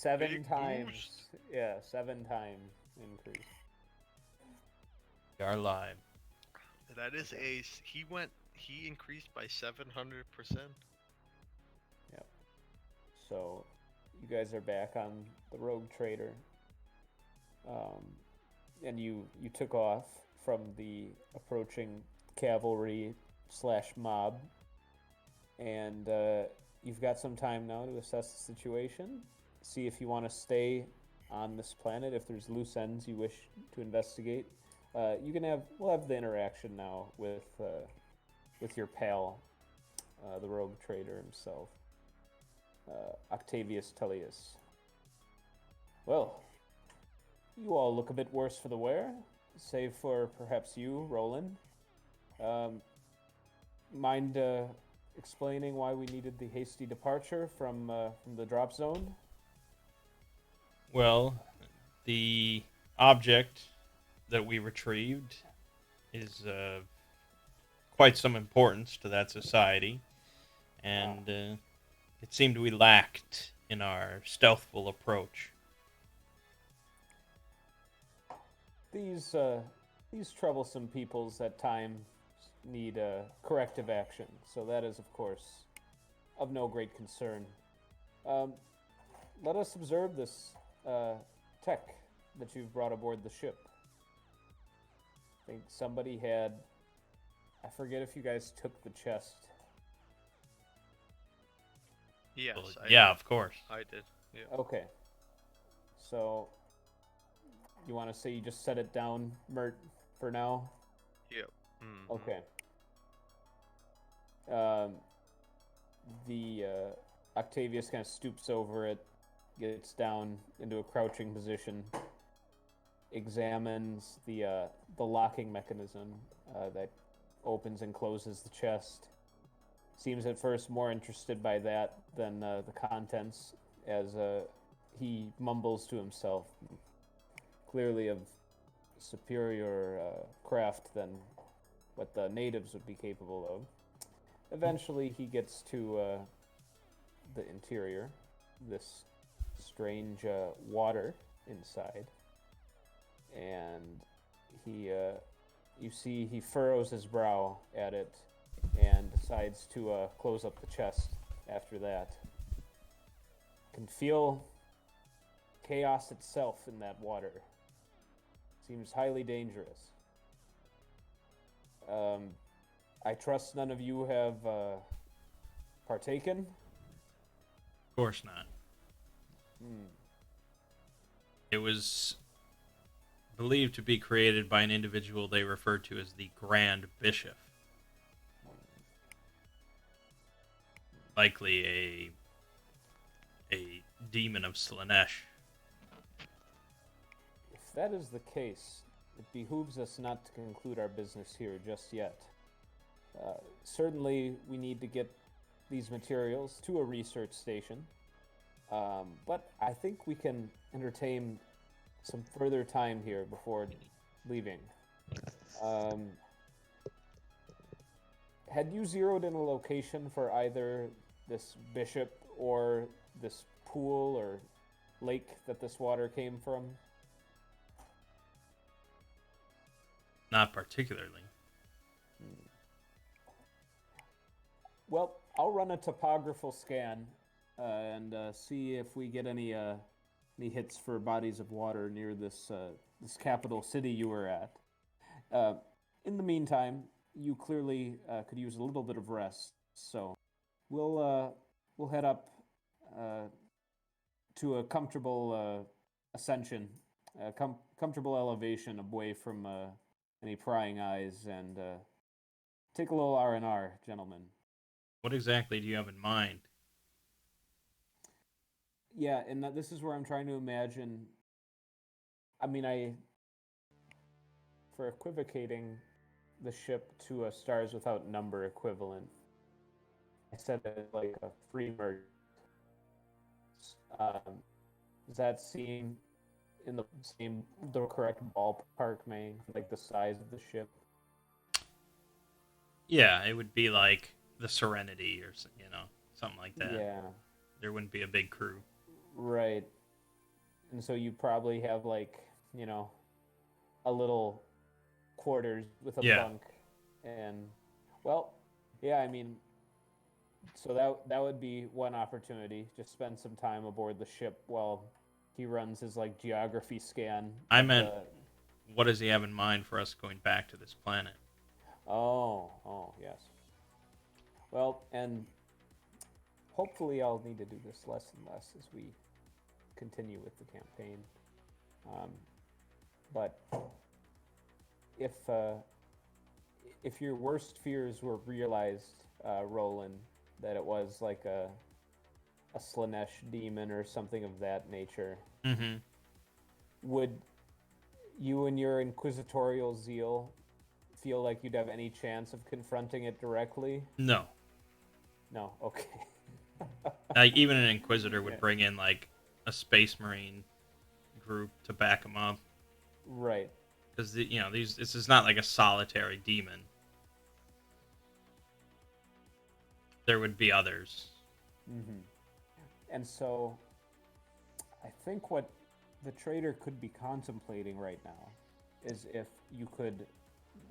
seven Big times. boost. Yeah, 7 times increase. We are live. That is Okay. ace. He increased by 700%. Yep. So you guys are back on the Rogue Trader, um, and you took off from the approaching cavalry slash mob, and you've got some time now to assess the situation, see if you want to stay on this planet. If there's loose ends you wish to investigate, you can have we'll have the interaction now with your pal, the Rogue Trader himself, Octavius Tullius. Well, you all look a bit worse for the wear, save for perhaps you, Roland. Um, mind explaining why we needed the hasty departure from the drop zone? Well, the object that we retrieved is quite some importance to that society, Ah, and it seemed we lacked in our stealthful approach. these these troublesome peoples at times need corrective action, so that is of course of no great concern. Um, Let us observe this tech that you've brought aboard the ship. I think somebody had. I forget if you guys took the chest. Yes, Well, I yeah, did. of course. I did. Yeah. Okay, so you want to say you just set it down, Mert, for now? Yep. Mm-hmm. Okay. Um, the Octavius kind of stoops over it, gets down into a crouching position, examines the locking mechanism that opens and closes the chest. Seems at first more interested by that than the contents, as he mumbles to himself, clearly of superior craft than what the natives would be capable of. Eventually, he gets to the interior, this strange water inside, and you see, he furrows his brow at it and decides to close up the chest after that. Can feel chaos itself in that water. Seems highly dangerous. Um, I trust none of you have partaken. Of course not. Hmm. It was believed to be created by an individual they referred to as the Grand Bishop. Likely a demon of Slanesh. If that is the case, it behooves us not to conclude our business here just yet. Certainly, we need to get these materials to a research station, but I think we can entertain some further time here before leaving. Um, had you zeroed in a location for either this bishop or this pool or lake that this water came from? Not particularly. Well, I'll run a topographical scan and see if we get any hits for bodies of water near this capital city you were at. Uh, in the meantime, you clearly could use a little bit of rest, so we'll head up uh, to a comfortable ascension, comfortable elevation away from any prying eyes, and take a little R&R, gentlemen. What exactly do you have in mind? Yeah, and this is where I'm trying to imagine. I mean, for equivocating the ship to a stars without number equivalent, I said it like a free merge. Um, does that seem in the correct ballpark, May? Like the size of the ship? Yeah, it would be like the Serenity or something like that. Yeah, There wouldn't be a big crew. right. and so you probably have like, you know, a little quarters with a Yeah. bunk, and well, yeah, I mean, so that would be one opportunity. Just spend some time aboard the ship while he runs his like geography scan I of meant, the. what does he have in mind for us going back to this planet? Oh, yes. Well, and hopefully I'll need to do this less and less as we continue with the campaign. Um, but if uh, if your worst fears were realized, Roland, that it was like a Slanesh demon or something of that nature, Mm-hmm. would you and your inquisitorial zeal feel like you'd have any chance of confronting it directly? No. No. Okay. Like, even an Inquisitor would Yeah. bring in, like, a Space Marine group to back him up. Right. Because, this is not like a solitary demon. There would be others. Mm-hmm. And so, I think what the trader could be contemplating right now is if you could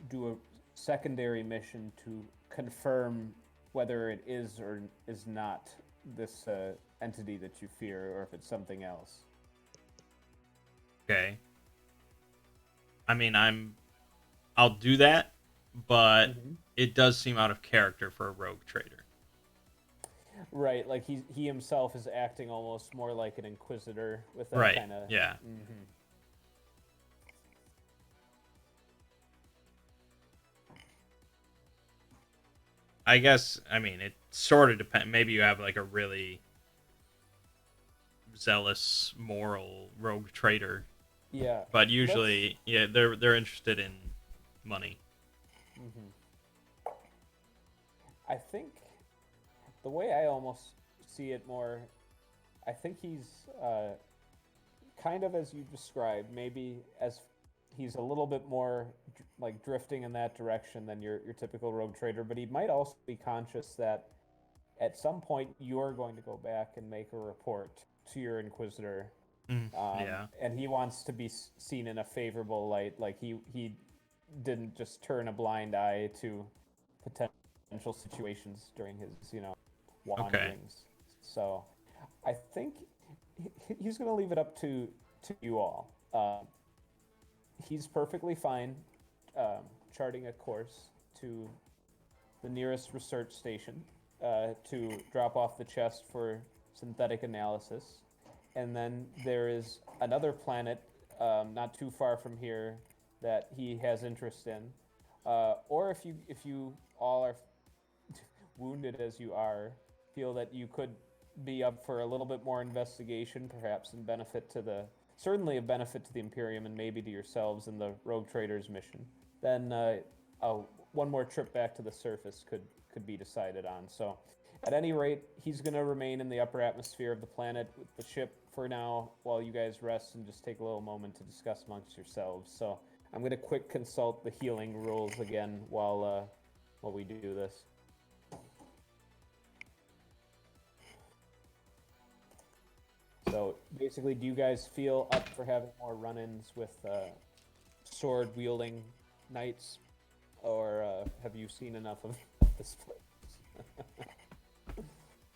do a secondary mission to confirm whether it is or is not this entity that you fear, or if it's something else. Okay. I mean, I'll do that, but it does seem out of character for a rogue trader. Right, like he himself is acting almost more like an inquisitor with that Right. kind of. Yeah. Mm-hmm. I guess, I mean, it sort of depends. Maybe you have like a really zealous, moral rogue trader, Yeah. but usually, yeah, they're interested in money. Mm-hmm. I think the way I almost see it more, I think he's kind of as you described, maybe as he's a little bit more like drifting in that direction than your typical rogue trader, but he might also be conscious that at some point you're going to go back and make a report to your inquisitor, Yeah. and he wants to be seen in a favorable light. Like he didn't just turn a blind eye to potential situations during his Okay. wanderings. So I think he's going to leave it up to you all. He's perfectly fine charting a course to the nearest research station to drop off the chest for synthetic analysis. And then there is another planet not too far from here that he has interest in. Or if you all are wounded as you are, feel that you could be up for a little bit more investigation, perhaps in benefit to the certainly a benefit to the Imperium and maybe to yourselves in the Rogue Traders mission, then one more trip back to the surface could be decided on. So, at any rate, he's going to remain in the upper atmosphere of the planet with the ship for now, while you guys rest and just take a little moment to discuss amongst yourselves. So, I'm going to quick consult the healing rules again while we do this. So basically, do you guys feel up for having more run-ins with sword-wielding knights, or have you seen enough of this place?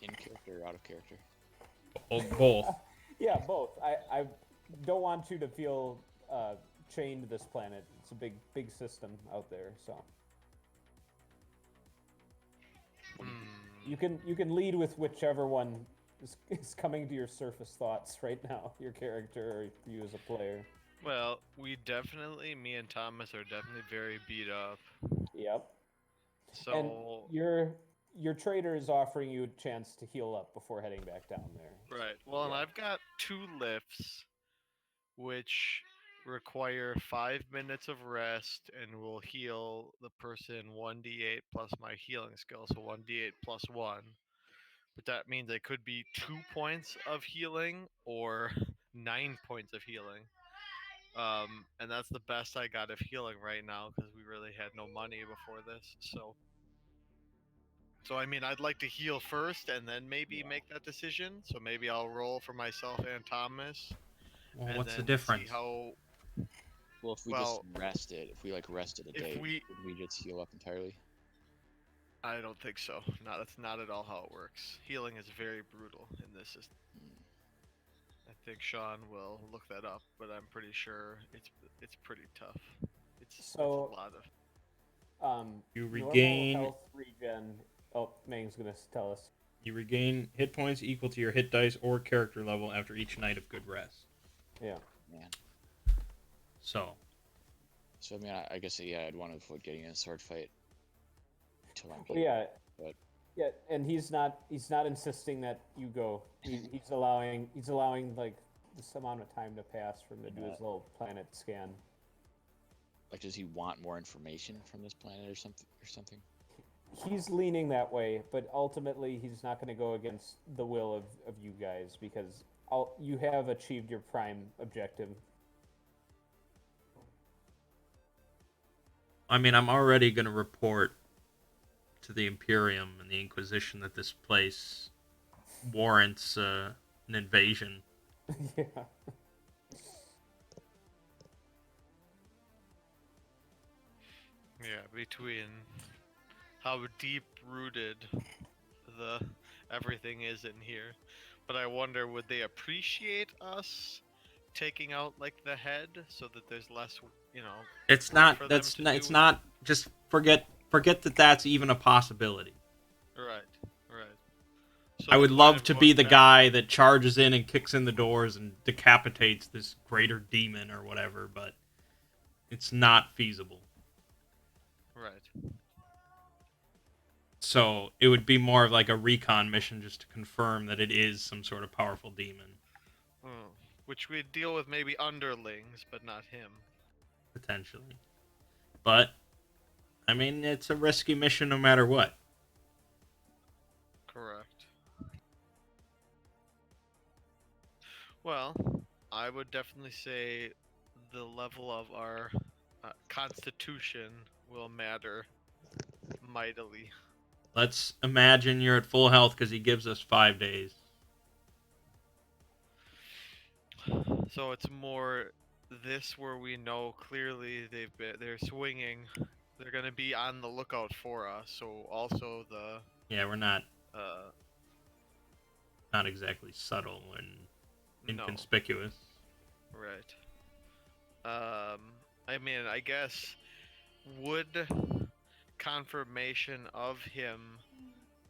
In character or out of character? Both. Yeah, both. I don't want you to feel chained to this planet. It's a big system out there, so you can lead with whichever one is coming to your surface thoughts right now, your character or you as a player. Well, me and Thomas are definitely very beat up. Yep. So And your trader is offering you a chance to heal up before heading back down there. right. Well, and Yeah. I've got 2 lifts, which require 5 minutes of rest and will heal the person 1d8 plus my healing skill, so 1d8 plus 1. But that means it could be 2 points of healing or 9 points of healing. And that's the best I got of healing right now because we really had no money before this. So I mean, I'd like to heal first and then maybe make that decision. So maybe I'll roll for myself and Thomas, Well, and what's the then difference? see how. Well, if we Well, just rested, if we like rested a if day, we- would we just heal up entirely? I don't think so. No, that's not at all how it works. Healing is very brutal in this system. Hmm. I think Sean will look that up, but I'm pretty sure it's pretty tough. It's a So, lot of. You normal regain health regen. Oh, Mang's gonna tell us. you regain hit points equal to your hit dice or character level after each night of good rest. Yeah. Man. So, So I mean, I guess yeah, I'd want to avoid getting in a sword fight until I'm Well, healed. yeah. but- Yeah, and he's not insisting that you go. He's allowing like this amount of time to pass for him to do his little planet scan. Like, does he want more information from this planet or something? He's leaning that way, but ultimately he's not going to go against the will of you guys because you have achieved your prime objective. I mean, I'm already going to report to the Imperium and the Inquisition that this place warrants an invasion. Yeah. Yeah, between how deep rooted the everything is in here. But I wonder, would they appreciate us taking out like the head so that there's less, It's work not. for them That's to not. It's do? not. Just forget that that's even a possibility. Right, right. So I the would point love of to going be the back- guy that charges in and kicks in the doors and decapitates this greater demon or whatever, but it's not feasible. Right. So it would be more of like a recon mission just to confirm that it is some sort of powerful demon, Hmm. Which we'd deal with maybe underlings, but not him. potentially. But, I mean, it's a risky mission no matter what. Correct. Well, I would definitely say the level of our constitution will matter mightily. Let's imagine you're at full health because he gives us 5 days. So it's more this where we know clearly they're swinging. They're gonna be on the lookout for us. So also the Yeah, we're not uh exactly subtle and no, inconspicuous. right. I mean, I guess would confirmation of him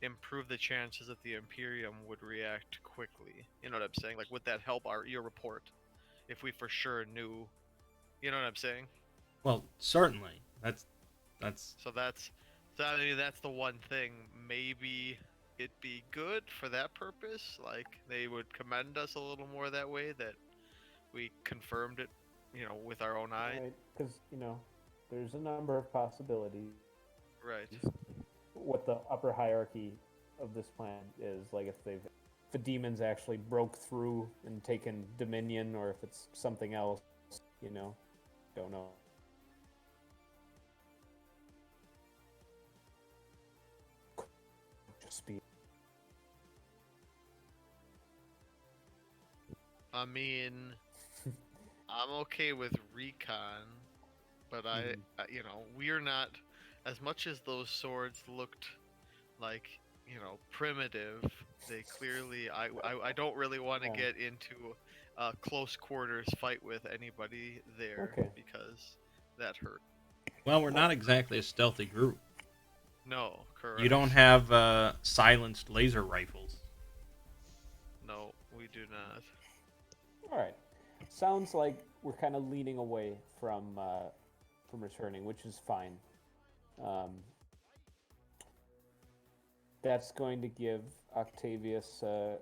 improve the chances that the Imperium would react quickly? You know what I'm saying? Like, would that help your report if we for sure knew? You know what I'm saying? Well, certainly. That's So I mean, that's the one thing. Maybe it'd be good for that purpose. Like, they would commend us a little more that way, that we confirmed it, with our own eye. Right, because there's a number of possibilities. Right. What the upper hierarchy of this planet is, like if the demons actually broke through and taken dominion, or if it's something else, don't know. Just be. I mean, I'm okay with recon, but we're not. As much as those swords looked like, primitive, they clearly. I don't really want to Yeah. get into a close quarters fight with anybody there Okay. because that hurt. well, we're not exactly a stealthy group. No, correct. You don't have silenced laser rifles. No, we do not. All right. Sounds like we're kind of leaning away from returning, which is fine. That's going to give Octavius the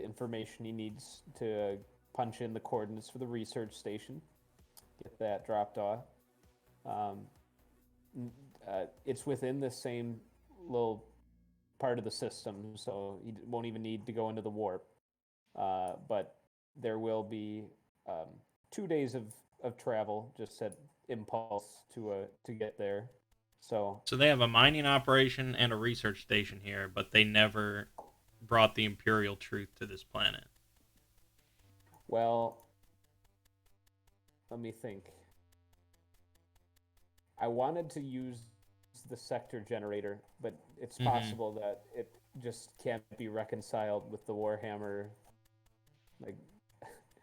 information he needs to punch in the coordinates for the research station. Get that dropped off. It's within the same little part of the system, so he won't even need to go into the warp. But there will be 2 days of travel, just at impulse to get there. So So they have a mining operation and a research station here, but they never brought the Imperial truth to this planet. Well, let me think. I wanted to use the sector generator, but it's Mhm. possible that it just can't be reconciled with the Warhammer, like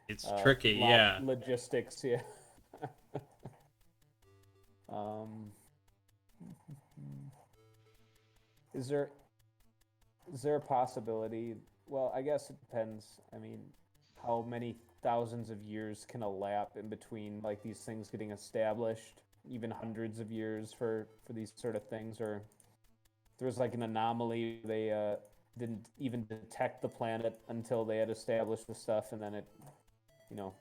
It's tricky, yeah. logistics. Yeah. um, is there a possibility? Well, I guess it depends. I mean, how many thousands of years can elapse in between like these things getting established? Even hundreds of years for these sort of things, or there was like an anomaly. They didn't even detect the planet until they had established the stuff, and then it, you know,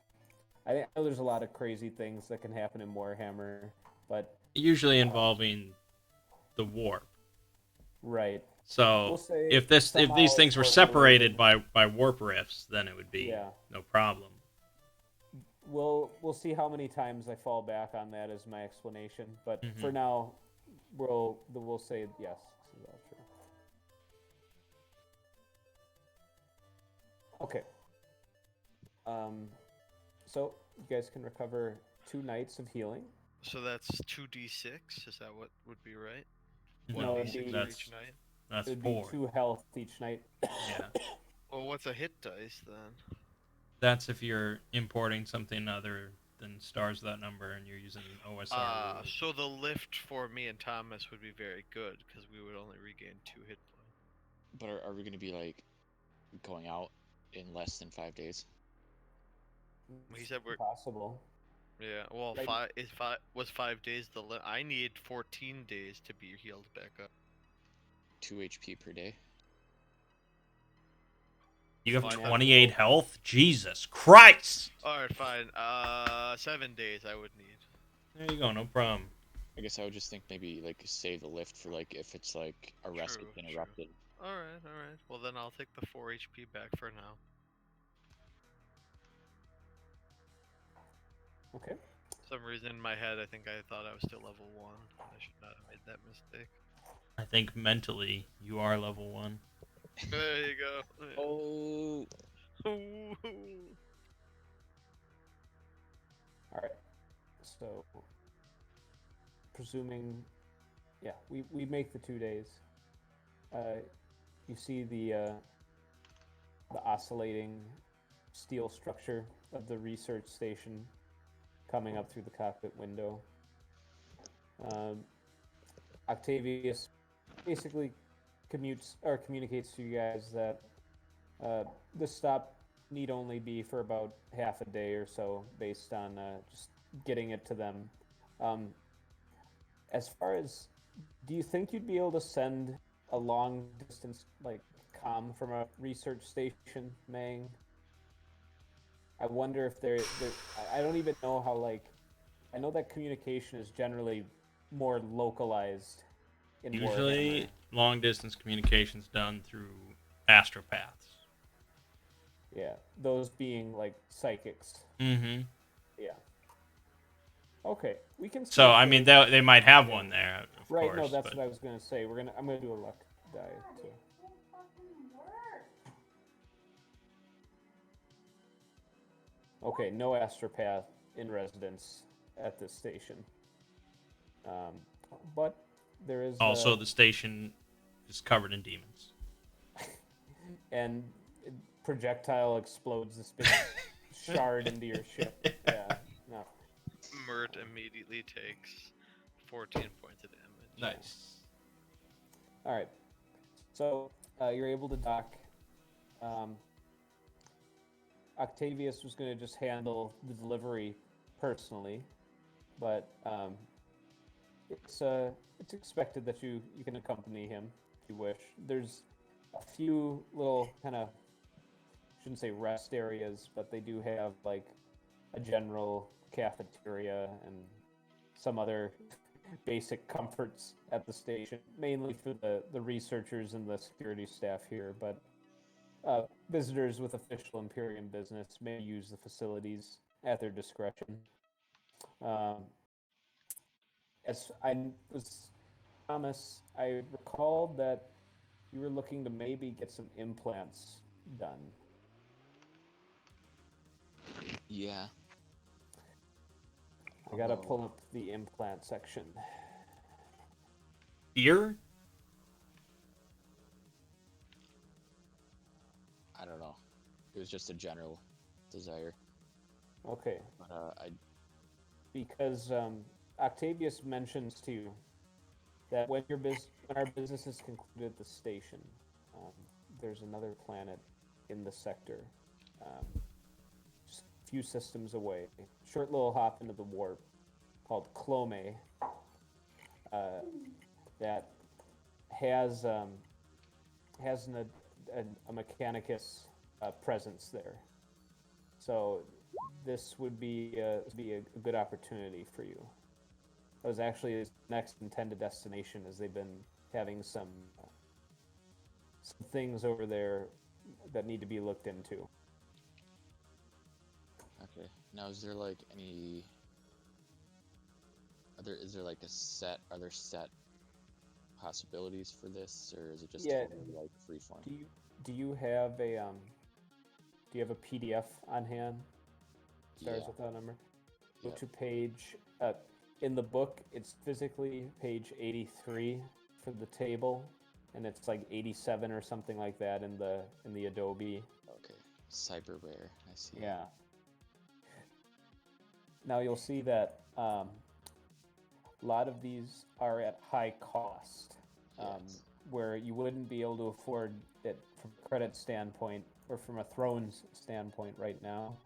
I know there's a lot of crazy things that can happen in Warhammer, but Usually involving the warp. right. So We'll say if these somehow things were warp separated related. by warp rifts, then it would be Yeah. no problem. We'll see how many times I fall back on that as my explanation, but Mhm. for now, we'll say yes. This is all true. Okay. So you guys can recover 2 nights of healing. So that's 2d6. Is that what would be right? No, 1d6 for that's each night. that's It'd be 4. 2 health each night. Yeah. Well, what's a hit dice then? That's if you're importing something other than stars that number and you're using OSR rules. So the lift for me and Thomas would be very good because we would only regain 2 hit points. But are we gonna be like going out in less than 5 days? He said we're possible. yeah. Well, Like- 5 days the limit. I need 14 days to be healed back up. 2 HP per day. You have Fine. 28 health? Jesus Christ! All right, fine. 7 days I would need. There you go, no problem. I guess I would just think maybe like save the lift for like if it's like a rest True, gets interrupted. All right. Well, then I'll take the 4 HP back for now. Okay. For some reason in my head, I think I thought I was still level 1. I should not have made that mistake. I think mentally you are level 1. There you go. Oh, All right. So, presuming, yeah, we make the 2 days. You see the oscillating steel structure of the research station coming up through the cockpit window. Octavius basically communicates to you guys that this stop need only be for about half a day or so, based on just getting it to them. As far as, do you think you'd be able to send a long distance like comm from a research station, Mang? I wonder if they're I don't even know how, like, I know that communication is generally more localized in Usually, Warhammer. long distance communication's done through astropaths. Yeah, those being like psychics. Mm-hmm. Yeah. Okay, we can. So, I mean, they might have one there, of right. course. No, that's but... what I was gonna say. I'm gonna do a luck die too. Okay, no astropath in residence at this station. But there is Also, the station is covered in demons. and projectile explodes this big shard into your ship. Yeah, no. Mert immediately takes 14 points of damage. Nice. All right, so you're able to dock. Octavius was going to just handle the delivery personally, but it's expected that you can accompany him if you wish. There's a few little kind of, shouldn't say rest areas, but they do have like a general cafeteria and some other basic comforts at the station, mainly for the researchers and the security staff here, but visitors with official Imperium business may use the facilities at their discretion. As I was, Thomas, I recalled that you were looking to maybe get some implants done. Yeah. I gotta Although, pull up the implant section. Fear? I don't know. It was just a general desire. Okay, But I because Octavius mentions to you that when when our business is concluded at the station, um, there's another planet in the sector, um, just a few systems away. Short little hop into the warp called Clome, uh, that has a Mechanicus presence there. So this would be a good opportunity for you. That was actually his next intended destination, as they've been having some things over there that need to be looked into. okay. Now, is there like any is there like are there set possibilities for this, or is it just Yeah. totally like freeform? Do you have a PDF on hand? Starts Yeah. with that number. Go Yep. to page in the book. It's physically page 83 for the table, and it's like 87 or something like that in the Adobe. Okay. Cyberware. I see. Yeah. Now you'll see that a lot of these are at high cost, Yes. where you wouldn't be able to afford it from a credit standpoint or from a thrones standpoint right now.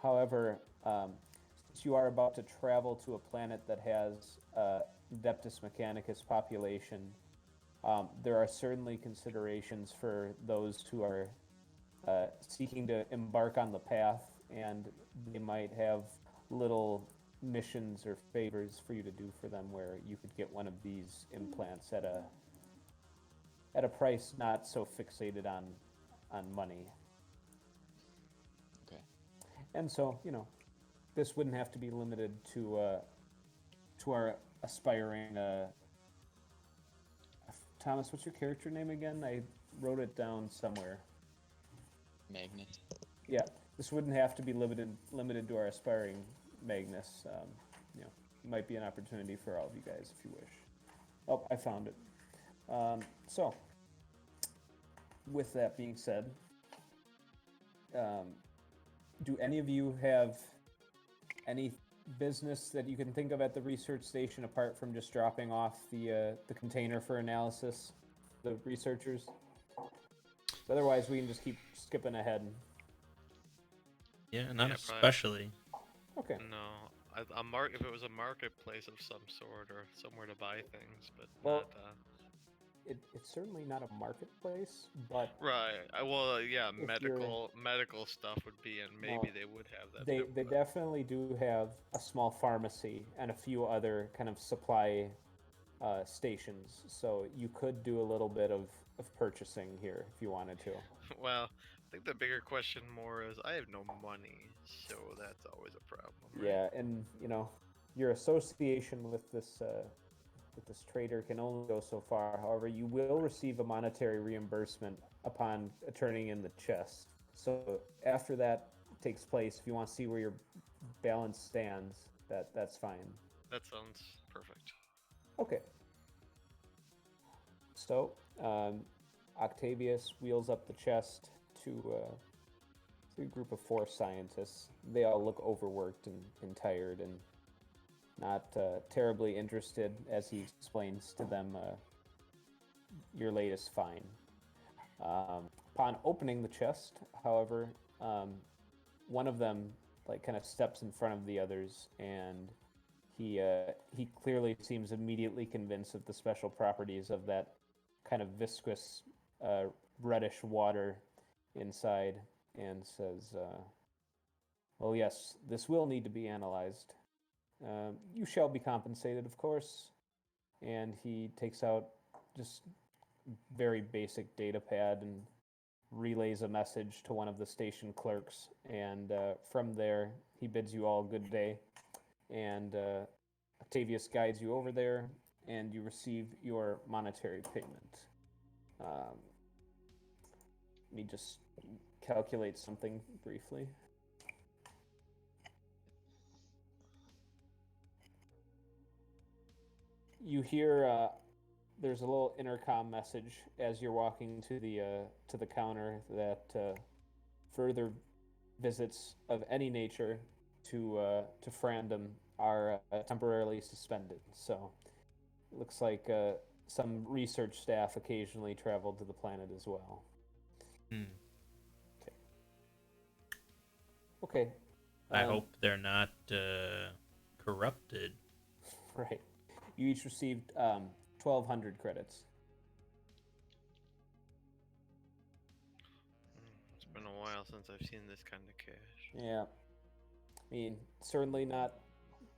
However, since you are about to travel to a planet that has Adeptus Mechanicus population, there are certainly considerations for those who are seeking to embark on the path, and they might have little missions or favors for you to do for them, where you could get one of these implants at a price not so fixated on money. Okay. And so, this wouldn't have to be limited to our aspiring. Thomas, what's your character name again? I wrote it down somewhere. Magnet. Yeah, this wouldn't have to be limited to our aspiring Magnus. Might be an opportunity for all of you guys if you wish. Oh, I found it. So, with that being said, do any of you have any business that you can think of at the research station apart from just dropping off the container for analysis, the researchers? Otherwise, we can just keep skipping ahead. Yeah, not Yeah, probably. especially. Okay. No, if it was a marketplace of some sort or somewhere to buy things, but Well, not. It's certainly not a marketplace, but Right. Well, yeah, if medical stuff would be, and maybe they would have that. they definitely do have a small pharmacy and a few other kind of supply stations. So you could do a little bit of purchasing here if you wanted to. Well, I think the bigger question more is I have no money, so that's always a problem. Right? Yeah, and your association with this trader can only go so far. However, you will receive a monetary reimbursement upon turning in the chest. So after that takes place, if you want to see where your balance stands, that's fine. That sounds perfect. Okay. So Octavius wheels up the chest to a group of 4 scientists. They all look overworked and tired and not terribly interested, as he explains to them your latest find. Upon opening the chest, however, one of them kind of steps in front of the others, and he clearly seems immediately convinced of the special properties of that kind of viscous reddish water inside, and says, "Well, yes, this will need to be analyzed. You shall be compensated, of course." And he takes out just very basic data pad and relays a message to one of the station clerks. And from there, he bids you all good day. And Octavius guides you over there, and you receive your monetary payment. Let me just calculate something briefly. You hear there's a little intercom message as you're walking to the counter that further visits of any nature to Frandom are temporarily suspended. So it looks like some research staff occasionally travel to the planet as well. Hmm. Okay. I hope they're not corrupted. Right. You each received 1,200 credits. It's been a while since I've seen this kind of cash. Yeah. I mean, certainly not.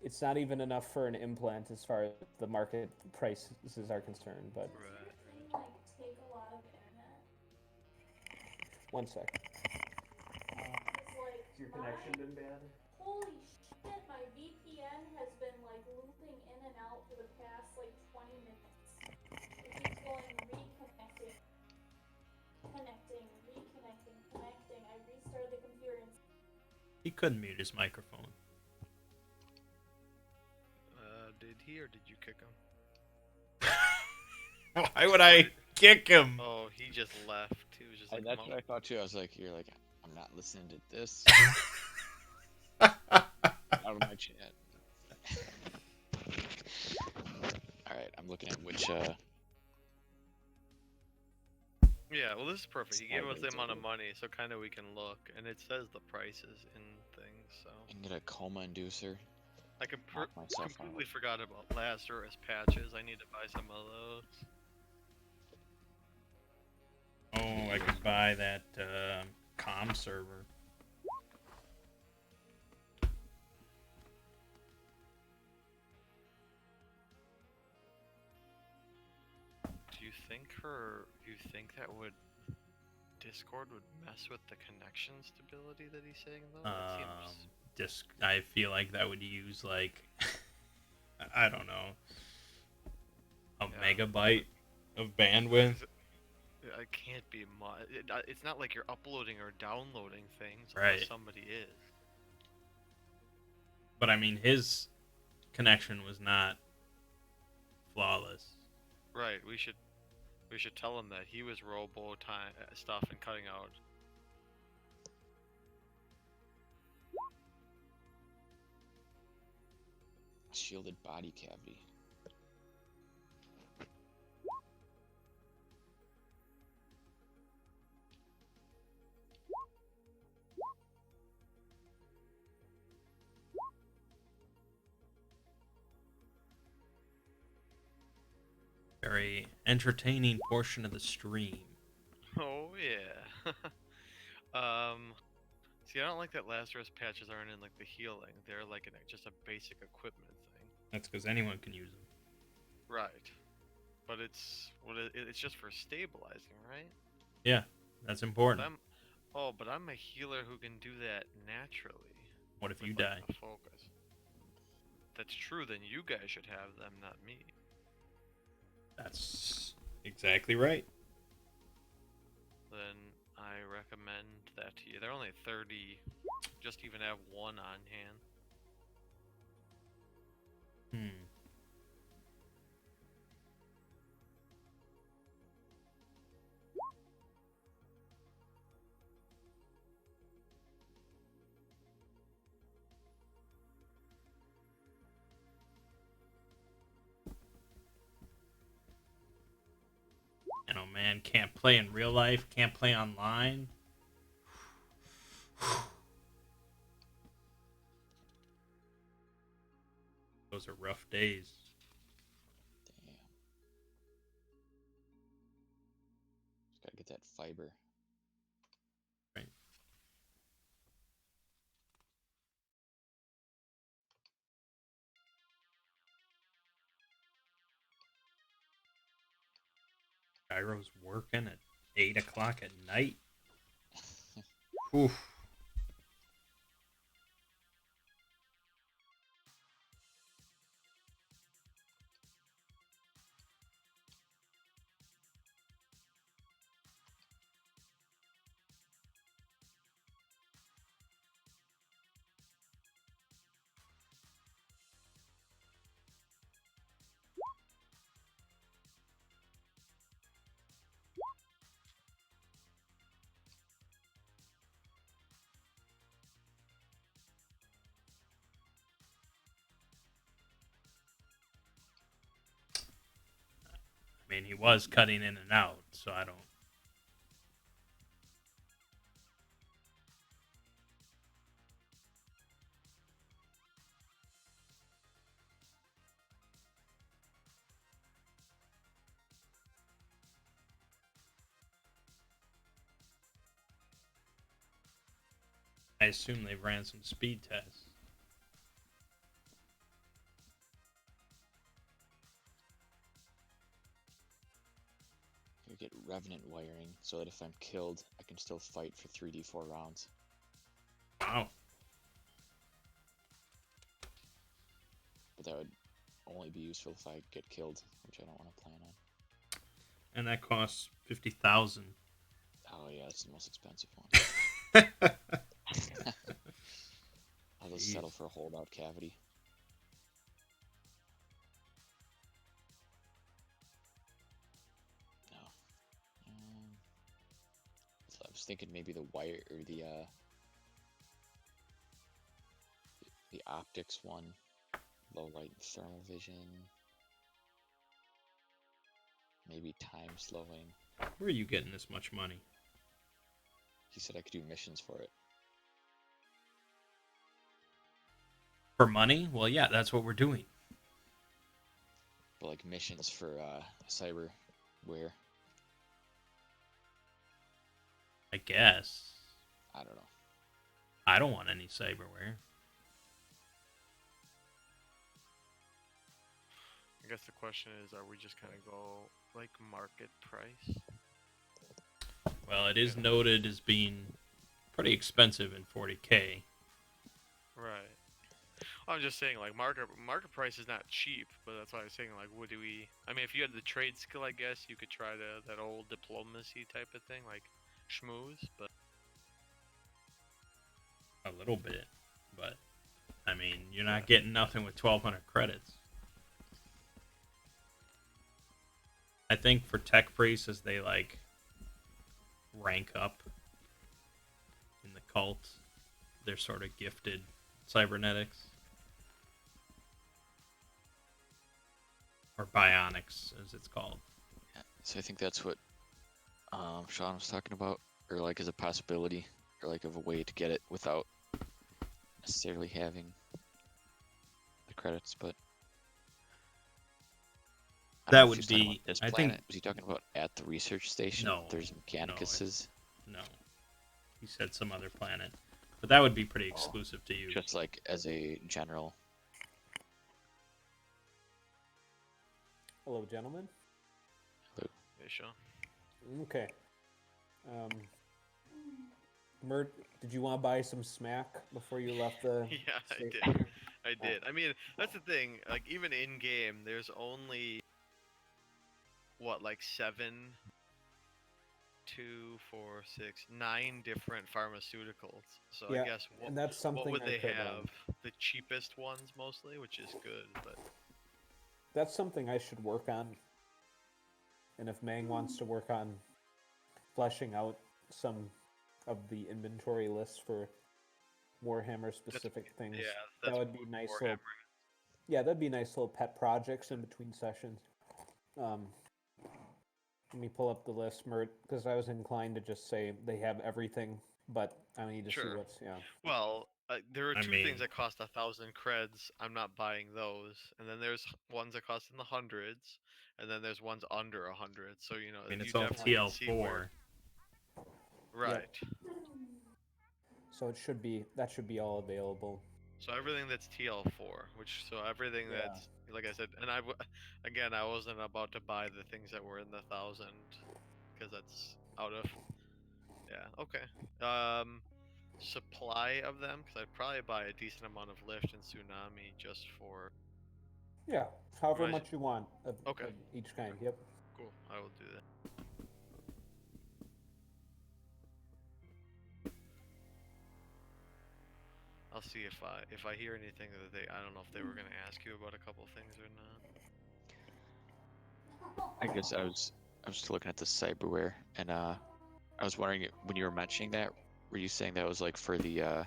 It's not even enough for an implant as far as the market prices are concerned. But Right. Like take a lot of internet. 1 sec. It's like been bad? holy shit, my VPN has been like looping in and out for the past like 20 minutes. It keeps going reconnecting, connecting. I restarted the computer and He couldn't mute his microphone. Did he or did you kick him? Why would I kick him? Oh, he just left. He was just like, That's what I thought too. I was like, you're like, I'm not listening to this. Out of my chat. Alright, I'm looking at which, yeah, well, this is perfect. He gave us the Sideways amount of over. money, so kind of we can look, and it says the prices in things, so. I can get a coma inducer. I Knock myself completely out. forgot about Lazarus patches. I need to buy some of those. Oh, I could buy that comm server. Do you think that Discord would mess with the connection stability that he's saying though? That seems... I feel like that would use like I don't know, a megabyte of bandwidth. It can't be much. It's not like you're uploading or downloading things Right. unless somebody is. But I mean, his connection was not flawless. Right. We should tell him that he was robo time stuff and cutting out. Shielded body cavity. Very entertaining portion of the stream. Oh yeah. See, I don't like that Lazarus patches aren't in like the healing. They're like just a basic equipment thing. That's because anyone can use them. Right. But it's it's just for stabilizing, right? Yeah, that's important. But I'm a healer who can do that naturally. What if with, you like, die? a focus. That's true. Then you guys should have them, not me. That's exactly right. Then I recommend that to you. They're only 30. Just even have one on hand. Hmm. You know, man, can't play in real life, can't play online. Those are rough days. Damn. Just gotta get that fiber. Right. Gyro's working at 8 o'clock at night. Oof. mean, he was cutting in and out, so I don't. I assume they ran some speed tests. You get revenant wiring so that if I'm killed, I can still fight for 3d4 rounds. Wow. But that would only be useful if I get killed, which I don't want to plan on. And that costs 50,000. Oh yeah, it's the most expensive one. I'll just settle for a holdout cavity. No. So I was thinking maybe the wire or the optics one, low light and thermal vision. Maybe time slowing. Where are you getting this much money? He said I could do missions for it. For money? Well, yeah, that's what we're doing. But like missions for cyberware. I guess. I don't know. I don't want any cyberware. I guess the question is, are we just gonna go like market price? Well, it is noted as being pretty expensive in 40K. Right. I'm just saying, like market price is not cheap, but that's why I was saying, like, what do we? I mean, if you had the trade skill, I guess you could try that old diplomacy type of thing, like schmooze. But A little bit, but I mean, you're not getting nothing with 1,200 credits. I think for tech priests, as they like rank up in the cult, they're sort of gifted cybernetics or bionics, as it's called. Yeah, so I think that's what Sean was talking about, or like as a possibility, or like of a way to get it without necessarily having the credits. But I don't That know if would he was talking be. about this I planet. think. Was he talking about at the research station? No, There's Mechanicuses. No, he said some other planet, but that would be pretty exclusive to you. Just like as a general. Hello, gentlemen. hey, Sean. Okay. Mert, did you want to buy some smack before you left the? Yeah, I state? did. I did. I mean, that's the thing. Like, even in game, there's only what, like 9 different pharmaceuticals. So Yeah, I guess and that's something what would I they could, have? The cheapest ones mostly, which is good, but That's something I should work on. And if Mang wants to work on fleshing out some of the inventory lists for Warhammer specific things, yeah, that that's would be nice little. Warhammer. Yeah, that'd be nice little pet projects in between sessions. Let me pull up the list, Mert, because I was inclined to just say they have everything, but I need to see Sure. what's Well, there are I two mean- things that cost 1,000 creds. I'm not buying those. And then there's ones that cost in the hundreds, and then there's ones under 100. So I mean, you it's all definitely can see where- TL4. Right. So that should be all available. So everything that's TL4, everything Yeah. that's, like I said, and again, I wasn't about to buy the things that were in the 1,000 because that's out of. Yeah. Okay. Supply of them, because I'd probably buy a decent amount of lift and tsunami just for. Yeah, however Right. much you want of Okay. each kind. Yep. Cool. I will do that. I'll see if I hear anything that I don't know if they were gonna ask you about a couple things or not. I guess I was just looking at the cyberware, and I was wondering when you were mentioning that, were you saying that was like for the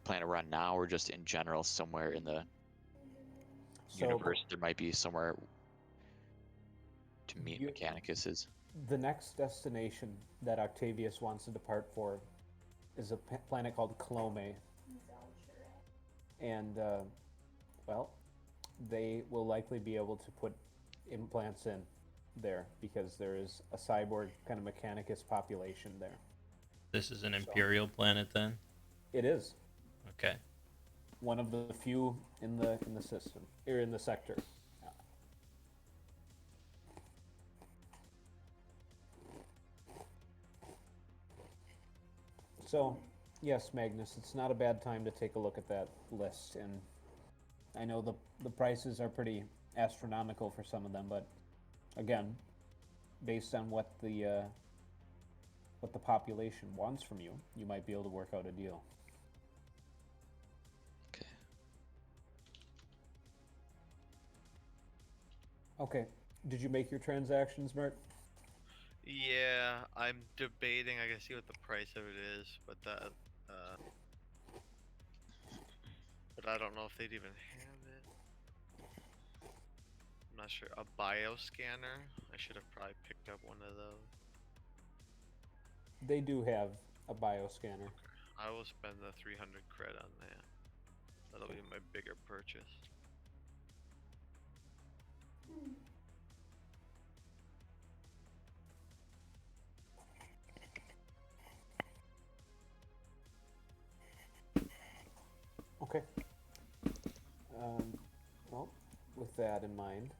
planet we're on now, or just in general somewhere in the So universe there might be somewhere to meet You- Mechanicus is. The next destination that Octavius wants to depart for is a planet called Clome, and well, they will likely be able to put implants in there because there is a cyborg kind of Mechanicus population there. This is an Imperial planet then? It is Okay. one of the few in the system or in the sector. So, yes, Magnus, it's not a bad time to take a look at that list. And I know the prices are pretty astronomical for some of them, but again, based on what the population wants from you, you might be able to work out a deal. Okay. Okay. Did you make your transactions, Mert? Yeah, I'm debating. I gotta see what the price of it is, but but I don't know if they'd even have it. I'm not sure. A bioscanner? I should have probably picked up one of those. They do have a bioscanner. I will spend the 300 cred on that. That'll be my bigger purchase. Okay. Well, with that in mind,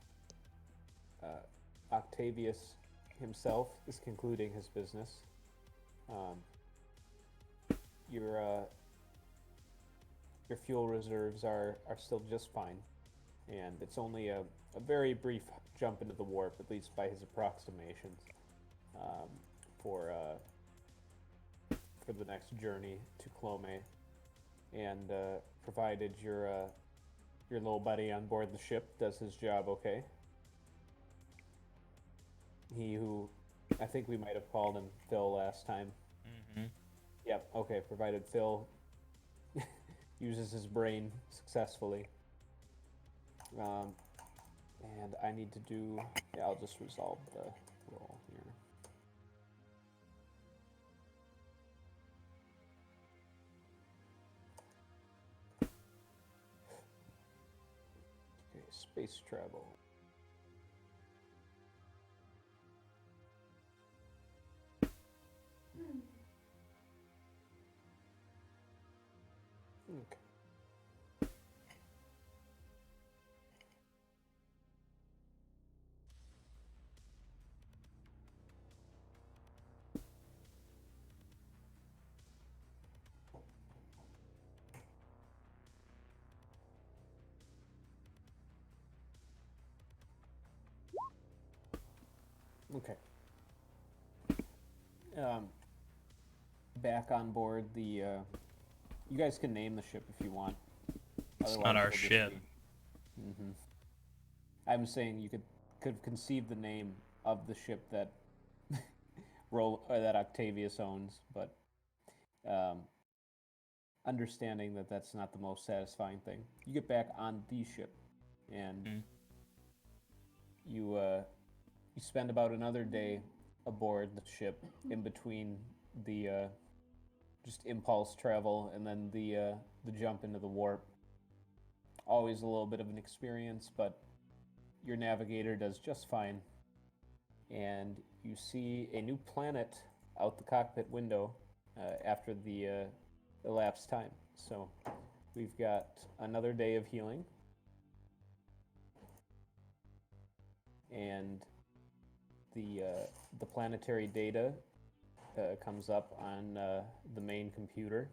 Octavius himself is concluding his business. Your fuel reserves are still just fine, and it's only a very brief jump into the warp, at least by his approximations, for the next journey to Clome. And provided your little buddy on board the ship does his job okay. He who I think we might have called him Phil last time. Mm-hmm. Yep, okay, provided Phil uses his brain successfully. And I need to do... Yeah, I'll just resolve the roll here. Okay, space travel. Okay. Okay. Back on board the. You guys can name the ship if you want. It's not our ship. Mm-hmm. I'm saying you could conceive the name of the ship that that Octavius owns, but understanding that that's not the most satisfying thing. You get back on the ship, and you spend about another day aboard the ship in between the just impulse travel and then the jump into the warp. Always a little bit of an experience, but your navigator does just fine. And you see a new planet out the cockpit window after the elapsed time. So we've got another day of healing. And the planetary data comes up on the main computer.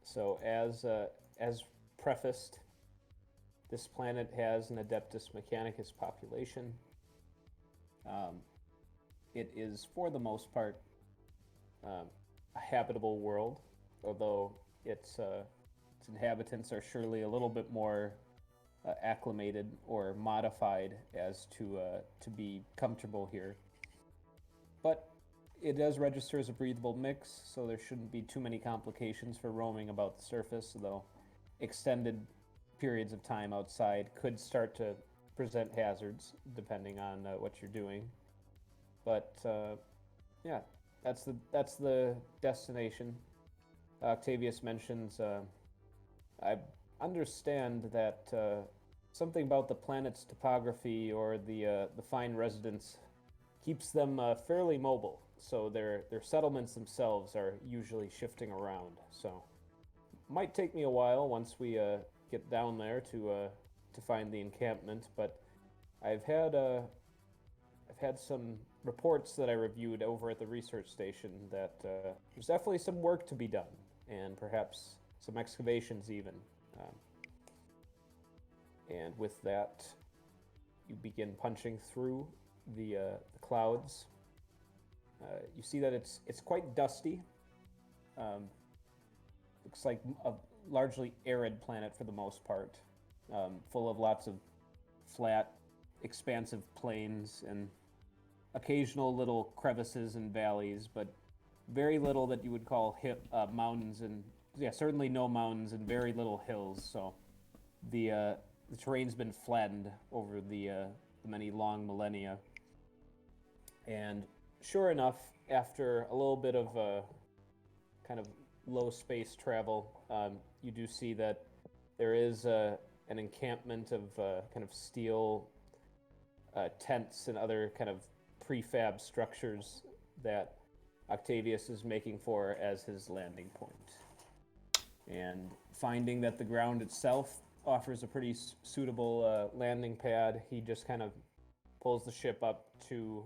So as prefaced, this planet has an Adeptus Mechanicus population. It is, for the most part, a habitable world, although its inhabitants are surely a little bit more acclimated or modified as to be comfortable here. But it does register as a breathable mix, so there shouldn't be too many complications for roaming about the surface, though extended periods of time outside could start to present hazards depending on what you're doing. But yeah, that's the destination. Octavius mentions. I understand that something about the planet's topography or the fine residence keeps them fairly mobile. So their settlements themselves are usually shifting around. So might take me a while once we get down there to find the encampment. But I've had some reports that I reviewed over at the research station that there's definitely some work to be done, and perhaps some excavations even. And with that, you begin punching through the clouds. You see that it's quite dusty. Looks like a largely arid planet for the most part, full of lots of flat, expansive plains and occasional little crevices and valleys, but very little that you would call mountains, and yeah, certainly no mountains and very little hills. So the terrain's been flattened over the many long millennia. And sure enough, after a little bit of kind of low space travel, you do see that there is an encampment of kind of steel tents and other kind of prefab structures that Octavius is making for as his landing point. And finding that the ground itself offers a pretty suitable landing pad, he just kind of pulls the ship up to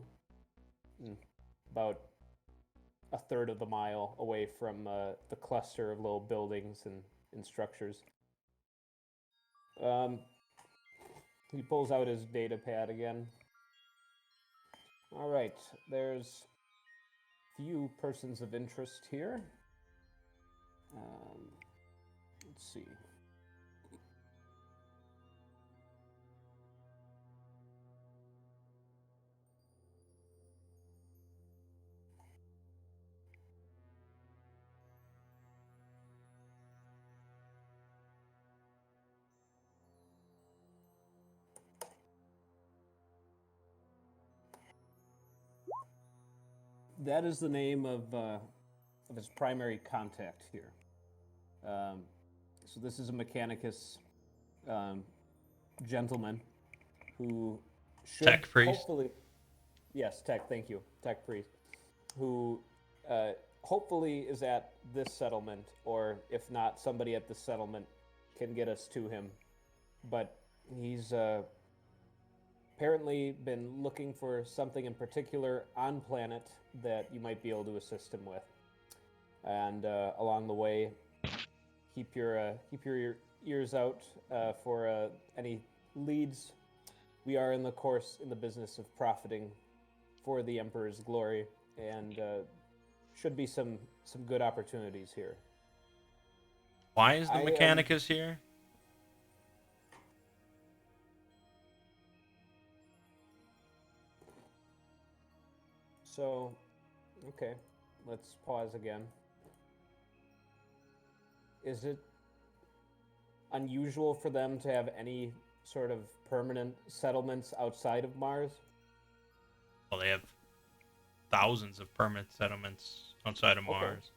about a third of the mile away from the cluster of little buildings and structures. He pulls out his data pad again. All right, there's few persons of interest here. Let's see. That is the name of his primary contact here. So this is a Mechanicus gentleman who should Tech priest. hopefully, yes, tech. Thank you, tech priest, who hopefully is at this settlement, or if not, somebody at this settlement can get us to him. But he's apparently been looking for something in particular on planet that you might be able to assist him with. And along the way, keep your ears out for any leads. We are in the business of profiting for the Emperor's glory, and should be some good opportunities here. Why is the Mechanicus here? So, okay, let's pause again. Is it unusual for them to have any sort of permanent settlements outside of Mars? Well, they have thousands of permanent settlements outside of Mars.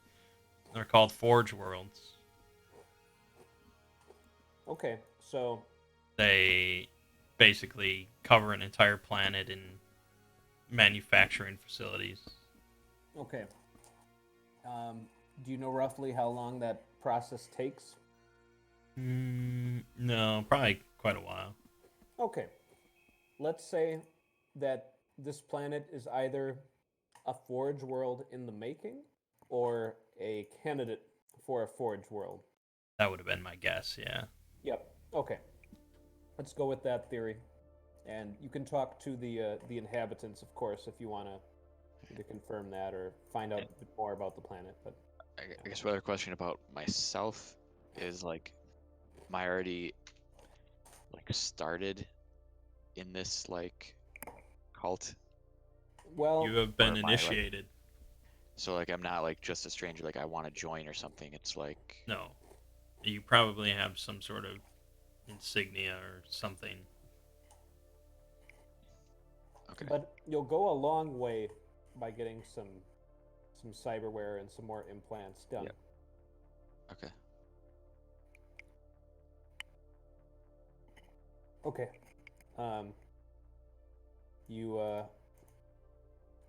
They're called Forge Worlds. Okay, so they basically cover an entire planet in manufacturing facilities. Okay. Do you know roughly how long that process takes? No, probably quite a while. Okay. Let's say that this planet is either a Forge World in the making or a candidate for a Forge World. That would have been my guess, yeah. Yep. Okay. Let's go with that theory. And you can talk to the inhabitants, of course, if you want to either confirm that or find out a bit more about the planet. But I guess another question about myself is, like, am I already, like, started in this, like, cult? well, You have been Or am I, like- initiated. So like I'm not like just a stranger. Like I want to join or something. It's like No, you probably have some sort of insignia or something. okay. But you'll go a long way by getting some cyberware and some more implants done. Yep. Okay. Okay. You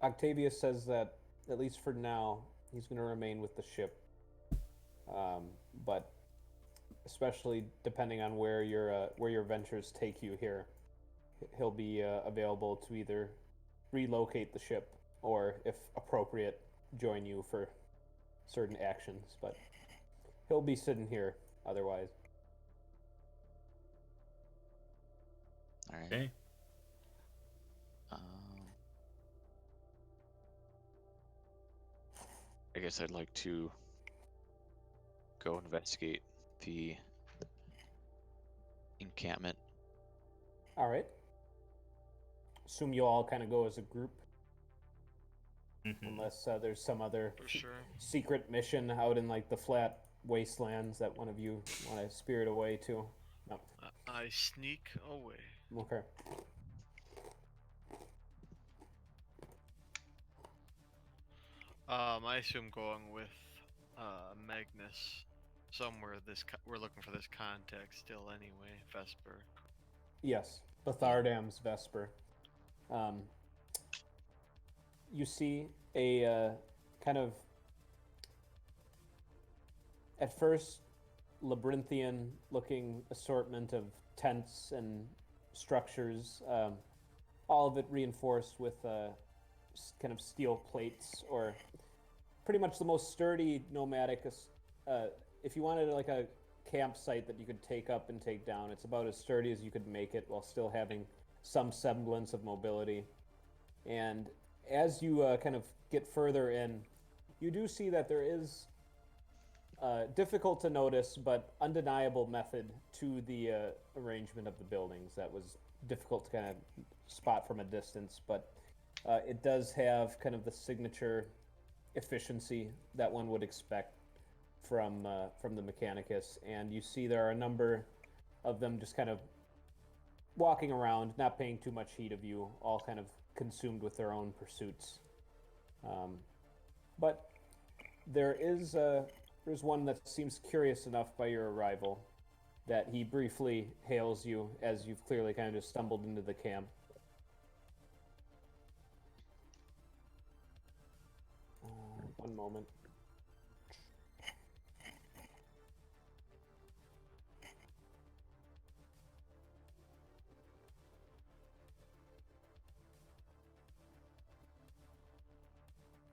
Octavius says that at least for now he's going to remain with the ship. But especially depending on where your ventures take you here, he'll be available to either relocate the ship or, if appropriate, join you for certain actions. But he'll be sitting here otherwise. All right. Okay. Um, I guess I'd like to go investigate the encampment. All right. Assume you all kind of go as a group, Mhm. unless there's some other For sure. secret mission out in like the flat wastelands that one of you want to spirit away to. No. I sneak away. Okay. I assume going with Magnus somewhere. We're looking for this contact still anyway. Vesper. Yes, Bethardam's Vesper. Um, you see a kind of, at first, labyrinthian looking assortment of tents and structures, all of it reinforced with kind of steel plates, or pretty much the most sturdy nomadic. If you wanted like a campsite that you could take up and take down, it's about as sturdy as you could make it while still having some semblance of mobility. And as you kind of get further in, you do see that there is difficult to notice but undeniable method to the arrangement of the buildings that was difficult to kind of spot from a distance, but it does have kind of the signature efficiency that one would expect from the Mechanicus. And you see there are a number of them just kind of walking around, not paying too much heed of you, all kind of consumed with their own pursuits. But there's one that seems curious enough by your arrival that he briefly hails you as you've clearly kind of just stumbled into the camp. One moment.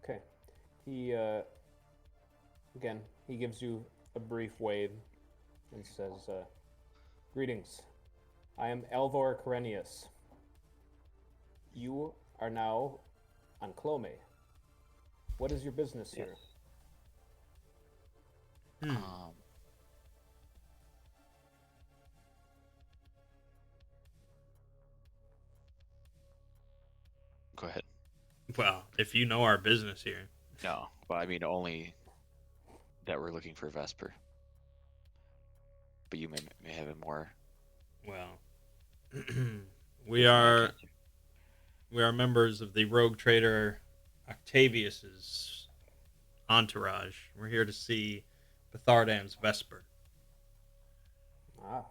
Okay. He again, he gives you a brief wave and says, "Greetings. I am Alvor Karenius. You are now on Clome. What is your business here?" Um, go ahead. Well, if you know our business here. No, but I mean only that we're looking for Vesper. But you may have a more. Well, we information I are can't do. we are members of the rogue trader Octavius's entourage. We're here to see Bethardam's Vesper. Ah.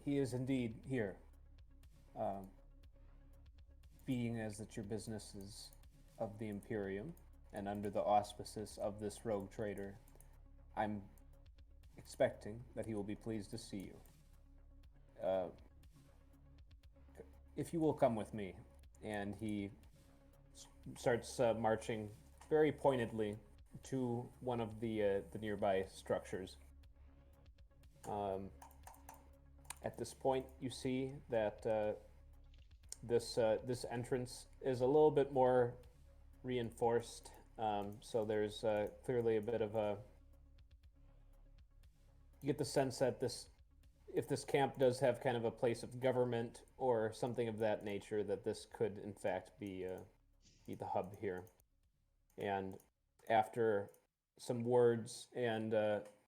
He is indeed here. Being as that your business is of the Imperium and under the auspices of this rogue trader, I'm expecting that he will be pleased to see you. If you will come with me. And he starts marching very pointedly to one of the nearby structures. At this point, you see that this entrance is a little bit more reinforced. So there's clearly a bit of a. You get the sense that if this camp does have kind of a place of government or something of that nature, that this could in fact be the hub here. And after some words and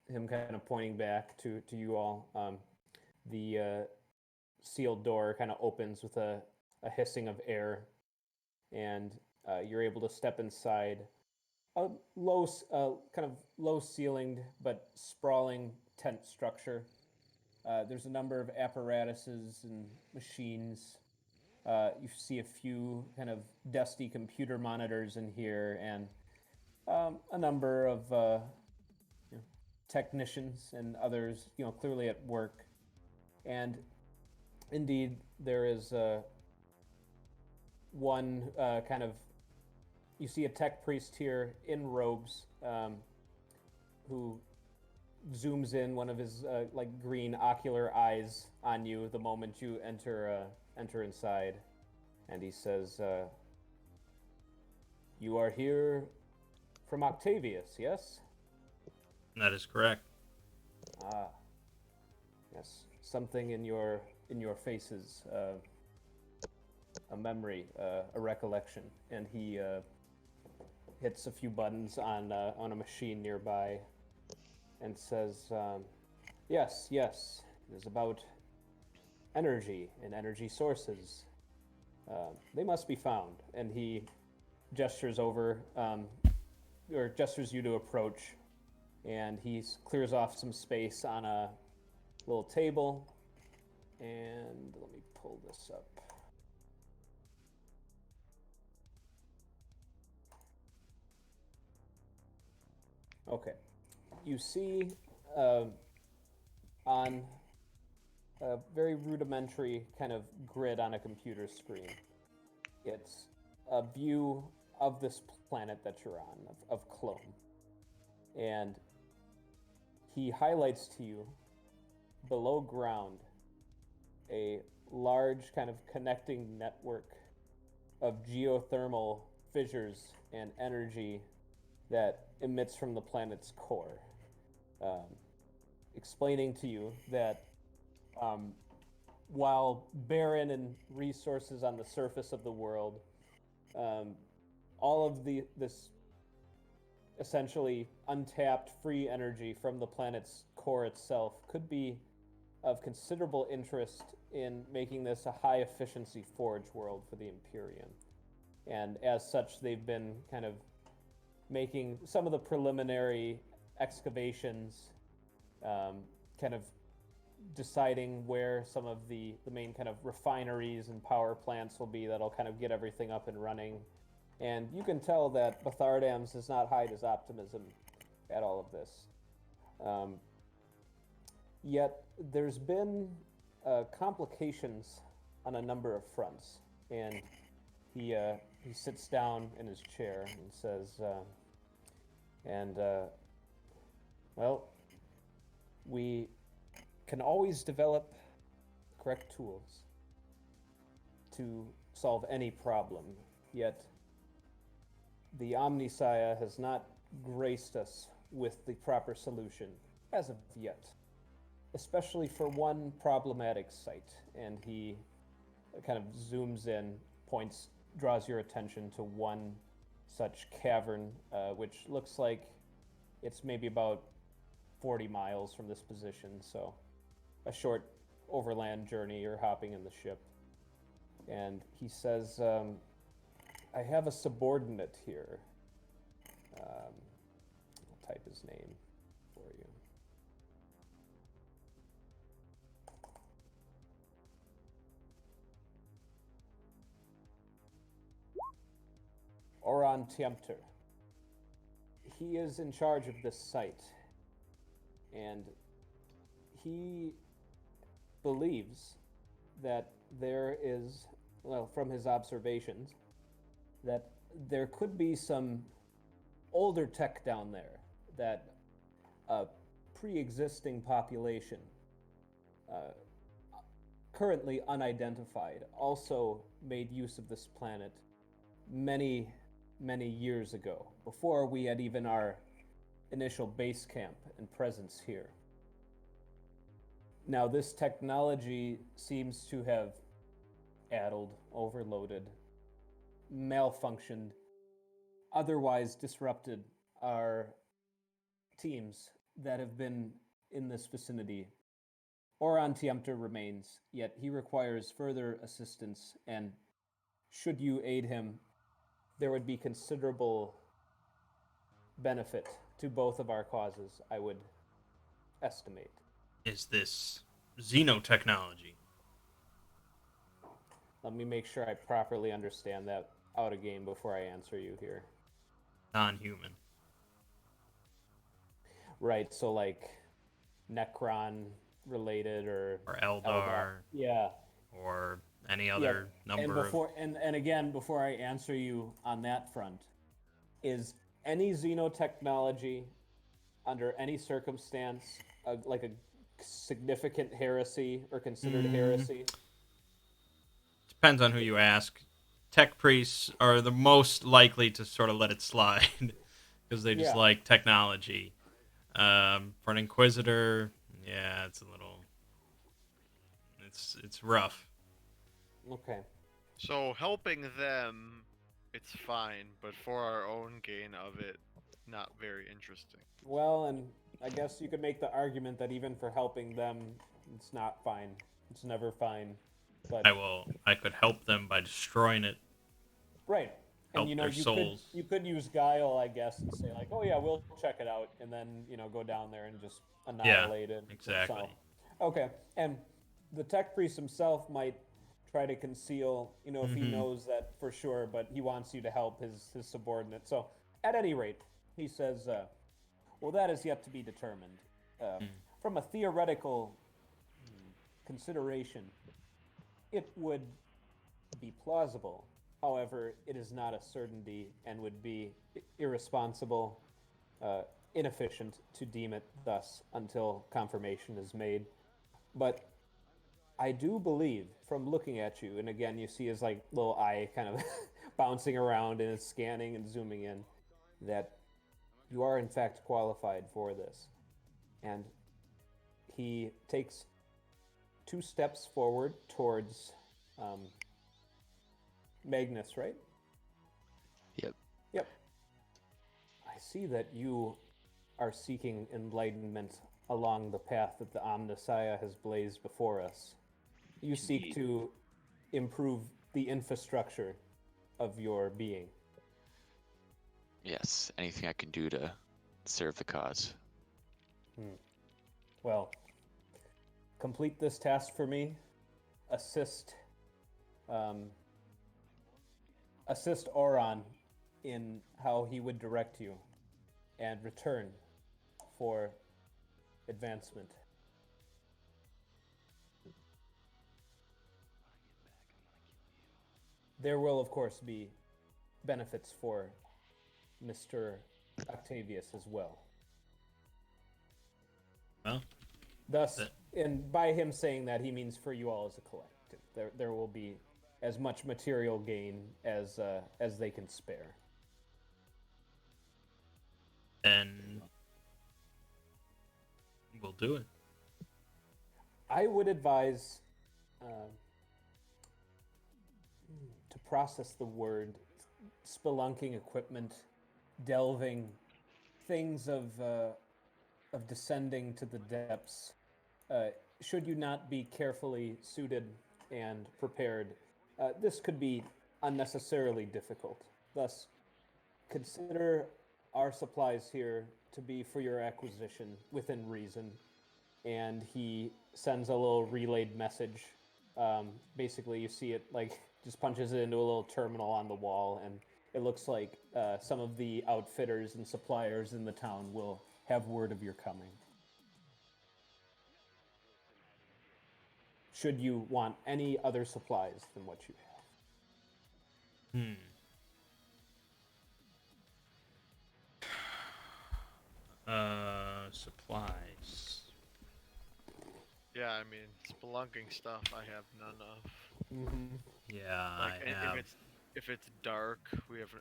him kind of pointing back to you all, the sealed door kind of opens with a hissing of air, and you're able to step inside a kind of low-ceilinged but sprawling tent structure. There's a number of apparatuses and machines. You see a few kind of dusty computer monitors in here, and a number of technicians and others, clearly at work. And indeed, there is one kind of, you see a tech priest here in robes, who zooms in one of his like green ocular eyes on you the moment you enter inside, and he says, "You are here from Octavius, yes?" That is correct. Ah, yes. Something in your faces, a memory, a recollection, and he hits a few buttons on a machine nearby, and says, "Yes, yes. It is about energy and energy sources. They must be found." And he gestures over, or gestures you to approach, and he clears off some space on a little table. And let me pull this up. Okay. You see on a very rudimentary kind of grid on a computer screen, it's a view of this planet that you're on, of Clone. And he highlights to you, below ground, a large kind of connecting network of geothermal fissures and energy that emits from the planet's core. Explaining to you that while barren in resources on the surface of the world, all of this essentially untapped free energy from the planet's core itself could be of considerable interest in making this a high-efficiency forge world for the Imperium. And as such, they've been kind of making some of the preliminary excavations, kind of deciding where some of the main kind of refineries and power plants will be that'll kind of get everything up and running. And you can tell that Bethardams does not hide his optimism at all of this. Yet there's been complications on a number of fronts, and he sits down in his chair and says, well, we can always develop correct tools to solve any problem, yet the Omnissiah has not graced us with the proper solution as of yet, especially for one problematic site. And he kind of zooms in, draws your attention to one such cavern, which looks like it's maybe about 40 miles from this position, so a short overland journey or hopping in the ship. And he says, I have a subordinate here. I'll type his name for you. Oran Tiempter. He is in charge of this site, and he believes that there is, well, from his observations, that there could be some older tech down there that a pre-existing population, currently unidentified, also made use of this planet many, many years ago, before we had even our initial base camp and presence here. Now, this technology seems to have addled, overloaded, malfunctioned, otherwise disrupted are teams that have been in this vicinity. Oron Tiemter remains, yet he requires further assistance, and should you aid him, there would be considerable benefit to both of our causes, I would estimate. Is this xenotechnology? Let me make sure I properly understand that out of game before I answer you here. Non-human. Right, so like Necron related or Eldar. Yeah. Or any other number and before and again before I answer you on that front, is any xenotechnology under any circumstance like a significant heresy or considered heresy? Depends on who you ask. Tech priests are the most likely to sort of let it slide because they just like technology. For an inquisitor, yeah, it's a little, it's rough. Okay. So helping them, it's fine, but for our own gain of it, not very interesting. Well, and I guess you could make the argument that even for helping them, it's not fine. It's never fine. But I could help them by destroying it. right. Help And their you souls. could use guile, I guess, and say like, "Oh yeah, we'll check it out," and then go down there and just annihilate it. Exactly. So, okay, and the tech priest himself might try to conceal, if he knows that for sure, but he wants you to help his subordinate. So, at any rate, he says, "Well, that is yet to be determined. From a theoretical consideration, it would be plausible. However, it is not a certainty and would be irresponsible, inefficient to deem it thus until confirmation is made. But I do believe, from looking at you, and again, you see his like little eye kind of bouncing around and it's scanning and zooming in, that you are in fact qualified for this." And he takes 2 steps forward towards Magnus, right? Yep. Yep. I see that you are seeking enlightenment along the path that the Omnissiah has blazed before us. You seek Indeed. to improve the infrastructure of your being. Yes. Anything I can do to serve the cause. Well, complete this task for me. Assist Oron in how he would direct you, and return for advancement. There will, of course, be benefits for Mr. Octavius as well. Well, Thus, and by him saying that, he means for you all as a collective. There will be as much material gain as they can spare. then we'll do it. I would advise to process the word spelunking equipment, delving, things of descending to the depths. Should you not be carefully suited and prepared, this could be unnecessarily difficult. Thus, consider our supplies here to be for your acquisition within reason. And he sends a little relayed message. Basically, you see it like just punches it into a little terminal on the wall, and it looks like some of the outfitters and suppliers in the town will have word of your coming. Should you want any other supplies than what you have. Supplies. Yeah, I mean, spelunking stuff I have none of. Yeah, Like, I have. if it's dark,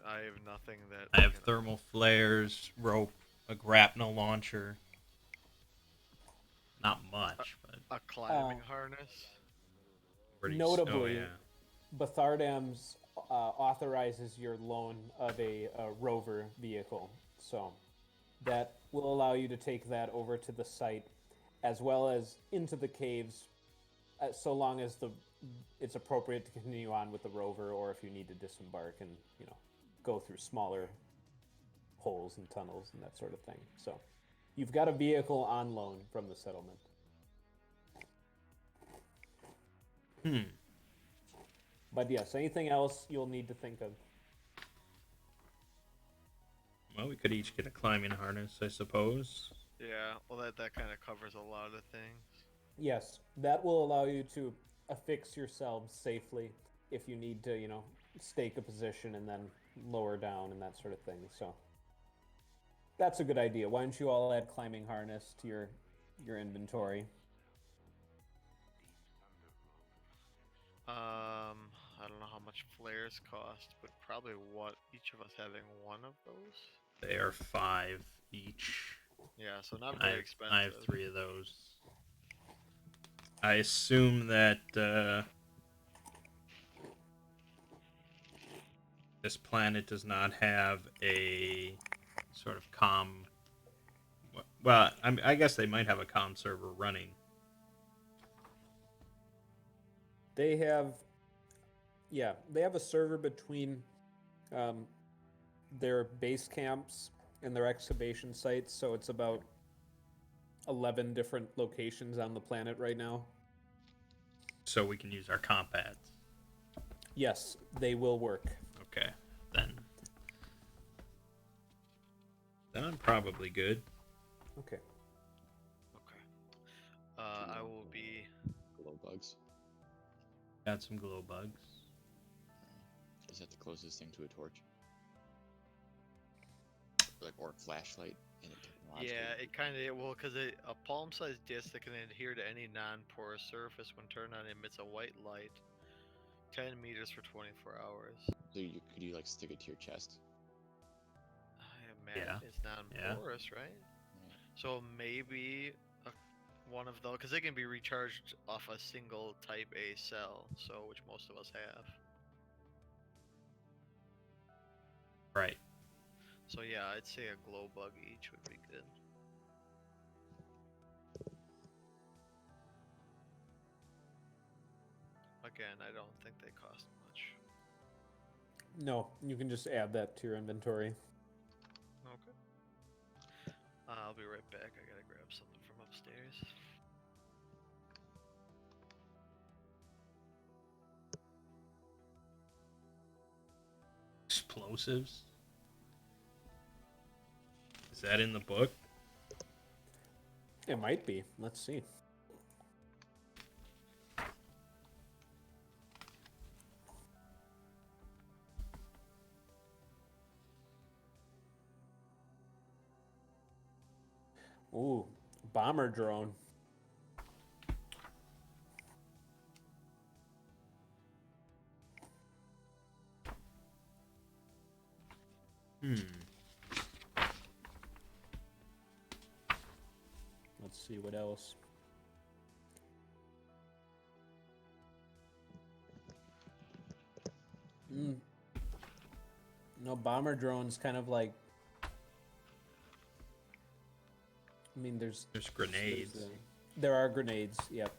I have nothing that. I have thermal flares, rope, a grapnel launcher. Not much, but A climbing harness. pretty. Notably, yeah. Bathardam's authorizes your loan of a rover vehicle. So that will allow you to take that over to the site as well as into the caves, so long as it's appropriate to continue on with the rover, or if you need to disembark and go through smaller holes and tunnels and that sort of thing. So you've got a vehicle on loan from the settlement. But yes, anything else you'll need to think of. Well, we could each get a climbing harness, I suppose. Yeah, well, that kind of covers a lot of things. Yes, that will allow you to affix yourselves safely if you need to, stake a position and then lower down and that sort of thing. So that's a good idea. Why don't you all add climbing harness to your inventory? I don't know how much flares cost, but probably each of us having one of those. They are 5 each. Yeah, so not very expensive. I have 3 of those. I assume that this planet does not have a sort of comm. Well, I guess they might have a comm server running. They have a server between their base camps and their excavation sites, so it's about 11 different locations on the planet right now. So we can use our comp pads. Yes, they will work. Okay, then I'm probably good. Okay. Okay. I will be. Glow bugs. Got some glow bugs. Is that the closest thing to a torch? Or a flashlight in a technological? Yeah, it kind of will, because a palm-sized disc that can adhere to any non-porous surface when turned on emits a white light, 10 meters for 24 hours. So could you like stick it to your chest? I imagine it's non-porous, right? So maybe one of those, because they can be recharged off a single Type A cell, so which most of us have. Right. So yeah, I'd say a glow bug each would be good. Again, I don't think they cost much. No, you can just add that to your inventory. Okay. I'll be right back. I gotta grab something from upstairs. Explosives? Is that in the book? It might be. Let's see. Ooh, bomber drone. Let's see what else. No, bomber drone's kind of like. I mean, there's grenades. There are grenades. Yep.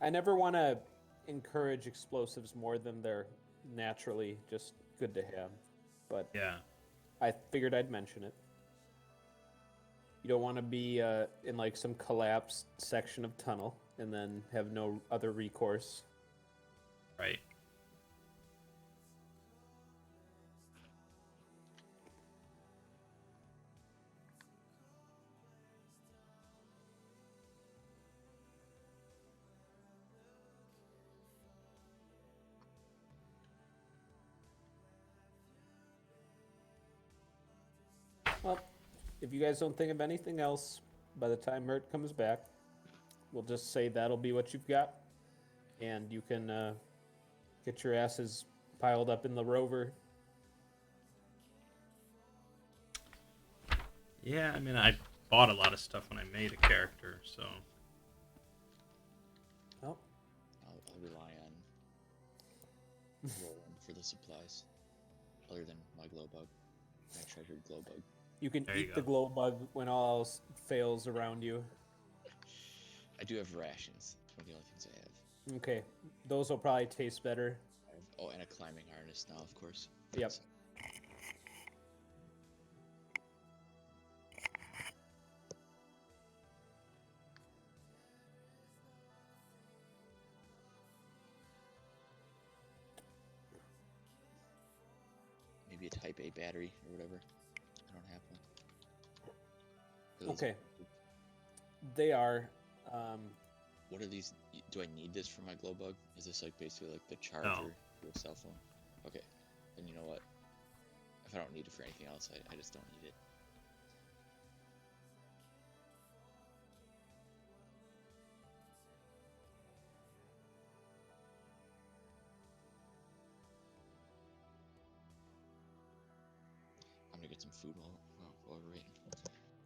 I never want to encourage explosives more than they're naturally just good to have, but Yeah. I figured I'd mention it. You don't want to be in like some collapsed section of tunnel and then have no other recourse. Right. Well, if you guys don't think of anything else by the time Mert comes back, we'll just say that'll be what you've got, and you can get your asses piled up in the rover. Yeah, I mean, I bought a lot of stuff when I made a character, so Oh, I'll rely on Roland for the supplies. Other than my glow bug. My treasured glow bug. you can There you eat the go. glow bug when all else fails around you. I do have rations. That's one of the only things I have. Okay, those will probably taste better. Oh, and a climbing harness now, of course. Yep. Maybe a Type A battery or whatever. I don't have one. Are those- Okay. They are. What are these? Do I need this for my glow bug? Is this like basically like the charger for a cell phone? Okay. Then you know what? If I don't need it for anything else, I just don't need it. I'm gonna get some food while we're waiting.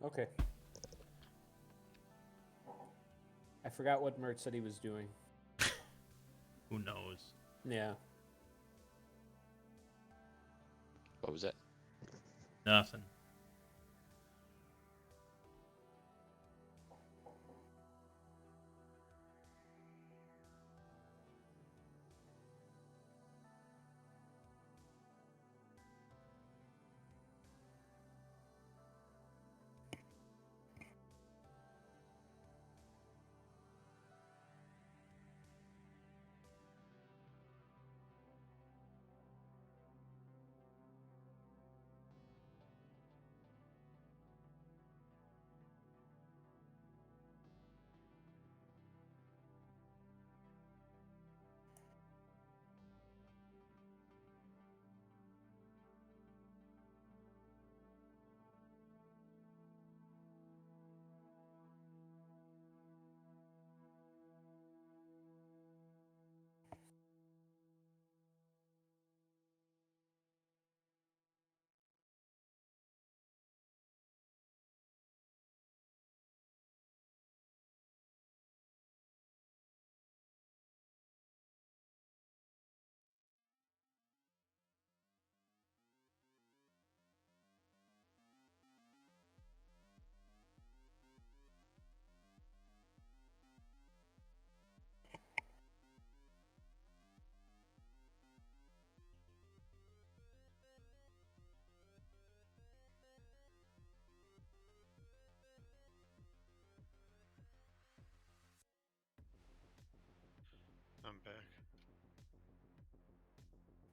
Okay. I forgot what Mert said he was doing. who knows? Yeah. What was that? Nothing. I'm back.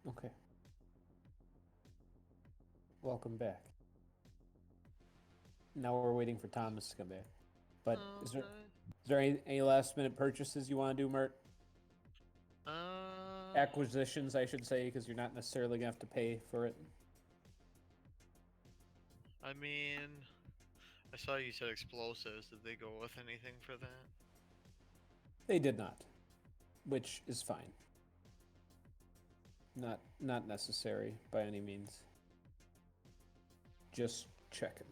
Okay. Welcome back. Now we're waiting for Thomas to come back. But is there any last minute purchases you want to do, Mert? Acquisitions, I should say, because you're not necessarily gonna have to pay for it. I mean, I saw you said explosives. Did they go with anything for that? They did not, which is fine. Not necessary by any means. Just checking.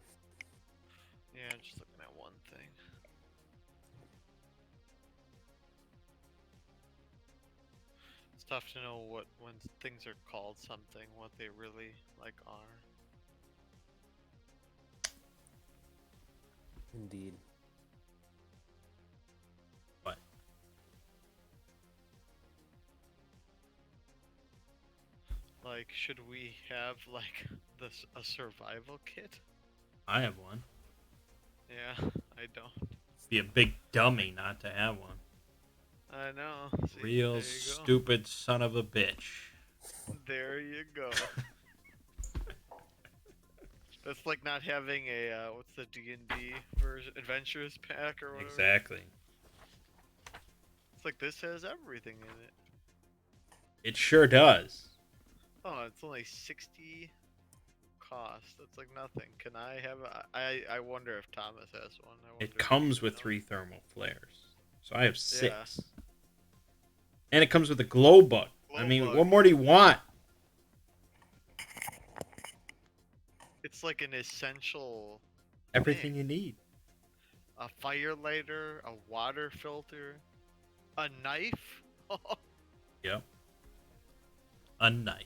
Yeah, just looking at one thing. It's tough to know when things are called something, what they really like are. Indeed. What? Like, should we have like a survival kit? I have one. Yeah, I don't. Be a big dummy not to have one. I know. See, there Real you go. stupid son of a bitch. There you go. That's like not having a what's the D&D version, Adventures pack or whatever. Exactly. It's like this has everything in it. It sure does. Oh, it's only 60 cost. That's like nothing. Can I have I wonder if Thomas has one. I wonder It if comes he with knows. 3 thermal flares. So I have 6. Yeah. And it comes with a glow bug. I Glow mean, bug. what more do you want? It's like an essential Everything thing. you need. a fire lighter, a water filter, a knife. Yep. A knife.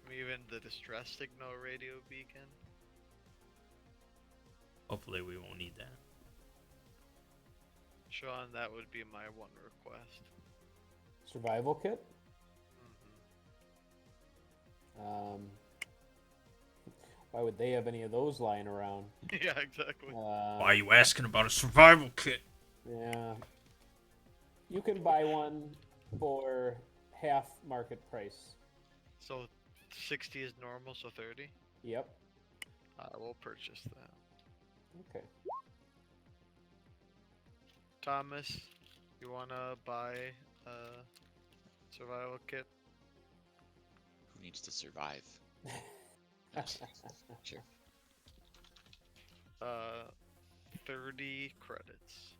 Even the distress signal radio beacon. Hopefully we won't need that. Sean, that would be my one request. Survival kit. Mm-hmm. Why would they have any of those lying around? Yeah, exactly. Why are you asking about a survival kit? Yeah. You can buy one for half market price. So 60 is normal, so 30? Yep. I will purchase that. Okay. Thomas, you wanna buy a survival kit? Who needs to survive? Sure. 30 credits.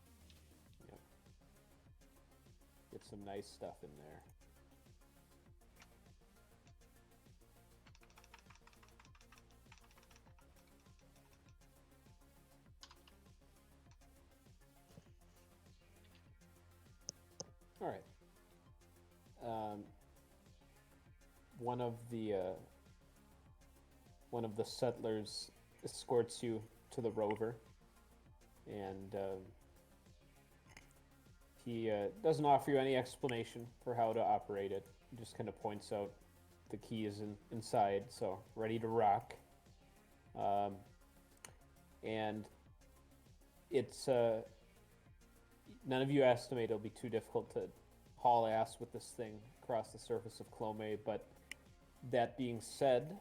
Yep. Get some nice stuff in there. All right. One of the settlers escorts you to the rover, and he doesn't offer you any explanation for how to operate it. He just kind of points out the key is inside, so ready to rock. And it's none of you estimate it'll be too difficult to haul ass with this thing across the surface of Clomé, but that being said,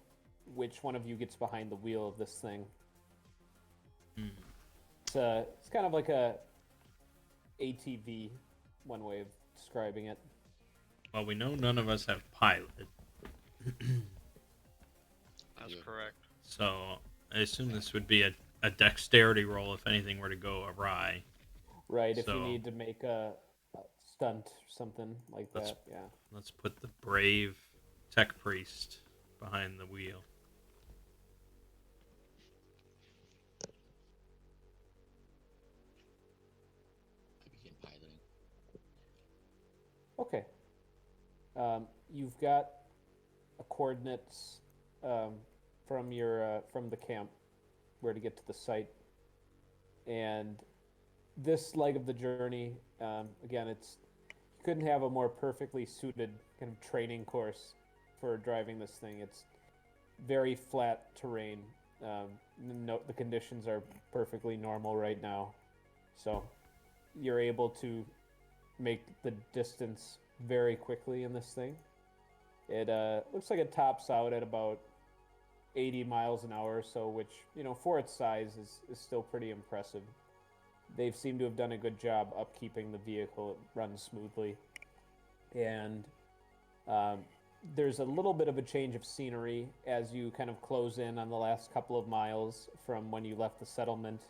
which one of you gets behind the wheel of this thing? It's kind of like a ATV, one way of describing it. Well, we know none of us have pilot, That's correct. so I assume this would be a dexterity roll if anything were to go awry. Right, if you So- need to make a stunt or something like Let's- that, yeah. Let's put the brave tech priest behind the wheel. I begin piloting. Okay. You've got coordinates from your from the camp where to get to the site, and this leg of the journey, again, you couldn't have a more perfectly suited kind of training course for driving this thing. It's very flat terrain. The conditions are perfectly normal right now, so you're able to make the distance very quickly in this thing. It looks like it tops out at about 80 miles an hour or so, which, for its size is still pretty impressive. They've seemed to have done a good job upkeeping the vehicle. It runs smoothly. And there's a little bit of a change of scenery as you kind of close in on the last couple of miles from when you left the settlement.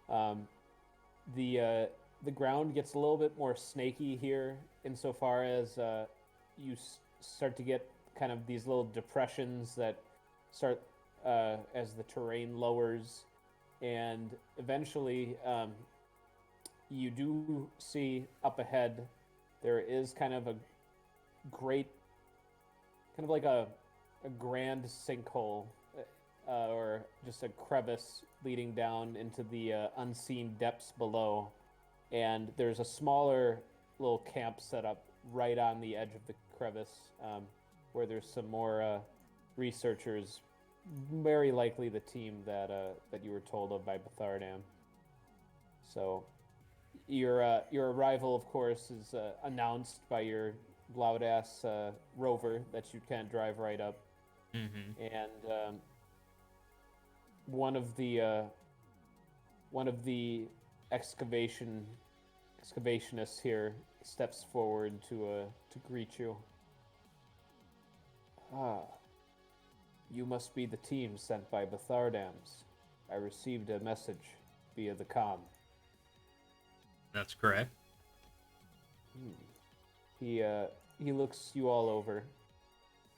The ground gets a little bit more snaky here insofar as you start to get kind of these little depressions that start as the terrain lowers, and eventually you do see up ahead there is kind of a great, kind of like a grand sinkhole or just a crevice leading down into the unseen depths below. And there's a smaller little camp set up right on the edge of the crevice where there's some more researchers, very likely the team that you were told of by Bethardam. So your arrival, of course, is announced by your loud-ass rover that you can't drive right up. Mm-hmm. And one of the excavationists here steps forward to greet you. Ah, you must be the team sent by Bethardams. I received a message via the comm. That's correct. He looks you all over,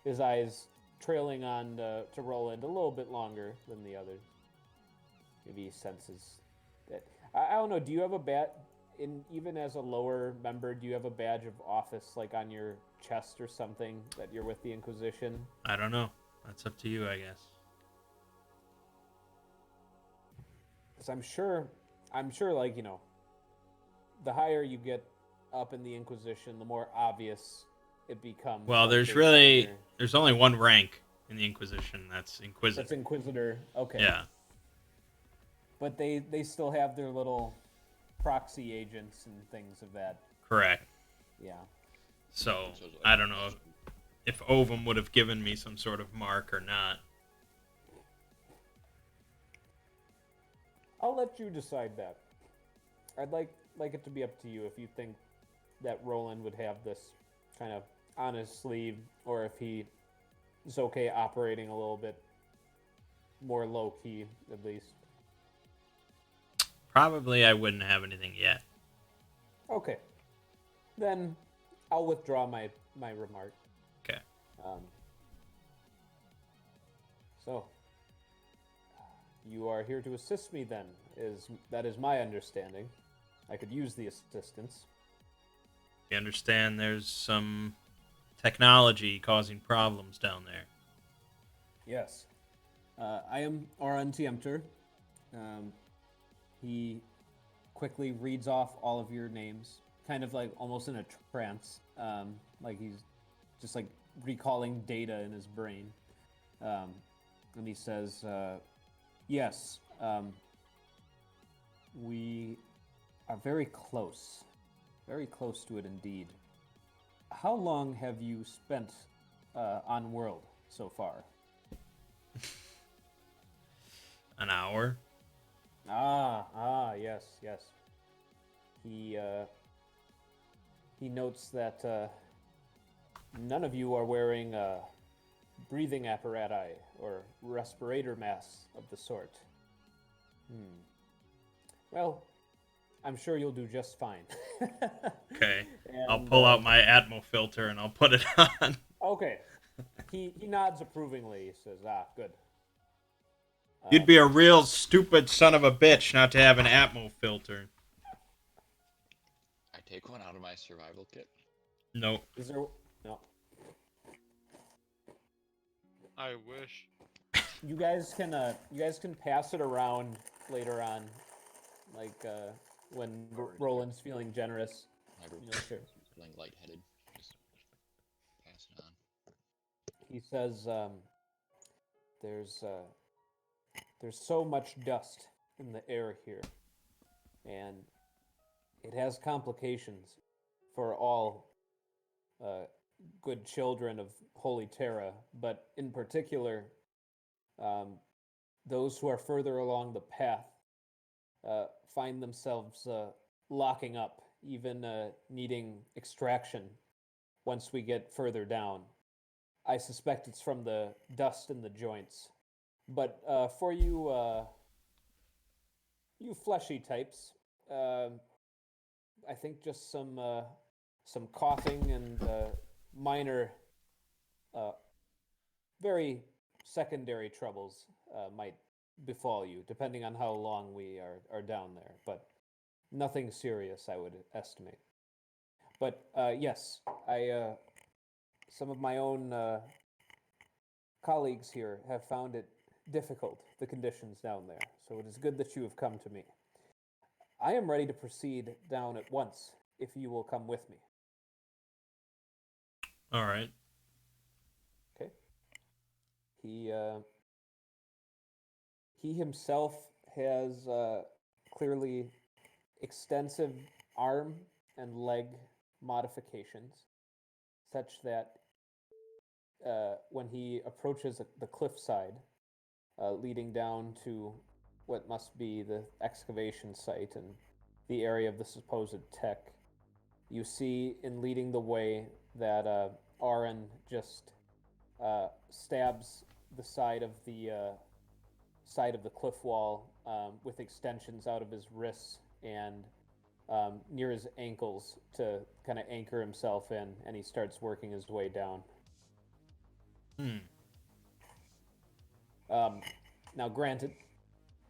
his eyes trailing on to Roland a little bit longer than the others. Maybe he senses I don't know. Do you have a even as a lower member, do you have a badge of office like on your chest or something that you're with the Inquisition? I don't know. That's up to you, I guess. Because I'm sure, like, the higher you get up in the Inquisition, the more obvious it becomes. Well, like, there's only one rank in the Inquisition. That's Inquisitor. That's Inquisitor. Okay. Yeah. But they still have their little proxy agents and things of that. Correct. Yeah. So I don't know if Ovum would have given me some sort of mark or not. I'll let you decide that. I'd like it to be up to you if you think that Roland would have this kind of on his sleeve, or if he is okay operating a little bit more low key, at least. Probably I wouldn't have anything yet. Okay. Then I'll withdraw my remark. Okay. So you are here to assist me then, that is my understanding. I could use the assistance. You understand there's some technology causing problems down there. Yes. I am Aran Tiemter. He quickly reads off all of your names, kind of like almost in a trance, like he's just like recalling data in his brain. And he says, yes, we are very close to it indeed. How long have you spent on World so far? An hour? Yes. He notes that none of you are wearing breathing apparatus or respirator masks of the sort. Well, I'm sure you'll do just fine. Okay. And, I'll pull out my Atmo filter and I'll put it on. Okay. He nods approvingly. He says, good. You'd be a real stupid son of a bitch not to have an Atmo filter. I take one out of my survival kit. No. Is there... No. I wish. You guys can pass it around later on, like when Roland's feeling generous. Sure. Feeling lightheaded. Just pass it on. He says, there's so much dust in the air here, and it has complications for all good children of Holy Terra, but in particular, those who are further along the path find themselves locking up, even needing extraction once we get further down. I suspect it's from the dust in the joints. But for you fleshy types, I think just some coughing and minor, very secondary troubles might befall you, depending on how long we are down there. But nothing serious, I would estimate. But yes, some of my own colleagues here have found it difficult, the conditions down there. So it is good that you have come to me. I am ready to proceed down at once, if you will come with me. All right. Okay. He himself has clearly extensive arm and leg modifications, such that when he approaches the cliffside leading down to what must be the excavation site and the area of the supposed tech, you see in leading the way that Aran just stabs the side of the cliff wall with extensions out of his wrists and near his ankles to kind of anchor himself in, and he starts working his way down. Now, granted,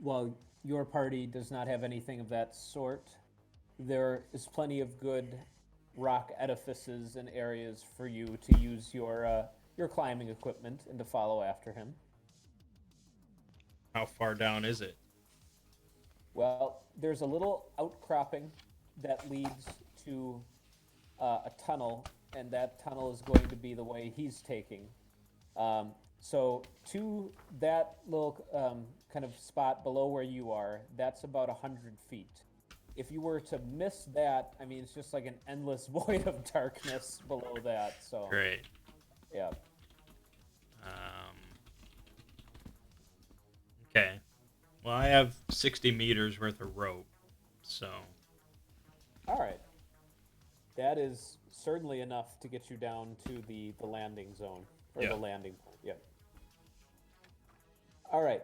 While your party does not have anything of that sort, there is plenty of good rock edifices and areas for you to use your climbing equipment and to follow after him. How far down is it? Well, there's a little outcropping that leads to a tunnel, and that tunnel is going to be the way he's taking. So to that little kind of spot below where you are, that's about 100 feet. If you were to miss that, I mean, it's just like an endless void of darkness below that. So Great. yeah. Okay. Well, I have 60 meters worth of rope, so All right. That is certainly enough to get you down to the landing zone or Yeah. the landing point. Yep. All right.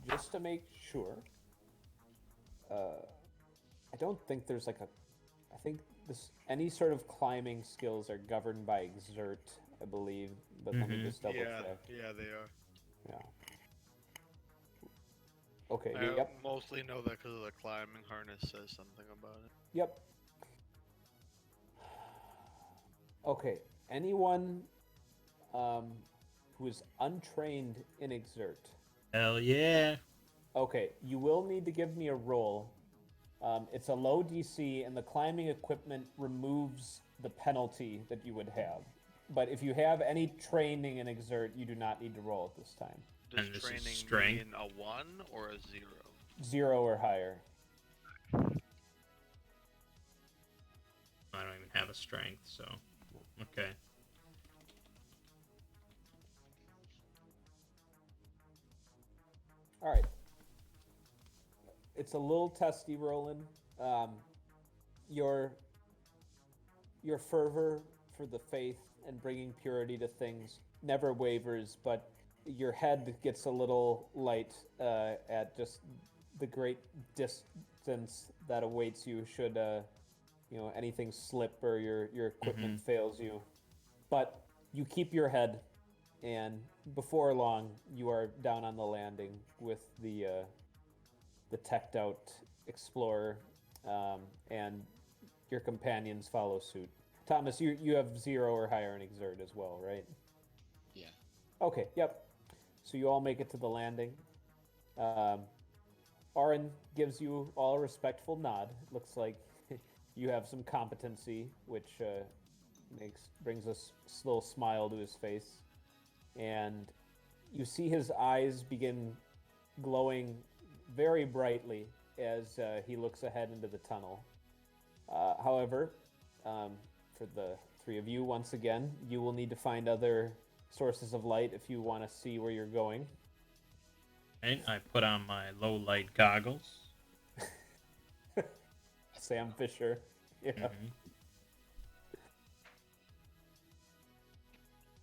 Just to make sure, I don't think there's like a. I think this any sort of climbing skills are governed by exert, I believe. But let me just double Yeah, check. yeah, they are. Yeah. Okay. I Yep. mostly know that because of the climbing harness says something about it. Yep. Okay. Anyone who is untrained in exert. hell yeah. Okay, you will need to give me a roll. It's a low DC, and the climbing equipment removes the penalty that you would have. But if you have any training in exert, you do not need to roll at this time. Does And this is training strength? mean a 1 or a 0? 0 or higher. I don't even have a strength, so okay. All right. It's a little testy, Roland. Your fervor for the faith and bringing purity to things never wavers, but your head gets a little light at just the great distance that awaits you should anything slip or your equipment fails you. But you keep your head, and before long you are down on the landing with the teched out explorer, and your companions follow suit. Thomas, you have 0 or higher in exert as well, right? Yeah. Okay, yep. So you all make it to the landing. Arin gives you all a respectful nod. It looks like you have some competency, which brings a little smile to his face. And you see his eyes begin glowing very brightly as he looks ahead into the tunnel. However, for the three of you, once again, you will need to find other sources of light if you want to see where you're going. And I put on my low light goggles. Sam Fisher. Yeah.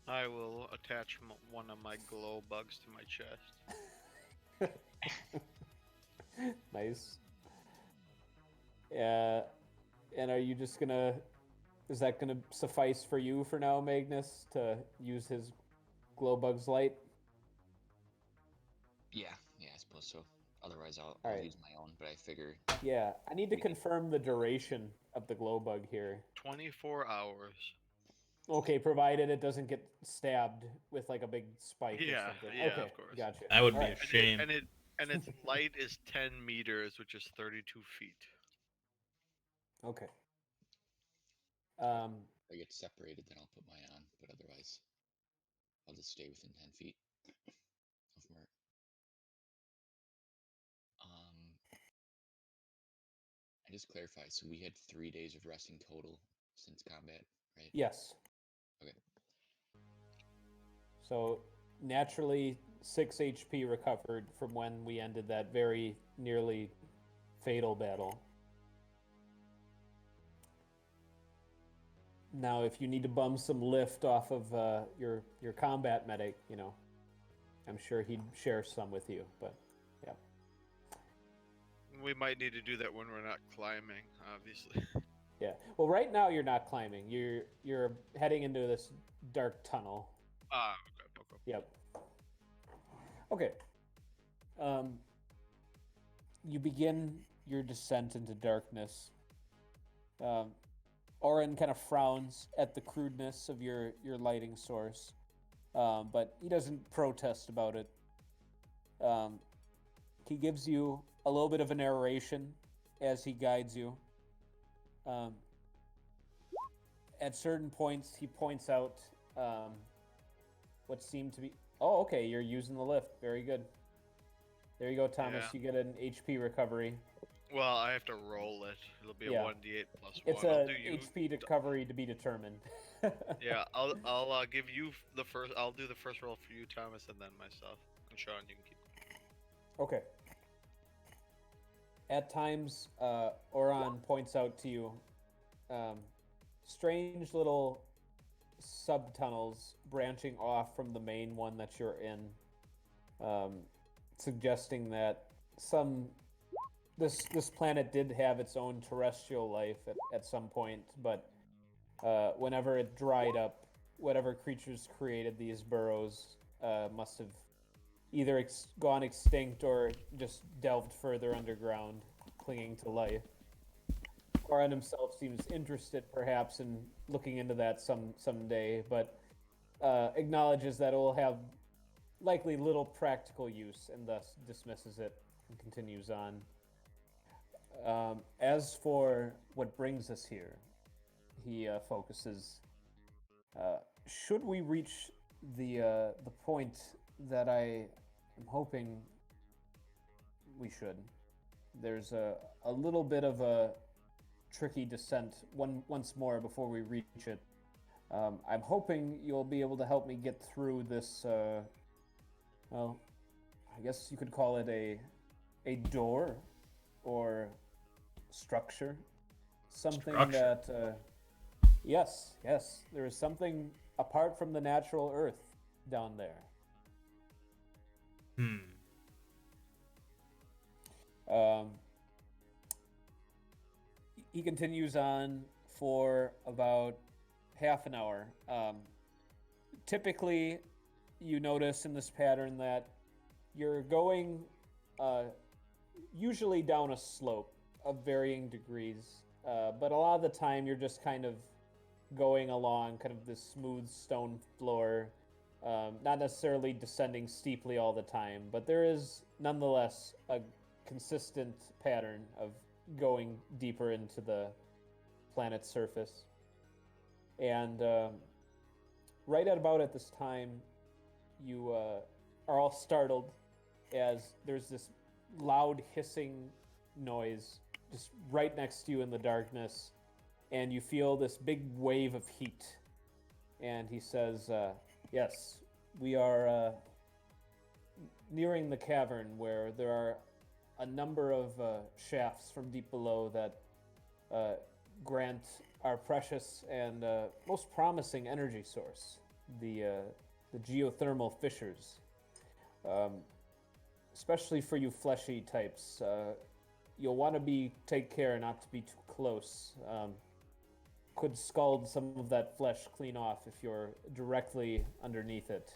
I will attach one of my glow bugs to my chest. Nice. And are you just gonna... Is that gonna suffice for you for now, Magnus, to use his glow bug's light? Yeah, I suppose so. Otherwise, I'll Alright. use my own. But I figure Yeah, I need to confirm the duration of the glow bug here. 24 hours. Okay, provided it doesn't get stabbed with like a big spike or Yeah, something. yeah, Okay, of course. gotcha. That would be Alright. a shame. And its light is 10 meters, which is 32 feet. Okay. if I get separated, then I'll put mine on. But otherwise, I'll just stay within 10 feet of Mert. I just clarify. So we had 3 days of resting total since combat, right? Yes. Okay. So naturally, 6 HP recovered from when we ended that very nearly fatal battle. Now, if you need to bum some lift off of your combat medic, I'm sure he'd share some with you. But yeah. We might need to do that when we're not climbing, obviously. Yeah. Well, right now you're not climbing. You're heading into this dark tunnel. Okay. Yep. Okay. You begin your descent into darkness. Oren kind of frowns at the crudeness of your lighting source, but he doesn't protest about it. He gives you a little bit of a narration as he guides you. At certain points, he points out what seemed to be. Oh, okay, you're using the lift. Very good. There you go, Thomas. Yeah. You get an HP recovery. Well, I have to roll it. It'll be a Yeah. 1d8 plus 1. It's I'll a do you. HP recovery to be determined. Yeah, I'll give you the first. I'll do the first roll for you, Thomas, and then myself. And Sean, you can keep. Okay. At times, Oran points out to you strange little subtunnels branching off from the main one that you're in, suggesting that this planet did have its own terrestrial life at some point, but whenever it dried up, whatever creatures created these burrows must have either gone extinct or just delved further underground, clinging to life. Oran himself seems interested, perhaps, in looking into that someday, but acknowledges that it will have likely little practical use, and thus dismisses it and continues on. As for what brings us here, he focuses. Should we reach the point that I am hoping we should, there's a little bit of a tricky descent once more before we reach it. I'm hoping you'll be able to help me get through this. Well, I guess you could call it a door or structure, something that. Yes, there is something apart from the natural earth down there. He continues on for about half an hour. Typically, you notice in this pattern that you're going usually down a slope of varying degrees, but a lot of the time you're just kind of going along kind of this smooth stone floor, not necessarily descending steeply all the time, but there is nonetheless a consistent pattern of going deeper into the planet's surface. And right at this time, you are all startled as there's this loud hissing noise just right next to you in the darkness, and you feel this big wave of heat. And he says, yes, we are nearing the cavern where there are a number of shafts from deep below that grant our precious and most promising energy source, the geothermal fissures. Especially for you fleshy types, you'll want to take care not to be too close. Could scald some of that flesh clean off if you're directly underneath it.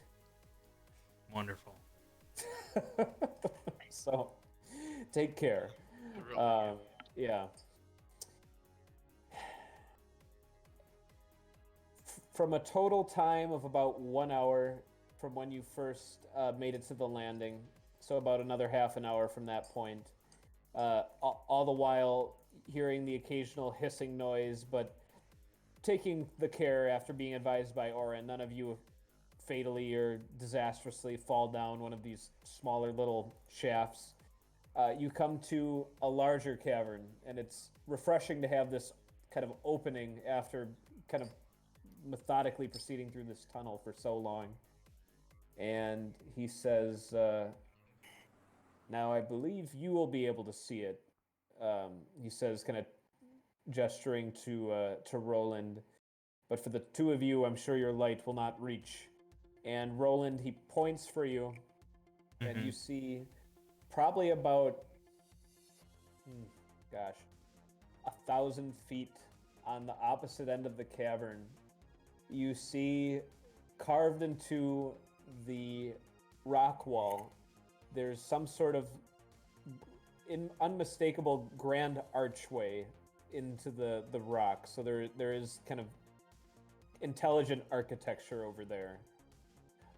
Wonderful. So, take care. Yeah. From a total time of about 1 hour from when you first made it to the landing, so about another half an hour from that point, all the while hearing the occasional hissing noise, but taking the care after being advised by Oren, none of you fatally or disastrously fall down one of these smaller little shafts. You come to a larger cavern, and it's refreshing to have this kind of opening after kind of methodically proceeding through this tunnel for so long. And he says, now I believe you will be able to see it. He says, kind of gesturing to Roland. But for the two of you, I'm sure your light will not reach. And Roland, he points for you, and you see probably about, 1,000 feet on the opposite end of the cavern, you see carved into the rock wall there's some sort of unmistakable grand archway into the rock. So there is kind of intelligent architecture over there.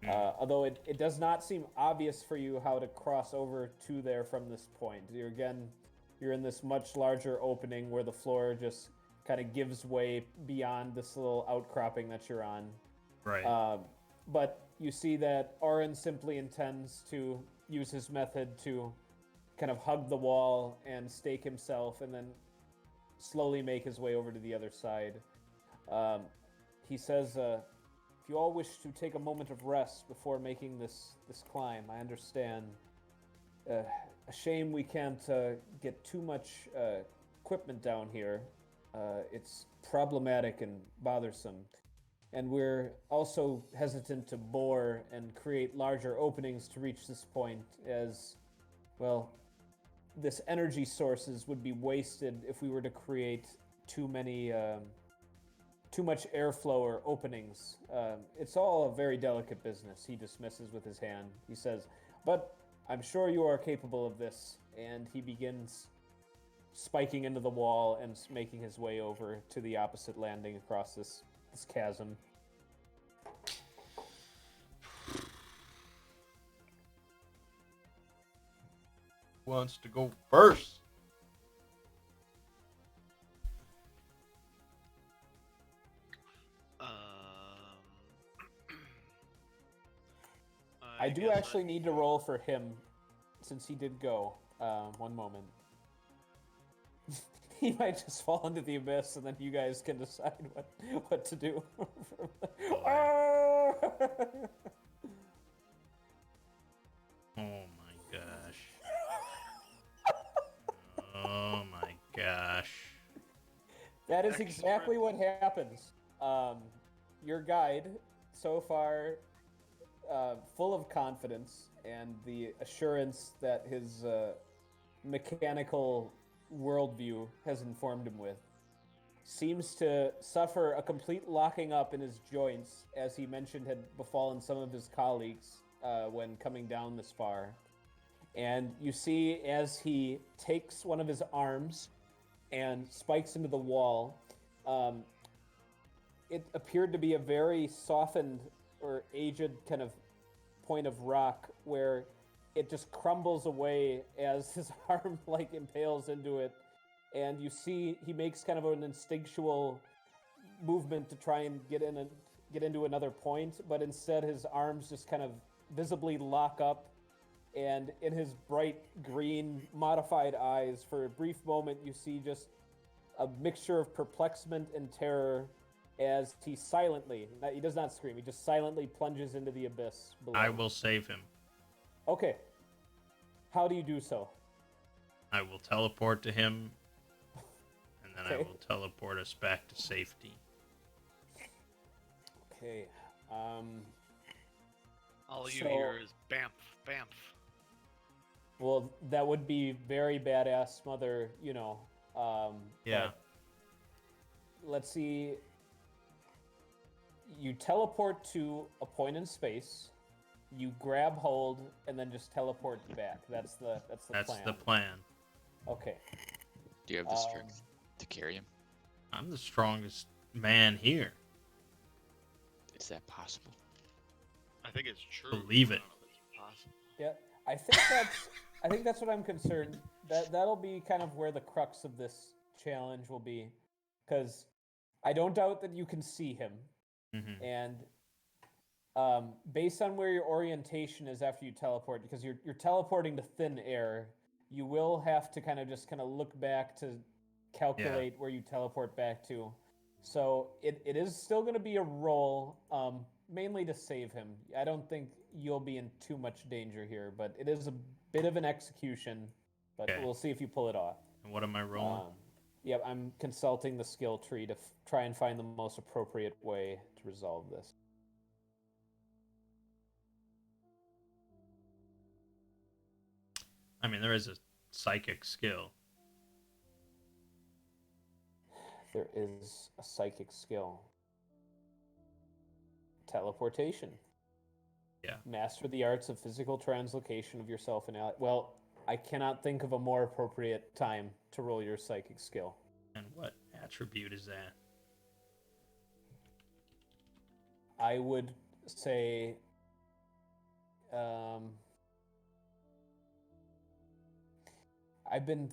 Although it does not seem obvious for you how to cross over to there from this point. You're in this much larger opening where the floor just kind of gives way beyond this little outcropping that you're on. Right. But you see that Oren simply intends to use his method to kind of hug the wall and stake himself and then slowly make his way over to the other side. He says, if you all wish to take a moment of rest before making this climb, I understand. A shame we can't get too much equipment down here. It's problematic and bothersome. And we're also hesitant to bore and create larger openings to reach this point, as, well, this energy sources would be wasted if we were to create too much airflow or openings. It's all a very delicate business, he dismisses with his hand. He says, but I'm sure you are capable of this. And he begins spiking into the wall and making his way over to the opposite landing across this chasm. Who wants to go first? I do guess actually need to roll for him, since he did go. One moment. He might just fall into the abyss, and then you guys can decide what to do. Oh my gosh. Oh my gosh. That is exactly what happens. Your guide, so far, full of confidence and the assurance that his mechanical worldview has informed him with, seems to suffer a complete locking up in his joints, as he mentioned had befallen some of his colleagues when coming down this far. And you see as he takes one of his arms and spikes into the wall, it appeared to be a very softened or aged kind of point of rock where it just crumbles away as his arm like impales into it, and you see he makes kind of an instinctual movement to try and get into another point, but instead his arms just kind of visibly lock up, and in his bright green modified eyes, for a brief moment you see just a mixture of perplexement and terror as he does not scream, he just silently plunges into the abyss below. I will save him. Okay. How do you do so? I will teleport to him, and then I Okay. will teleport us back to safety. Okay. all you So- hear is bamf, bamf. Well, that would be very badass, mother, Yeah. but let's see. You teleport to a point in space, you grab hold, and then just teleport back. That's the That's plan. the plan. Okay. Do you have the strength to carry him? I'm the strongest man here. Is that possible? I think it's true. Believe it. I don't know if it's possible. Yeah, I think that's what I'm concerned. That'll be kind of where the crux of this challenge will be, because I don't doubt that you can see him, Hmm. and based on where your orientation is after you teleport, because you're teleporting to thin air, you will have to kind of look back to calculate where you teleport back to. So it is still going to be a roll, mainly to save him. I don't think you'll be in too much danger here, but it is a bit of an execution. But Okay. we'll see if you pull it off. And what am I rolling? Yep, I'm consulting the skill tree to try and find the most appropriate way to resolve this. I mean, there is a psychic skill. There is a psychic skill. Teleportation. Yeah. Master the arts of physical translocation of yourself and ally. Well, I cannot think of a more appropriate time to roll your psychic skill. And what attribute is that? I would say, I've been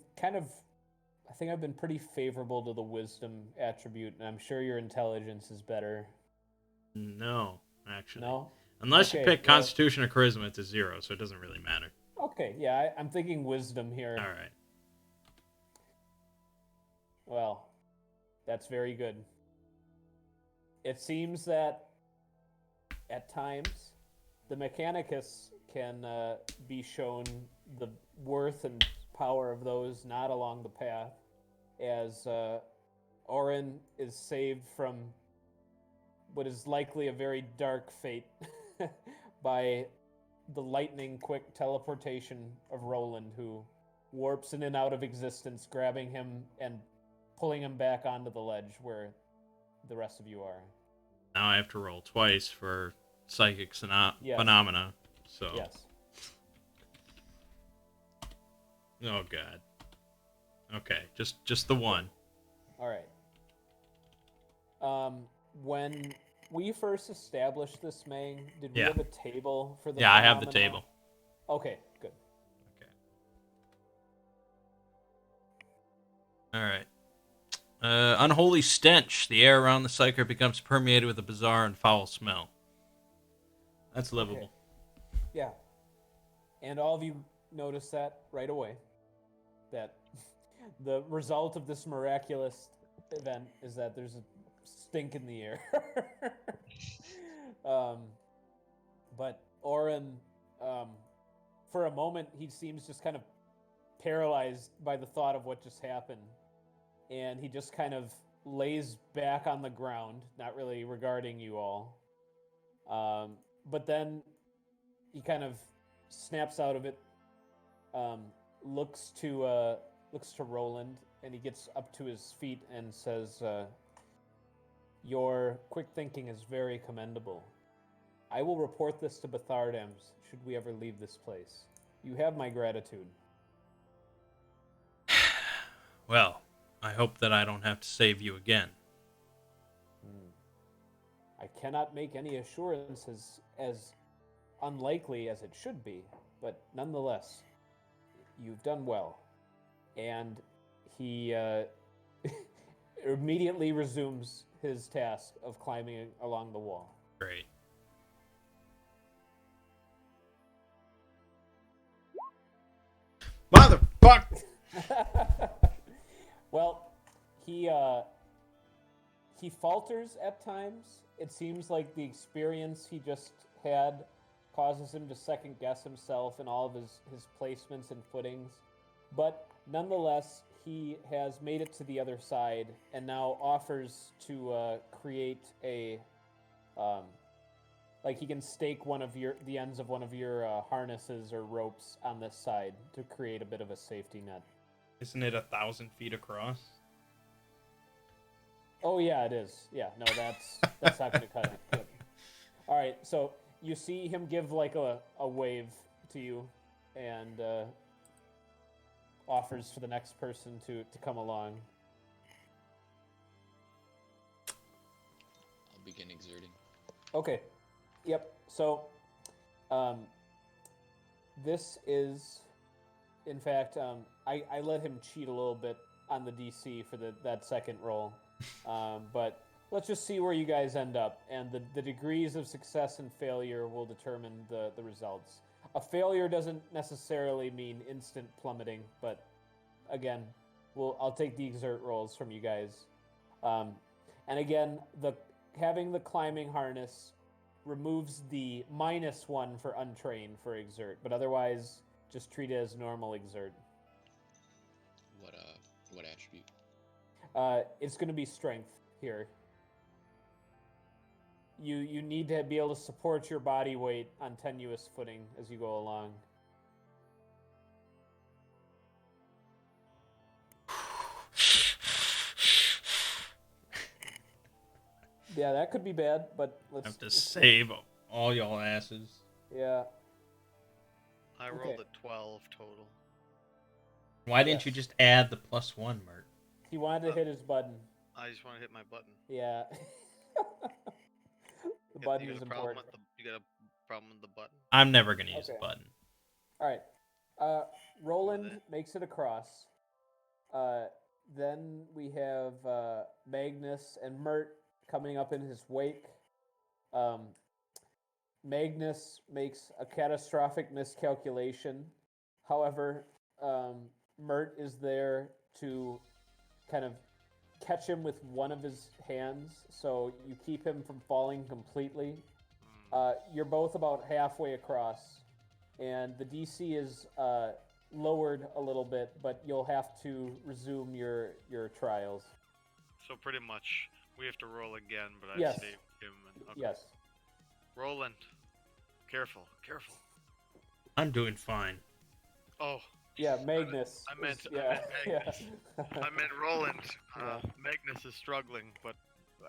I think I've been pretty favorable to the wisdom attribute, and I'm sure your intelligence is better. No, actually. No? Unless you Okay, pick well- Constitution or Charisma, it's a 0, so it doesn't really matter. Okay, yeah, I'm thinking wisdom here. All right. Well, that's very good. It seems that at times the Mechanicus can be shown the worth and power of those not along the path, as Orin is saved from what is likely a very dark fate by the lightning quick teleportation of Roland, who warps in and out of existence, grabbing him and pulling him back onto the ledge where the rest of you are. Now I have to roll twice for psychic Yes. phenomena. So. Yes. Oh god. Okay, just the one. All right. When we first established this, Mang, did we Yeah. have a table for the Yeah, I have the phenomena? table. Okay, good. Okay. All right. Unholy stench. The air around the psyker becomes permeated with a bizarre and foul smell. That's livable. Okay. Yeah. And all of you notice that right away. That the result of this miraculous event is that there's a stink in the air. But Orin, for a moment, he seems just kind of paralyzed by the thought of what just happened. And he just kind of lays back on the ground, not really regarding you all. But then he kind of snaps out of it, looks to Roland, and he gets up to his feet and says, "Your quick thinking is very commendable. I will report this to Bethardams should we ever leave this place. You have my gratitude." Well, I hope that I don't have to save you again. I cannot make any assurances as unlikely as it should be, but nonetheless, you've done well. And he immediately resumes his task of climbing along the wall. Great. Motherfucker! Well, he falters at times. It seems like the experience he just had causes him to second guess himself and all of his placements and footings. But nonetheless, he has made it to the other side and now offers to create a like he can stake the ends of one of your harnesses or ropes on this side to create a bit of a safety net. Isn't it 1,000 feet across? Oh yeah, it is. Yeah, no, that's not going to cut it. Good. All right, so you see him give like a wave to you, and offers for the next person to come along. I'll begin exerting. Okay. Yep. So, this is, in fact, I let him cheat a little bit on the DC for that second roll. But let's just see where you guys end up, and the degrees of success and failure will determine the results. A failure doesn't necessarily mean instant plummeting, but again, I'll take the exert rolls from you guys. And again, having the climbing harness removes the -1 for untrained for exert, but otherwise just treat it as normal exert. What attribute? It's going to be strength here. You need to be able to support your body weight on tenuous footing as you go along. Yeah, that could be bad, but I have to save all y'all asses. Yeah. I Okay. rolled a 12 total. Why didn't you Yes. just add the +1, Mert? He wanted to hit his button. I just want to hit my button. Yeah. The button You is got a problem important. with the? You got a problem with the button? I'm never gonna use Okay. a button. All right. Roland that. makes it across. Then we have Magnus and Mert coming up in his wake. Magnus makes a catastrophic miscalculation. However, Mert is there to kind of catch him with one of his hands, so you keep him from falling completely. You're both about halfway across, and the DC is lowered a little bit, but you'll have to resume your trials. So pretty much we have to roll again, but I Yes. saved him. Okay. Yes. Roland, careful. I'm doing fine. Oh. Yeah, Magnus. I meant Magnus. I meant Roland. Yeah. Magnus is struggling, but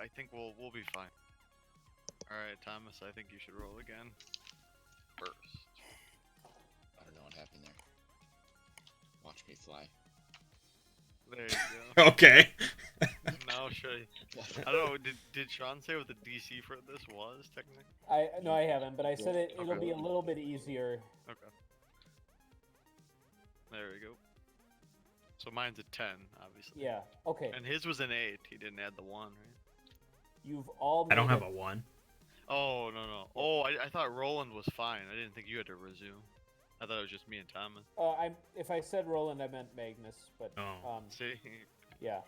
I think we'll be fine. All right, Thomas. I think you should roll again. First. I don't know what happened there. Watch me fly. There you go. Okay. Now should I don't know. Did Sean say what the DC for this was technically? I haven't, but I said it'll Okay. be a little bit easier. Okay. There we go. So mine's a 10, obviously. Yeah. Okay. And his was an 8. He didn't add the 1, right? You've all. I don't made have it. a 1. Oh, no. Oh, I thought Roland was fine. I didn't think you had to resume. I thought it was just me and Thomas. If I said Roland, I meant Magnus, but Oh. See? yeah.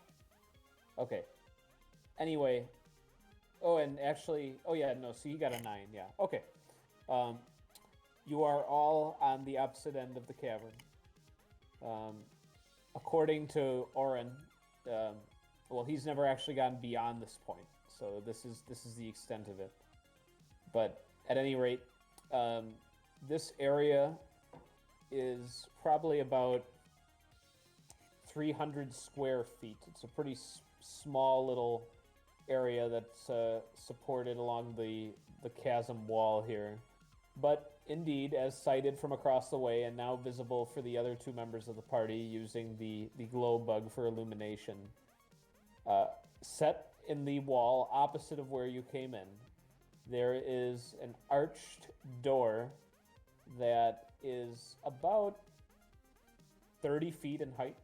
Okay. Anyway. Oh, and actually, oh yeah, no. So you got a 9. Yeah. Okay. You are all on the opposite end of the cavern. According to Oren, well, he's never actually gone beyond this point, so this is the extent of it. But at any rate, this area is probably about 300 square feet. It's a pretty small little area that's supported along the chasm wall here. But indeed, as sighted from across the way and now visible for the other two members of the party using the glow bug for illumination, set in the wall opposite of where you came in, there is an arched door that is about 30 feet in height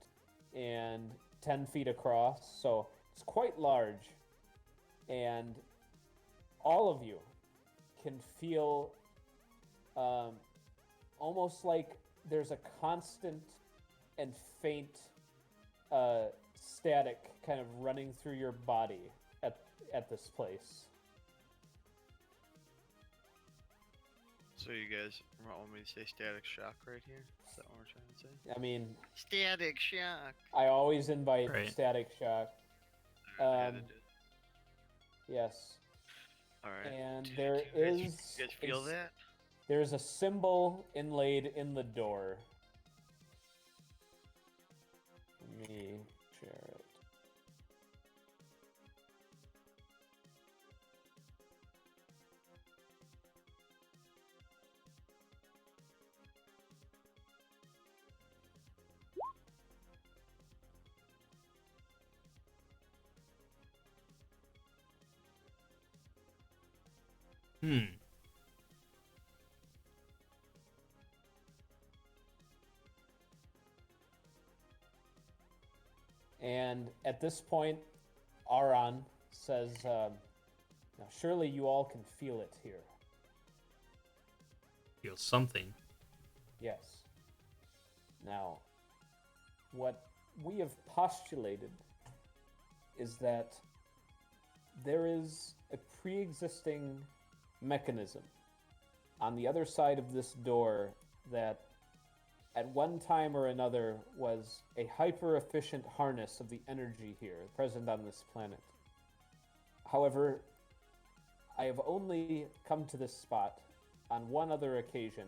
and 10 feet across, so it's quite large. And all of you can feel almost like there's a constant and faint static kind of running through your body at this place. So you guys want me to say static shock right here? Is that what we're trying to say? I mean, Static shock. I always invite Right. static shock. Alright, I had to do it. Yes. Alright. And Do there you is guys feel that? There's a symbol inlaid in the door. Let me share it. And at this point, Aran says, now surely you all can feel it here. Feel something. Yes. Now, what we have postulated is that there is a pre-existing mechanism on the other side of this door that at one time or another was a hyper-efficient harness of the energy here present on this planet. However, I have only come to this spot on one other occasion.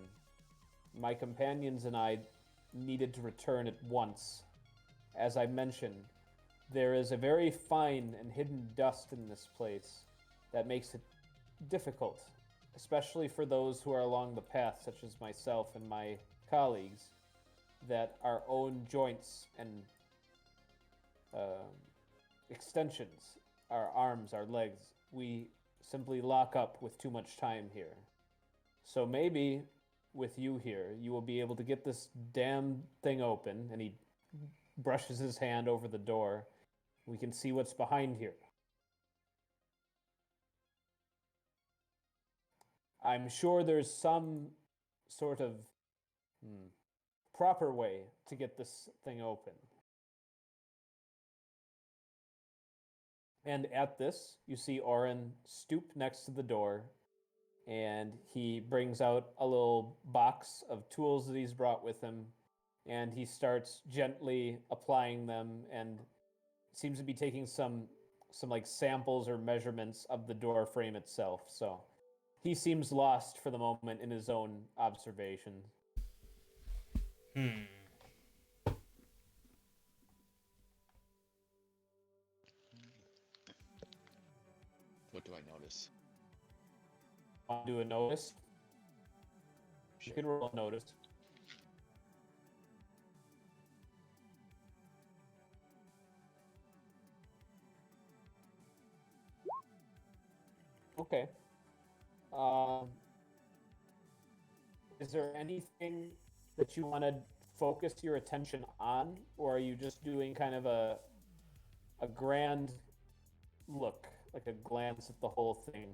My companions and I needed to return at once. As I mentioned, there is a very fine and hidden dust in this place that makes it difficult, especially for those who are along the path, such as myself and my colleagues, that our own joints and extensions, our arms, our legs, we simply lock up with too much time here. So maybe with you here, you will be able to get this damn thing open, and he brushes his hand over the door. We can see what's behind here. I'm sure there's some sort of proper way to get this thing open. And at this, you see Oren stoop next to the door, and he brings out a little box of tools that he's brought with him, and he starts gently applying them and seems to be taking some like samples or measurements of the door frame itself. So he seems lost for the moment in his own observations. What do I notice? Want to do a notice? You can roll a notice. Okay. Is there anything that you want to focus your attention on, or are you just doing kind of a grand look, like a glance at the whole thing?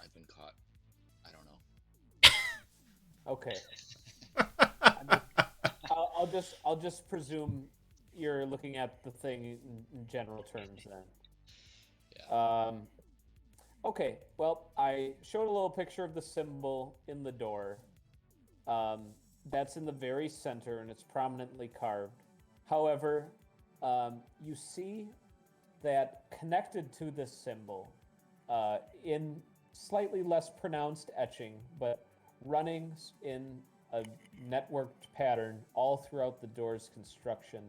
I've been caught. I don't know. Okay. I'll just presume you're looking at the thing in general terms then. Yeah. Okay. Well, I showed a little picture of the symbol in the door. That's in the very center and it's prominently carved. However, you see that connected to this symbol, in slightly less pronounced etching, but running in a networked pattern all throughout the door's construction,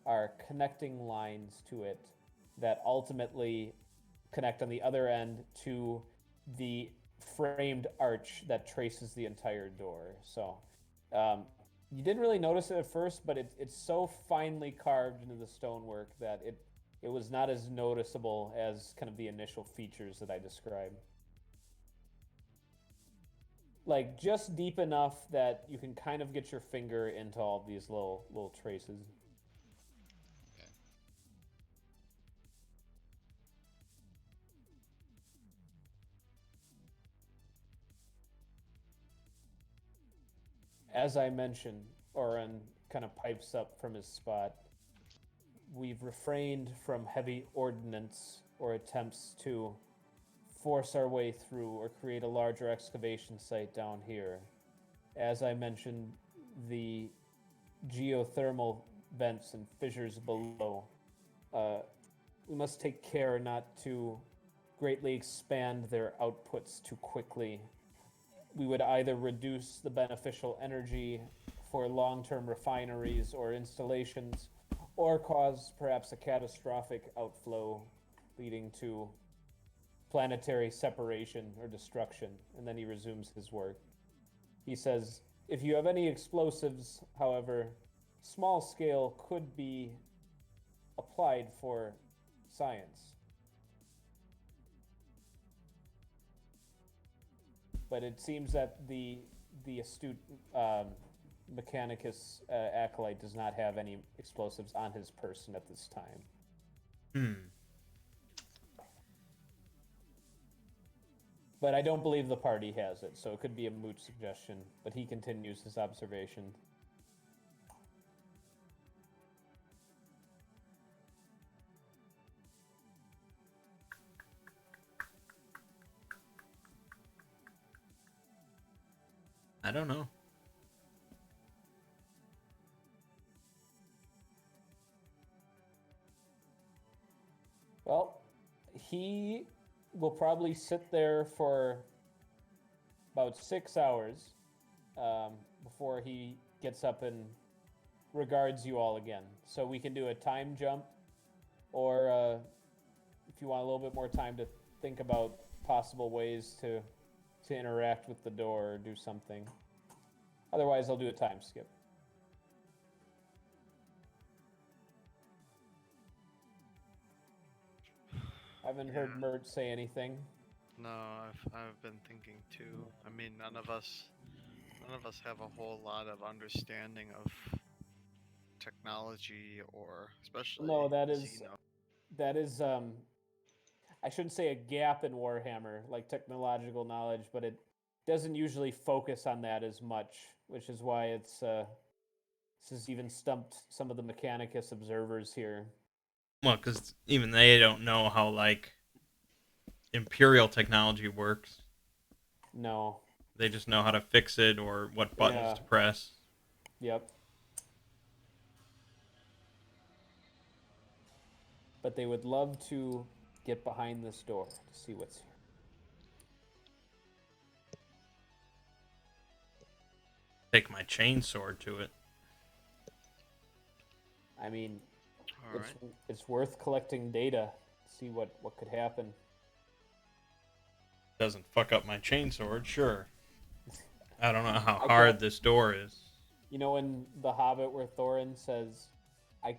are connecting lines to it that ultimately connect on the other end to the framed arch that traces the entire door. So you didn't really notice it at first, but it's so finely carved into the stonework that it was not as noticeable as kind of the initial features that I described. Like just deep enough that you can kind of get your finger into all these little traces. Okay. As I mentioned, Oren kind of pipes up from his spot. We've refrained from heavy ordnance or attempts to force our way through or create a larger excavation site down here. As I mentioned, the geothermal vents and fissures below. We must take care not to greatly expand their outputs too quickly. We would either reduce the beneficial energy for long-term refineries or installations, or cause perhaps a catastrophic outflow leading to planetary separation or destruction. And then he resumes his work. He says, if you have any explosives, however, small scale could be applied for science. But it seems that the astute Mechanicus acolyte does not have any explosives on his person at this time. But I don't believe the party has it, so it could be a moot suggestion. But he continues his observation. I don't know. Well, he will probably sit there for about 6 hours before he gets up and regards you all again. So we can do a time jump, or if you want a little bit more time to think about possible ways to interact with the door or do something. Otherwise, I'll do a time skip. I haven't heard Mert say anything. No, I've been thinking too. I mean, none of us have a whole lot of understanding of technology, or especially No, that is I shouldn't say a gap in Warhammer, like technological knowledge, but it doesn't usually focus on that as much, which is why this has even stumped some of the Mechanicus observers here. Well, because even they don't know how, like, Imperial technology works. No. They just know how to fix it or what buttons to press. Yep. But they would love to get behind this door to see what's here. Take my chainsword to it. I mean, All it's worth collecting data to see what could happen. Doesn't fuck up my chainsword, sure. I don't know how hard this door is. You know, in The Hobbit where Thorin says, what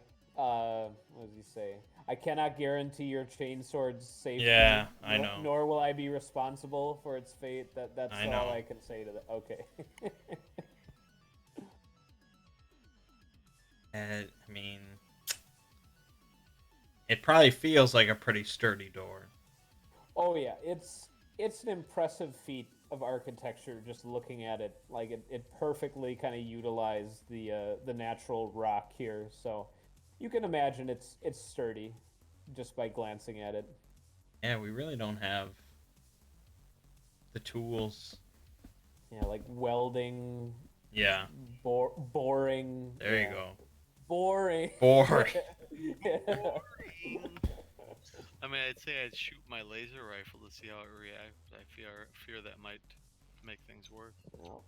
does he say? I cannot guarantee your chainsword's safety. Yeah, I know. Nor will I be responsible for its fate. That's I all know. I can say to that. Okay. I mean, it probably feels like a pretty sturdy door. Oh yeah, it's an impressive feat of architecture. Just looking at it, like it perfectly kind of utilized the natural rock here. So you can imagine it's sturdy just by glancing at it. Yeah, we really don't have the tools. Yeah, like welding. Yeah. Boring. There you go. Boring. Boring. I mean, I'd say I'd shoot my laser rifle to see how it reacts. I fear that might make things worse. Well,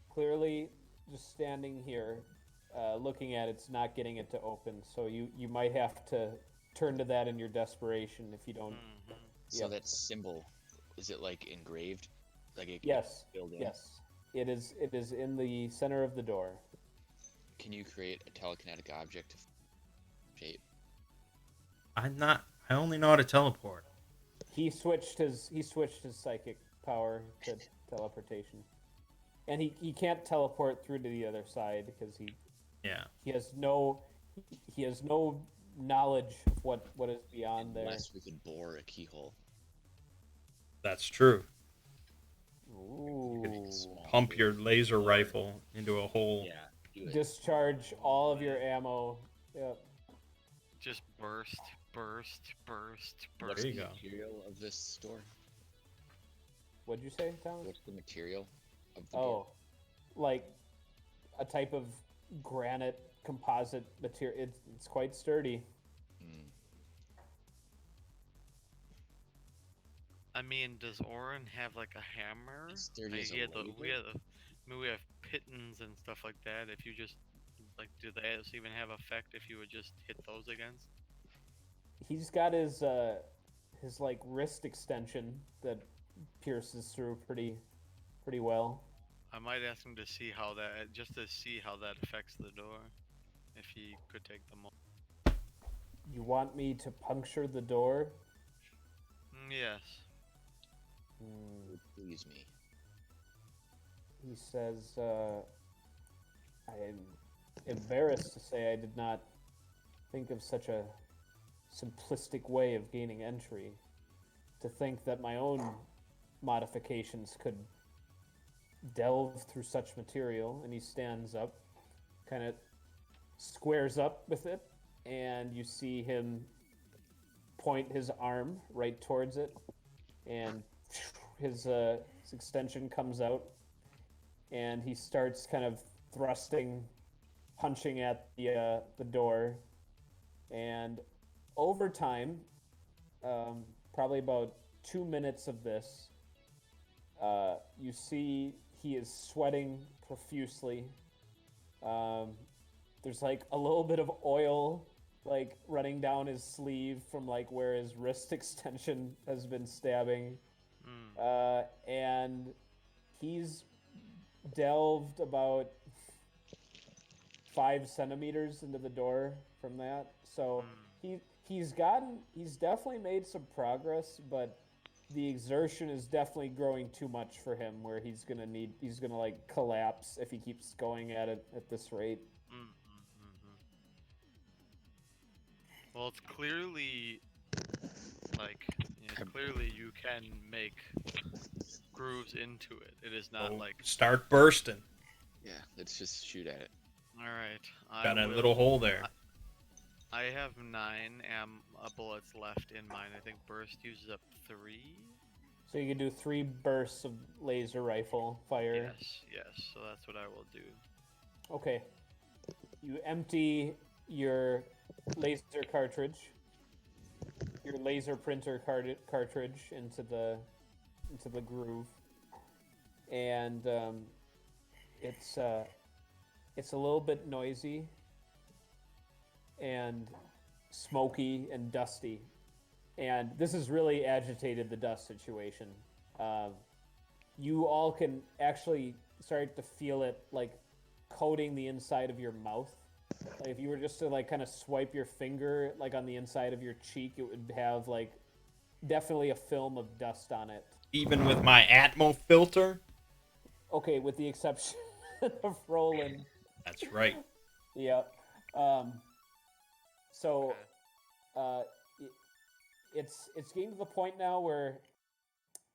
clearly, just standing here, looking at it's not getting it to open. So you might have to turn to that in your desperation if you don't. Mm-hmm. So that symbol, is it like engraved? Like it Yes. built in? Yes. It is in the center of the door. Can you create a telekinetic object of shape? I only know how to teleport. He switched his psychic power to teleportation, and he can't teleport through to the other side because he has no knowledge of what is beyond there. Unless we could bore a keyhole. That's true. Ooh. Pump your laser rifle into a hole. Yeah. Do it. Discharge all of your ammo. Yep. Just burst. What's There you the go. material of this store? What'd you say, Thomas? What's the material of the Oh, door? like a type of granite composite material. It's quite sturdy. I mean, does Orin have like a hammer? As sturdy as a We laser? have pittons and stuff like that. If you just like, do they even have effect if you would just hit those against? He's got his like wrist extension that pierces through pretty well. I might ask him to see how that affects the door. If he could take them all. You want me to puncture the door? Yes. It would please me. He says, I am embarrassed to say I did not think of such a simplistic way of gaining entry. To think that my own modifications could delve through such material. And he stands up, kind of squares up with it, and you see him point his arm right towards it, and his extension comes out, and he starts kind of thrusting, punching at the door, and over time, probably about 2 minutes of this, You see he is sweating profusely. There's like a little bit of oil like running down his sleeve from like where his wrist extension has been stabbing. And he's delved about 5 centimeters into the door from that. So he's definitely made some progress, but the exertion is definitely growing too much for him where he's gonna like collapse if he keeps going at it at this rate. Well, it's clearly like clearly you can make grooves into it. It is not like start bursting. Yeah, let's just shoot at it. all right. Got a little hole there. I have 9 bullets left in mine. I think burst uses up 3. So you can do 3 bursts of laser rifle fire. Yes. So that's what I will do. Okay. You empty your laser cartridge, your laser printer cartridge into the groove, and it's a little bit noisy and smoky and dusty, and this has really agitated the dust situation. You all can actually start to feel it like coating the inside of your mouth. Like if you were just to like kind of swipe your finger like on the inside of your cheek, it would have like definitely a film of dust on it. Even with my Atmo filter? Okay, with the exception of Roland. That's right. Yeah. So, it's getting to the point now where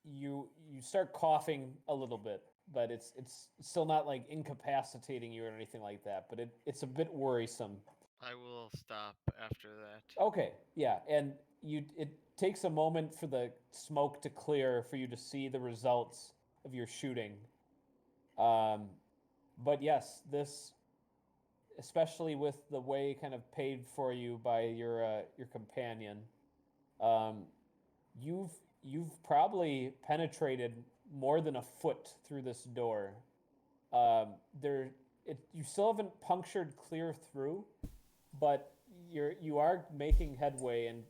you start coughing a little bit, but it's still not like incapacitating you or anything like that. But it's a bit worrisome. I will stop after that. Okay, yeah, and it takes a moment for the smoke to clear for you to see the results of your shooting. But yes, this, especially with the way kind of paid for you by your companion, you've probably penetrated more than a foot through this door. You still haven't punctured clear through, but you are making headway, and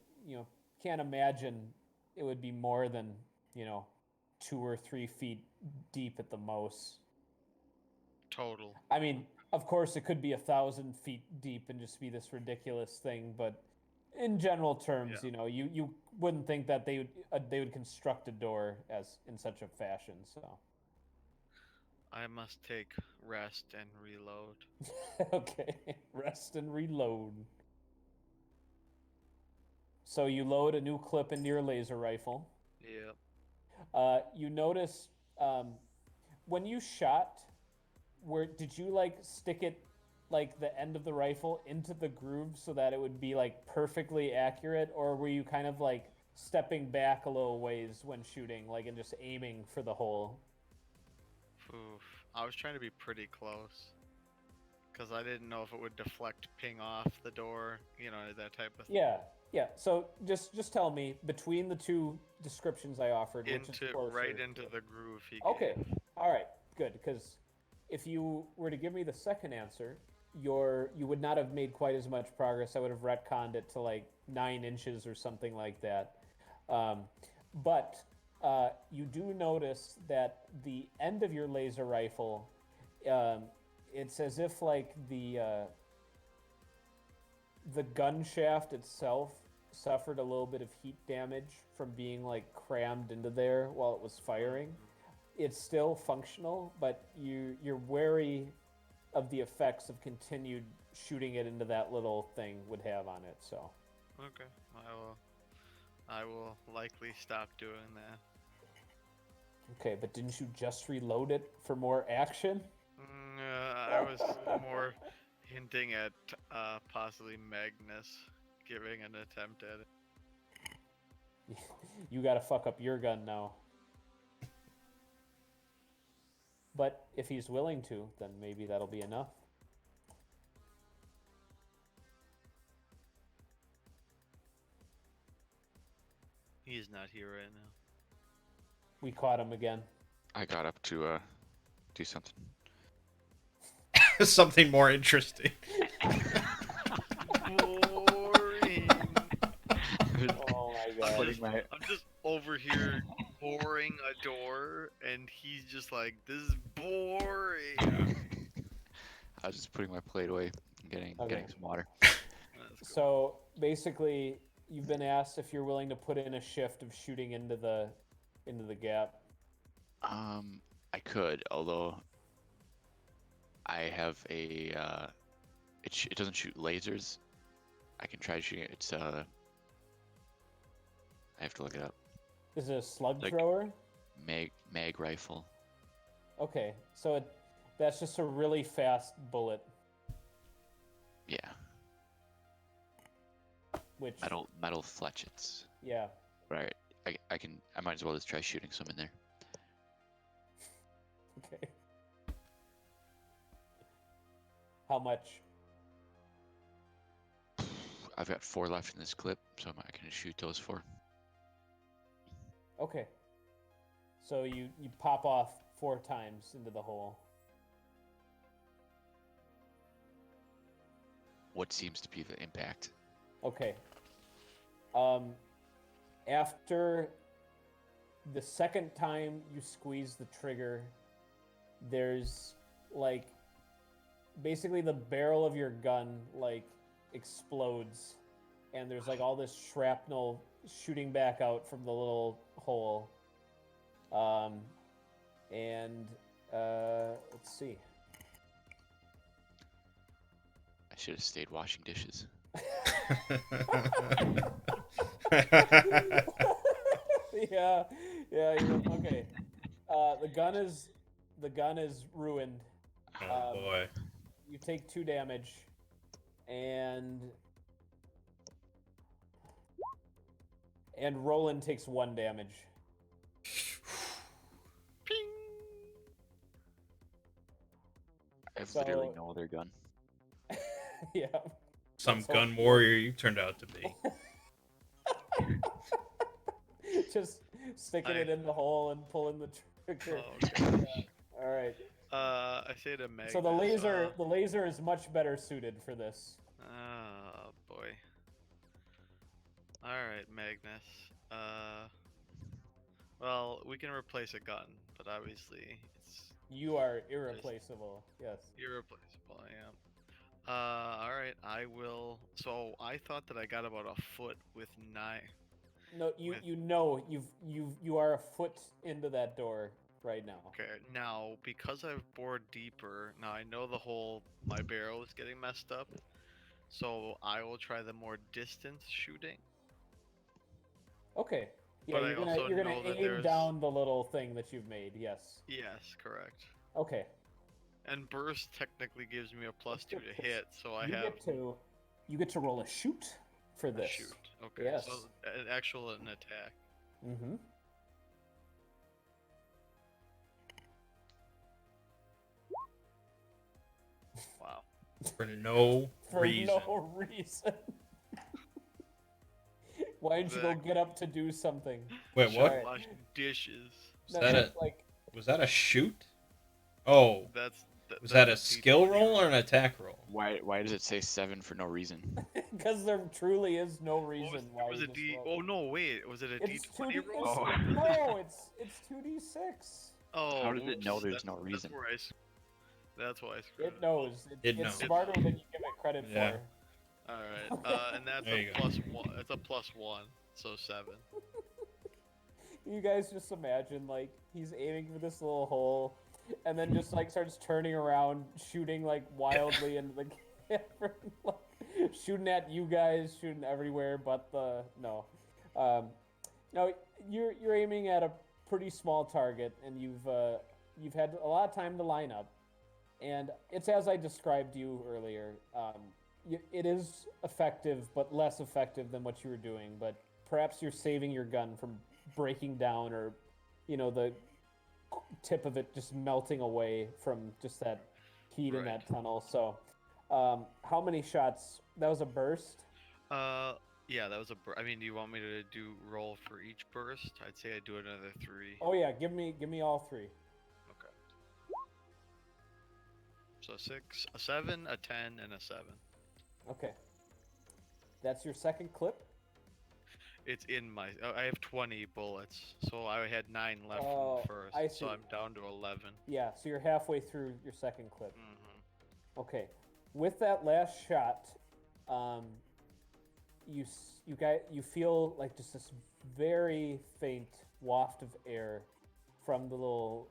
can't imagine it would be more than 2 or 3 feet deep at the most. Total. I mean, of course, it could be 1,000 feet deep and just be this ridiculous thing, but in general terms, you wouldn't think that they would construct a door as in such a fashion. So I must take rest and reload. okay, rest and reload. So you load a new clip into your laser rifle. Yep. You notice when you shot, did you like stick it like the end of the rifle into the groove so that it would be like perfectly accurate, or were you kind of like stepping back a little ways when shooting, like and just aiming for the hole? Oof. I was trying to be pretty close because I didn't know if it would deflect, ping off the door, that type of thing. Yeah. So just tell me between the two descriptions I offered, which is closer. Right into the groove he Okay. gave. All right. Good, because if you were to give me the second answer, you would not have made quite as much progress. I would have retconned it to like 9 inches or something like that. But you do notice that the end of your laser rifle, it's as if like the gun shaft itself suffered a little bit of heat damage from being like crammed into there while it was firing. It's still functional, but you're wary of the effects of continued shooting it into that little thing would have on it. So okay, I will likely stop doing that. Okay, but didn't you just reload it for more action? I was more hinting at possibly Magnus giving an attempt at it. You gotta fuck up your gun now. But if he's willing to, then maybe that'll be enough. He's not here right now. We caught him again. I got up to do something. Something more interesting. Boring. Oh my I'm god. Putting just, my I'm just over here boring a door, and he's just like, "This is boring." I was just putting my plate away and getting some water. That's cool. So basically, you've been asked if you're willing to put in a shift of shooting into the gap. I could, although I have a it doesn't shoot lasers. I can try shooting it. It's I have to look it up. Is it a slug Like- thrower? Mag rifle. Okay, so that's just a really fast bullet, Yeah, which metal fletchets. yeah. Right. I might as well just try shooting some in there. Okay. How much? I've got 4 left in this clip, so I can shoot those 4. Okay. So you pop off 4 times into the hole. What seems to be the impact? Okay. After the second time you squeeze the trigger, there's like basically the barrel of your gun like explodes, and there's like all this shrapnel shooting back out from the little hole. Let's see. I should have stayed washing dishes. Yeah, okay. The gun is ruined. Oh boy. You take 2 damage, and Roland takes 1 damage. Ping. I have literally So- no other gun. Yeah. Some That's all- gun warrior you turned out to be. Just sticking it in the hole and pulling the trigger. Oh, okay. All right. I say to Meg. So the laser is much better suited for this. Oh boy. All right, Magnus. Well, we can replace a gun, but obviously it's You are irreplaceable. Yes. irreplaceable. I am. All right. I will. So I thought that I got about a foot with 9. No, you you are a foot into that door right now. Okay. Now, because I've bored deeper, now I know my barrel is getting messed up. So I will try the more distance shooting. Okay. Yeah, But I also you're gonna know that aim there's- down the little thing that you've made. Yes. Yes, correct. Okay. And burst technically gives me a +2 to Yes. hit, so I you have get to roll a shoot for a this. shoot. Okay, Yes. so an attack. Mm-hmm. Wow. For no For reason. no reason. Why didn't you go Exactly. get up to do something? Wait, what? Alright. Wash dishes. Was that a like was that a shoot? Oh, That's was that a that's skill D20 roll or an attack roll? Why does it say 7 for no reason? because there truly is no What reason was, why was you a just D? rolled. Oh no, wait. Was it a It's D20 2D. roll? No, it's 2d6. Oh, How does it know oops, there's that's- no reason? That's why I screwed It knows. It it's knows. smarter than you give it credit Yeah. for. All right, and that's There a you go. +1. It's a +1, so 7. You guys just imagine like he's aiming for this little hole, and then just like starts turning around, shooting like wildly into the camera, like, shooting at you guys, shooting everywhere but the no. No, you're aiming at a pretty small target, and you've had a lot of time to line up, and it's as I described to you earlier. It is effective, but less effective than what you were doing. But perhaps you're saving your gun from breaking down, or the tip of it just melting away from just that heat in Right. that tunnel. So, how many shots? That was a burst. Yeah, that was a. I mean, do you want me to do roll for each burst? I'd say I'd do another 3. Oh yeah, give me all 3. So 6, a 7, a 10, and a 7. Okay. That's your second clip? It's in my. I have 20 bullets, so I had 9 left Oh, from the first. I So see. I'm down to 11. Yeah, so you're halfway through your second clip. Mm-hmm. Okay. With that last shot, you feel like just this very faint waft of air from the little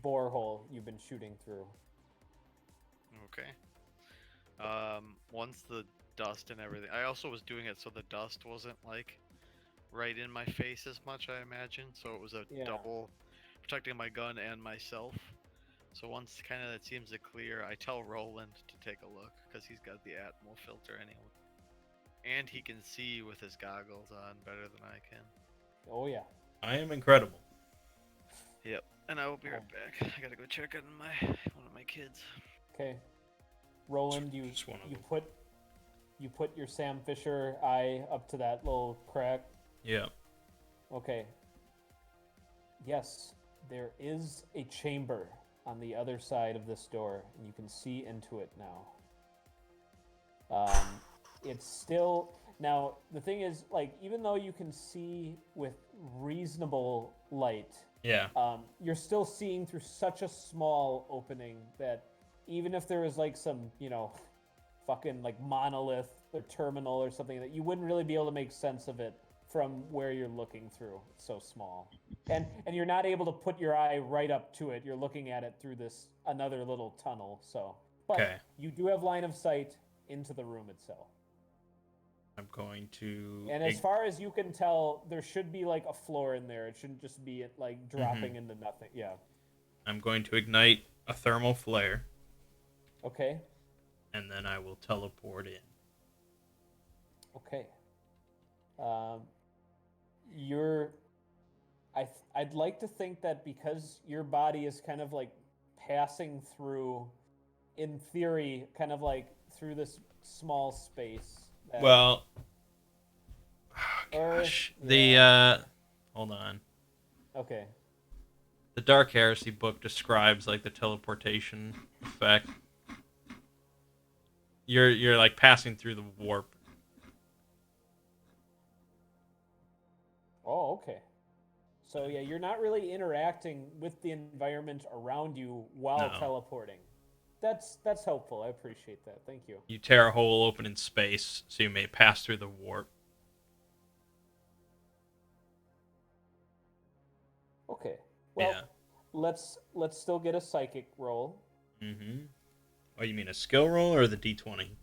borehole you've been shooting through. Okay. Once the dust and everything, I also was doing it so the dust wasn't like right in my face as much, I imagine. So it was a double protecting my gun and myself. So once kind of it seems to clear, I tell Roland to take a look because he's got the Atmo filter anyway, and he can see with his goggles on better than I can. Oh yeah. I am incredible. Yep. And I will be right back. I gotta go check on one of my kids. Okay. Roland, you Just one of them. put your Sam Fisher eye up to that little crack. Yeah. Okay. Yes, there is a chamber on the other side of this door, and you can see into it now. It's still now. The thing is, like, even though you can see with reasonable light, Yeah. you're still seeing through such a small opening that even if there was like some, fucking like monolith or terminal or something, that you wouldn't really be able to make sense of it from where you're looking through. It's so small. And you're not able to put your eye right up to it. You're looking at it through this another little tunnel. But Okay. you do have line of sight into the room itself. I'm going to. And as far as you can tell, there should be like a floor in there. It shouldn't just be like dropping into nothing. Yeah. I'm going to ignite a thermal flare. Okay. And then I will teleport in. Okay. I'd like to think that because your body is kind of like passing through, in theory, kind of like through this small space. Well, Or- gosh, yeah. hold on. Okay. The Dark Heresy book describes like the teleportation effect. You're like passing through the warp. Oh, okay. So yeah, you're not really interacting with the environment around you while No. teleporting. That's helpful. I appreciate that. Thank you. You tear a hole open in space, so you may pass through the warp. Okay. Well, Yeah. let's still get a psychic roll. Mm-hmm. Oh, you mean a skill roll or the D20?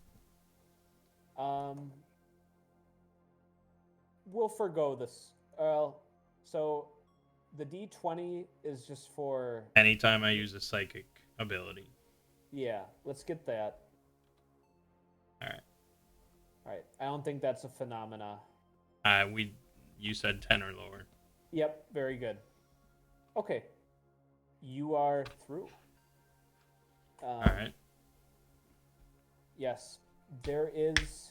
We'll forgo this. So the D20 is just for. Anytime I use a psychic ability. Yeah, let's get that. All right. I don't think that's a phenomena. You said 10 or lower. Yep, very good. Okay. You are through. All right. Yes, there is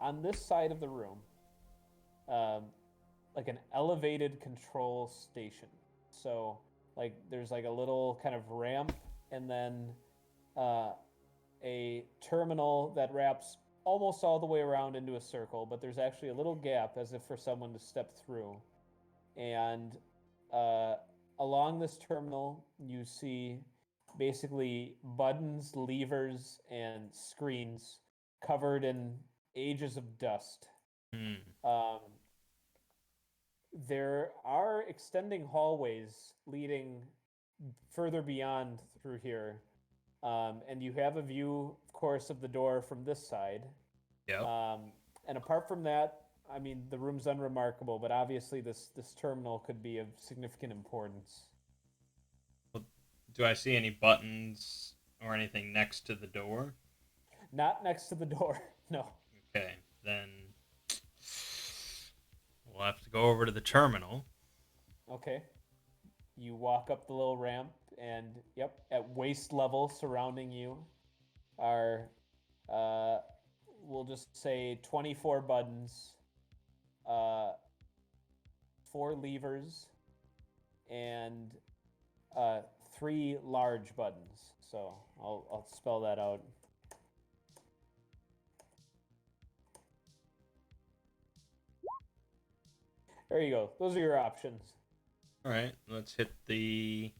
on this side of the room, like an elevated control station. So, like, there's like a little kind of ramp, and then a terminal that wraps almost all the way around into a circle, but there's actually a little gap as if for someone to step through. And along this terminal, you see basically buttons, levers, and screens covered in ages of dust. There are extending hallways leading further beyond through here. And you have a view, of course, of the door from this side. Yeah. And apart from that, I mean, the room's unremarkable, but obviously this terminal could be of significant importance. Do I see any buttons or anything next to the door? Not next to the door, no. Okay, then we'll have to go over to the terminal. Okay. You walk up the little ramp, and yep, at waist level surrounding you are, we'll just say 24 buttons, 4 levers, and 3 large buttons. So I'll spell that out. There you go. Those are your options. All right, let's hit the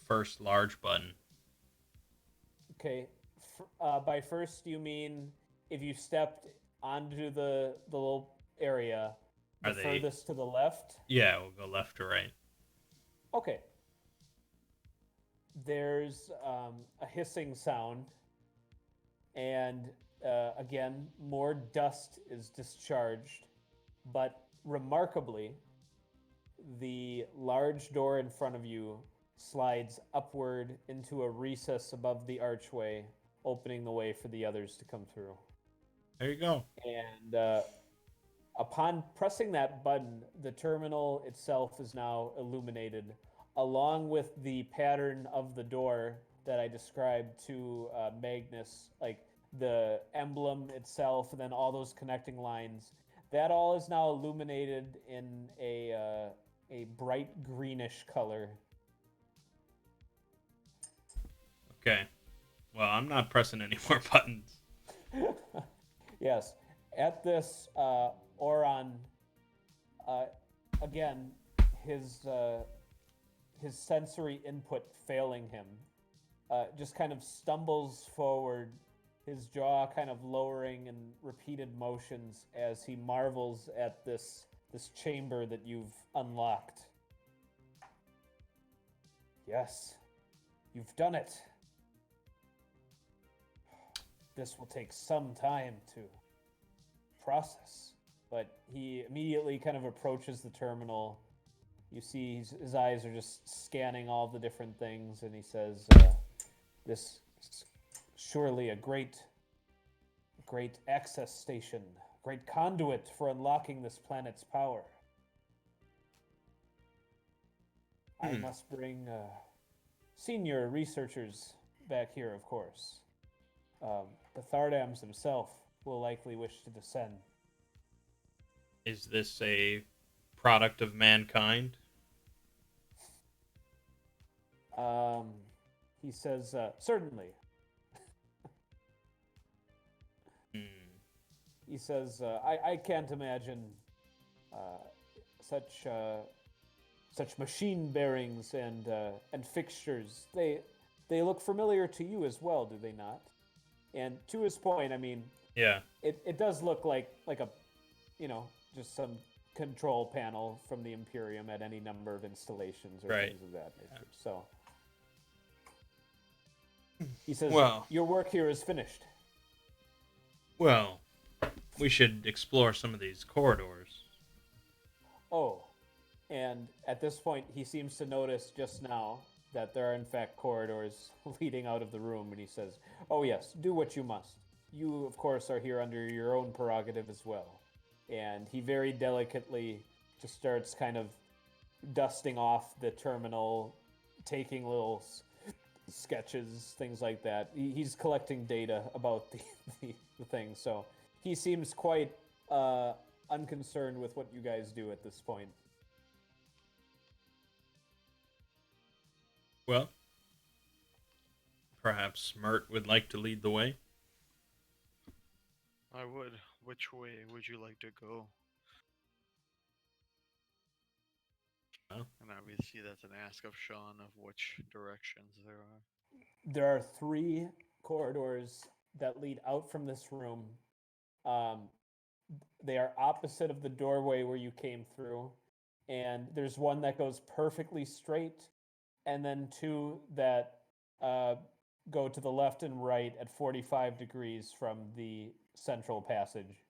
first large button. Okay. By first, you mean if you stepped onto the little area, the Are they- furthest to the left? Yeah, we'll go left to right. Okay. There's a hissing sound, and again, more dust is discharged, but remarkably, the large door in front of you slides upward into a recess above the archway, opening the way for the others to come through. There you go. And upon pressing that button, the terminal itself is now illuminated, along with the pattern of the door that I described to Magnus, like the emblem itself, and then all those connecting lines. That all is now illuminated in a bright greenish color. Okay. Well, I'm not pressing any more buttons. Yes. At this, Oron, again, his sensory input failing him, just kind of stumbles forward, his jaw kind of lowering in repeated motions as he marvels at this chamber that you've unlocked. Yes, you've done it. This will take some time to process, but he immediately kind of approaches the terminal. You see his eyes are just scanning all the different things, and he says, this is surely a great access station, great conduit for unlocking this planet's power. I must bring senior researchers back here, of course. The Thardams himself will likely wish to descend. Is this a product of mankind? He says, certainly. He says, I can't imagine such machine bearings and fixtures. They look familiar to you as well, do they not? And to his point, I mean, Yeah. it does look like a, just some control panel from the Imperium at any number of installations or Right. things of that nature. So he says, Well- your work here is finished. Well, we should explore some of these corridors. Oh, and at this point, he seems to notice just now that there are in fact corridors leading out of the room, and he says, oh yes, do what you must. You, of course, are here under your own prerogative as well. And he very delicately just starts kind of dusting off the terminal, taking little sketches, things like that. He's collecting data about the thing, so he seems quite unconcerned with what you guys do at this point. Well, perhaps Mert would like to lead the way. I would. Which way would you like to go? Well. And obviously that's an ask of Sean of which directions there are. There are 3 corridors that lead out from this room. They are opposite of the doorway where you came through, and there's one that goes perfectly straight, and then 2 that go to the left and right at 45 degrees from the central passage.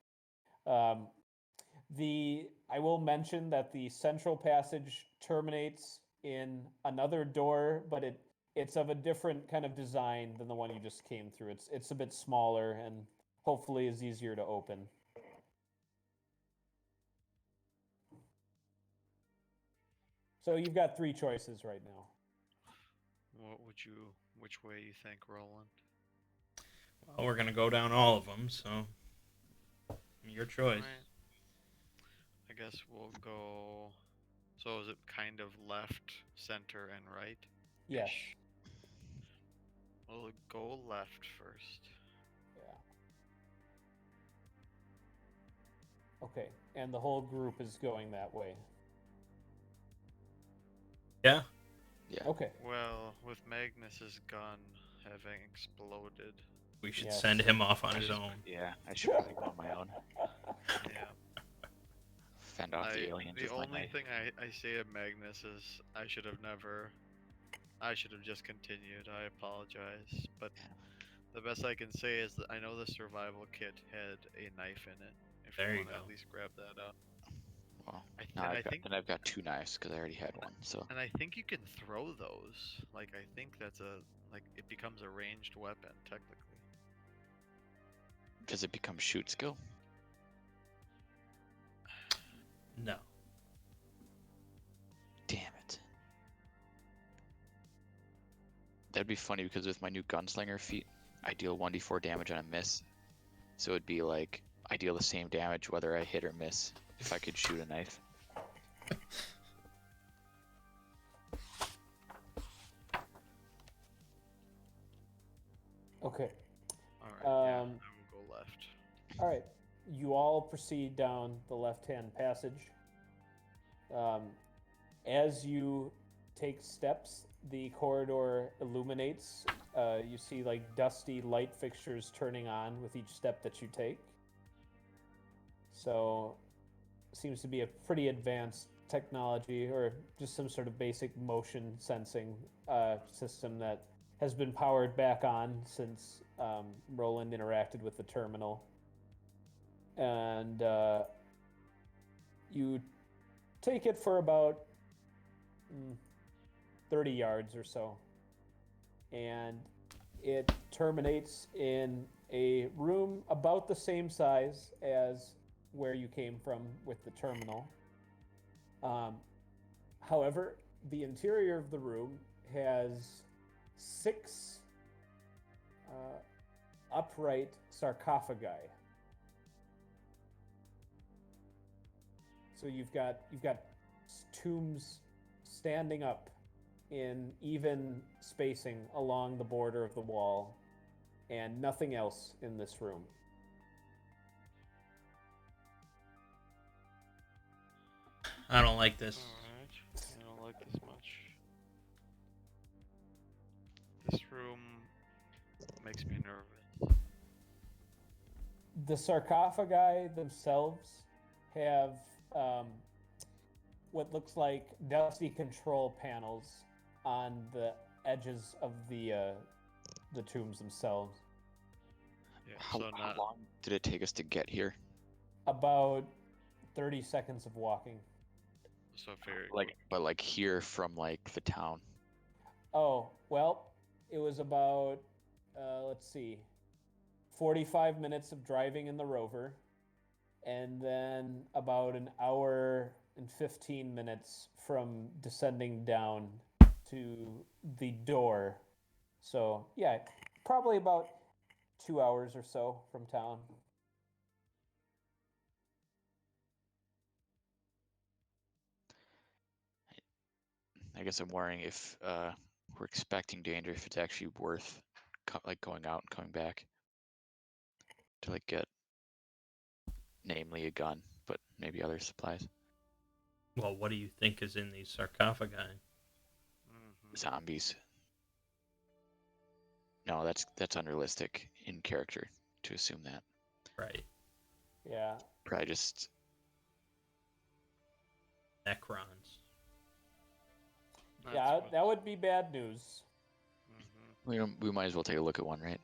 I will mention that the central passage terminates in another door, but it's of a different kind of design than the one you just came through. It's a bit smaller and hopefully is easier to open. So you've got 3 choices right now. Which way you think, Roland? Well, we're gonna go down all of them, so your choice. Alright. I guess we'll go So is it kind of left, center, and right? Yes. We'll go left first. Yeah. Okay, and the whole group is going that way. Yeah. Yeah. Okay. Well, with Magnus's gun having exploded, We should Yes. send him off on his own. Yeah, I should probably go on my own. yeah. Fend off the aliens The with my only knife. thing I say to Magnus is I should have just continued. I apologize, but the best I can say is that I know the survival kit had a knife in it. If There you you want to go. at least grab that up. Well, I th- now and I I've got, think then I've got 2 knives because I already had one. So and I think you can throw those. Like I think that's it becomes a ranged weapon technically. does it become shoot skill? No. Damn it. That'd be funny because with my new gunslinger feat, I deal 1d4 damage on a miss. So it'd be like I deal the same damage whether I hit or miss if I could shoot a knife. Okay. All right. Yeah, I Um, will go left. All right. You all proceed down the left-hand passage. As you take steps, the corridor illuminates. You see like dusty light fixtures turning on with each step that you take. So, seems to be a pretty advanced technology, or just some sort of basic motion sensing system that has been powered back on since Roland interacted with the terminal. And you take it for about 30 yards or so. And it terminates in a room about the same size as where you came from with the terminal. However, the interior of the room has 6 upright sarcophagi. So you've got tombs standing up in even spacing along the border of the wall, and nothing else in this room. I don't like this. Alright. I don't like this much. This room makes me nervous. The sarcophagi themselves have what looks like dusty control panels on the edges of the tombs themselves. Yeah, How so not long did it take us to get here? About 30 seconds of walking. so very But here from like the town. Oh, well, it was about, let's see, 45 minutes of driving in the Rover, and then about an hour and 15 minutes from descending down to the door. So, yeah, probably about 2 hours or so from town. I guess I'm worrying if we're expecting danger, if it's actually worth going out and coming back to like get, namely a gun, but maybe other supplies. Well, what do you think is in these sarcophagi? Zombies. No, that's unrealistic in character to assume that. Right. Yeah. Probably just Necrons. Yeah, that would be bad news. we might as well take a look at one, right?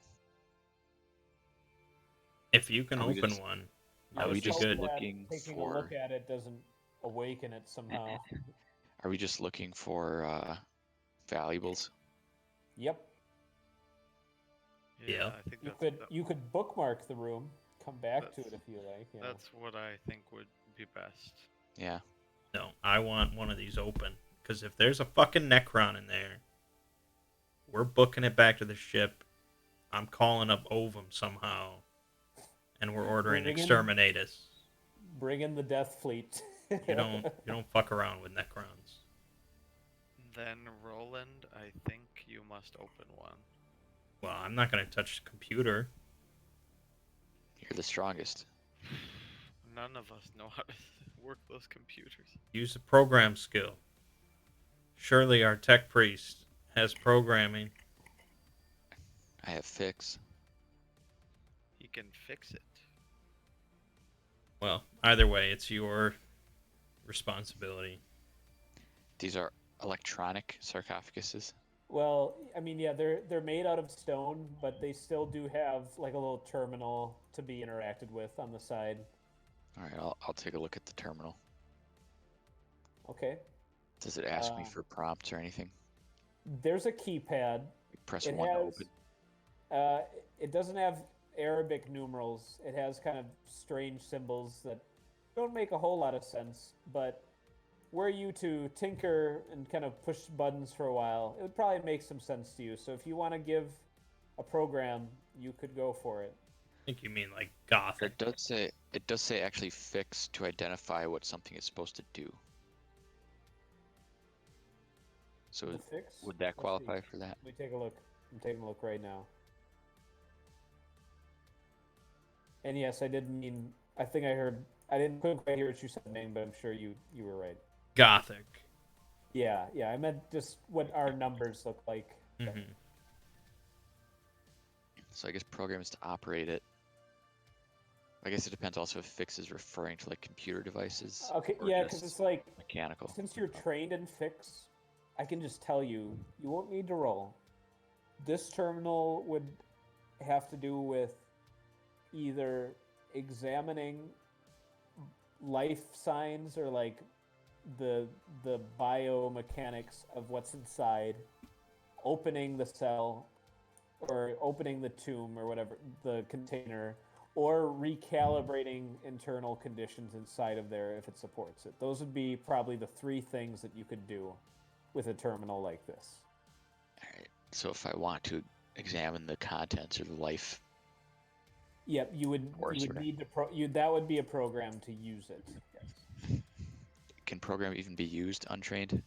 If you can Are we open just- one, Are that we would be just good. looking Taking for? a look at it doesn't awaken it somehow. Are we just looking for valuables? Yep. Yeah. I think You could bookmark the room, come back to it That's- if you like. You know. that's what I think would be best. Yeah. No, I want one of these open. Because if there's a fucking Necron in there, we're booking it back to the ship. I'm calling up Ovum somehow. And we're ordering Bring in- Exterminatus. Bring in the Death Fleet. You don't fuck around with Necrons. Then, Roland, I think you must open one. Well, I'm not gonna touch the computer. You're the strongest. None of us know how to work those computers. Use the program skill. Surely our tech priest has programming. I have fix. He can fix it. Well, either way, it's your responsibility. These are electronic sarcophaguses. Well, I mean, yeah, they're made out of stone, but they still do have like a little terminal to be interacted with on the side. All right, I'll take a look at the terminal. Okay. Does it ask me for prompts or anything? There's a keypad. Press It 1 to has. open. It doesn't have Arabic numerals. It has kind of strange symbols that don't make a whole lot of sense, but were you to tinker and kind of push buttons for a while, it would probably make some sense to you. So if you want to give a program, you could go for it. I think you mean like Gothic. It does say actually fix to identify what something is supposed to do. So The fix? would that Let's qualify see. for that? Let me take a look. I'm taking a look right now. And yes, I did mean. I think I heard. I didn't quite hear what you said, name, but I'm sure you were right. Gothic. Yeah. I meant just what our numbers look like. Mm-hmm. So I guess program is to operate it. I guess it depends also if fix is referring to like computer devices. Okay, or yeah, just because it's like mechanical. since you're trained in fix, I can just tell you, you won't need to roll. This terminal would have to do with either examining life signs or like the biomechanics of what's inside, opening the cell or opening the tomb or whatever, the container, or recalibrating internal conditions inside of there if it supports it. Those would be probably the three things that you could do with a terminal like this. All right. So if I want to examine the contents or the life, Yep, you would need to that would be a program to use it. Yes. can program even be used untrained?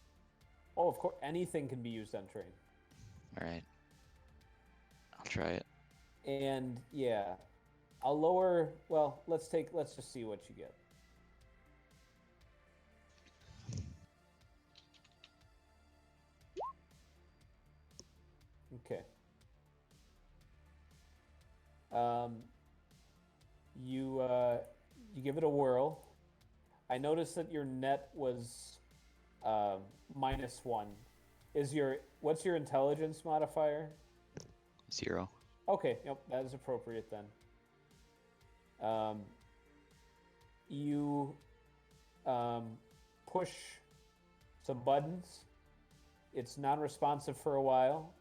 Oh, of course, anything can be used untrained. All right. I'll try it. And yeah, I'll lower. Well, let's just see what you get. Okay. You give it a whirl. I noticed that your net was -1. What's your intelligence modifier? 0. Okay, yep, that is appropriate then. You push some buttons. It's non-responsive for a while.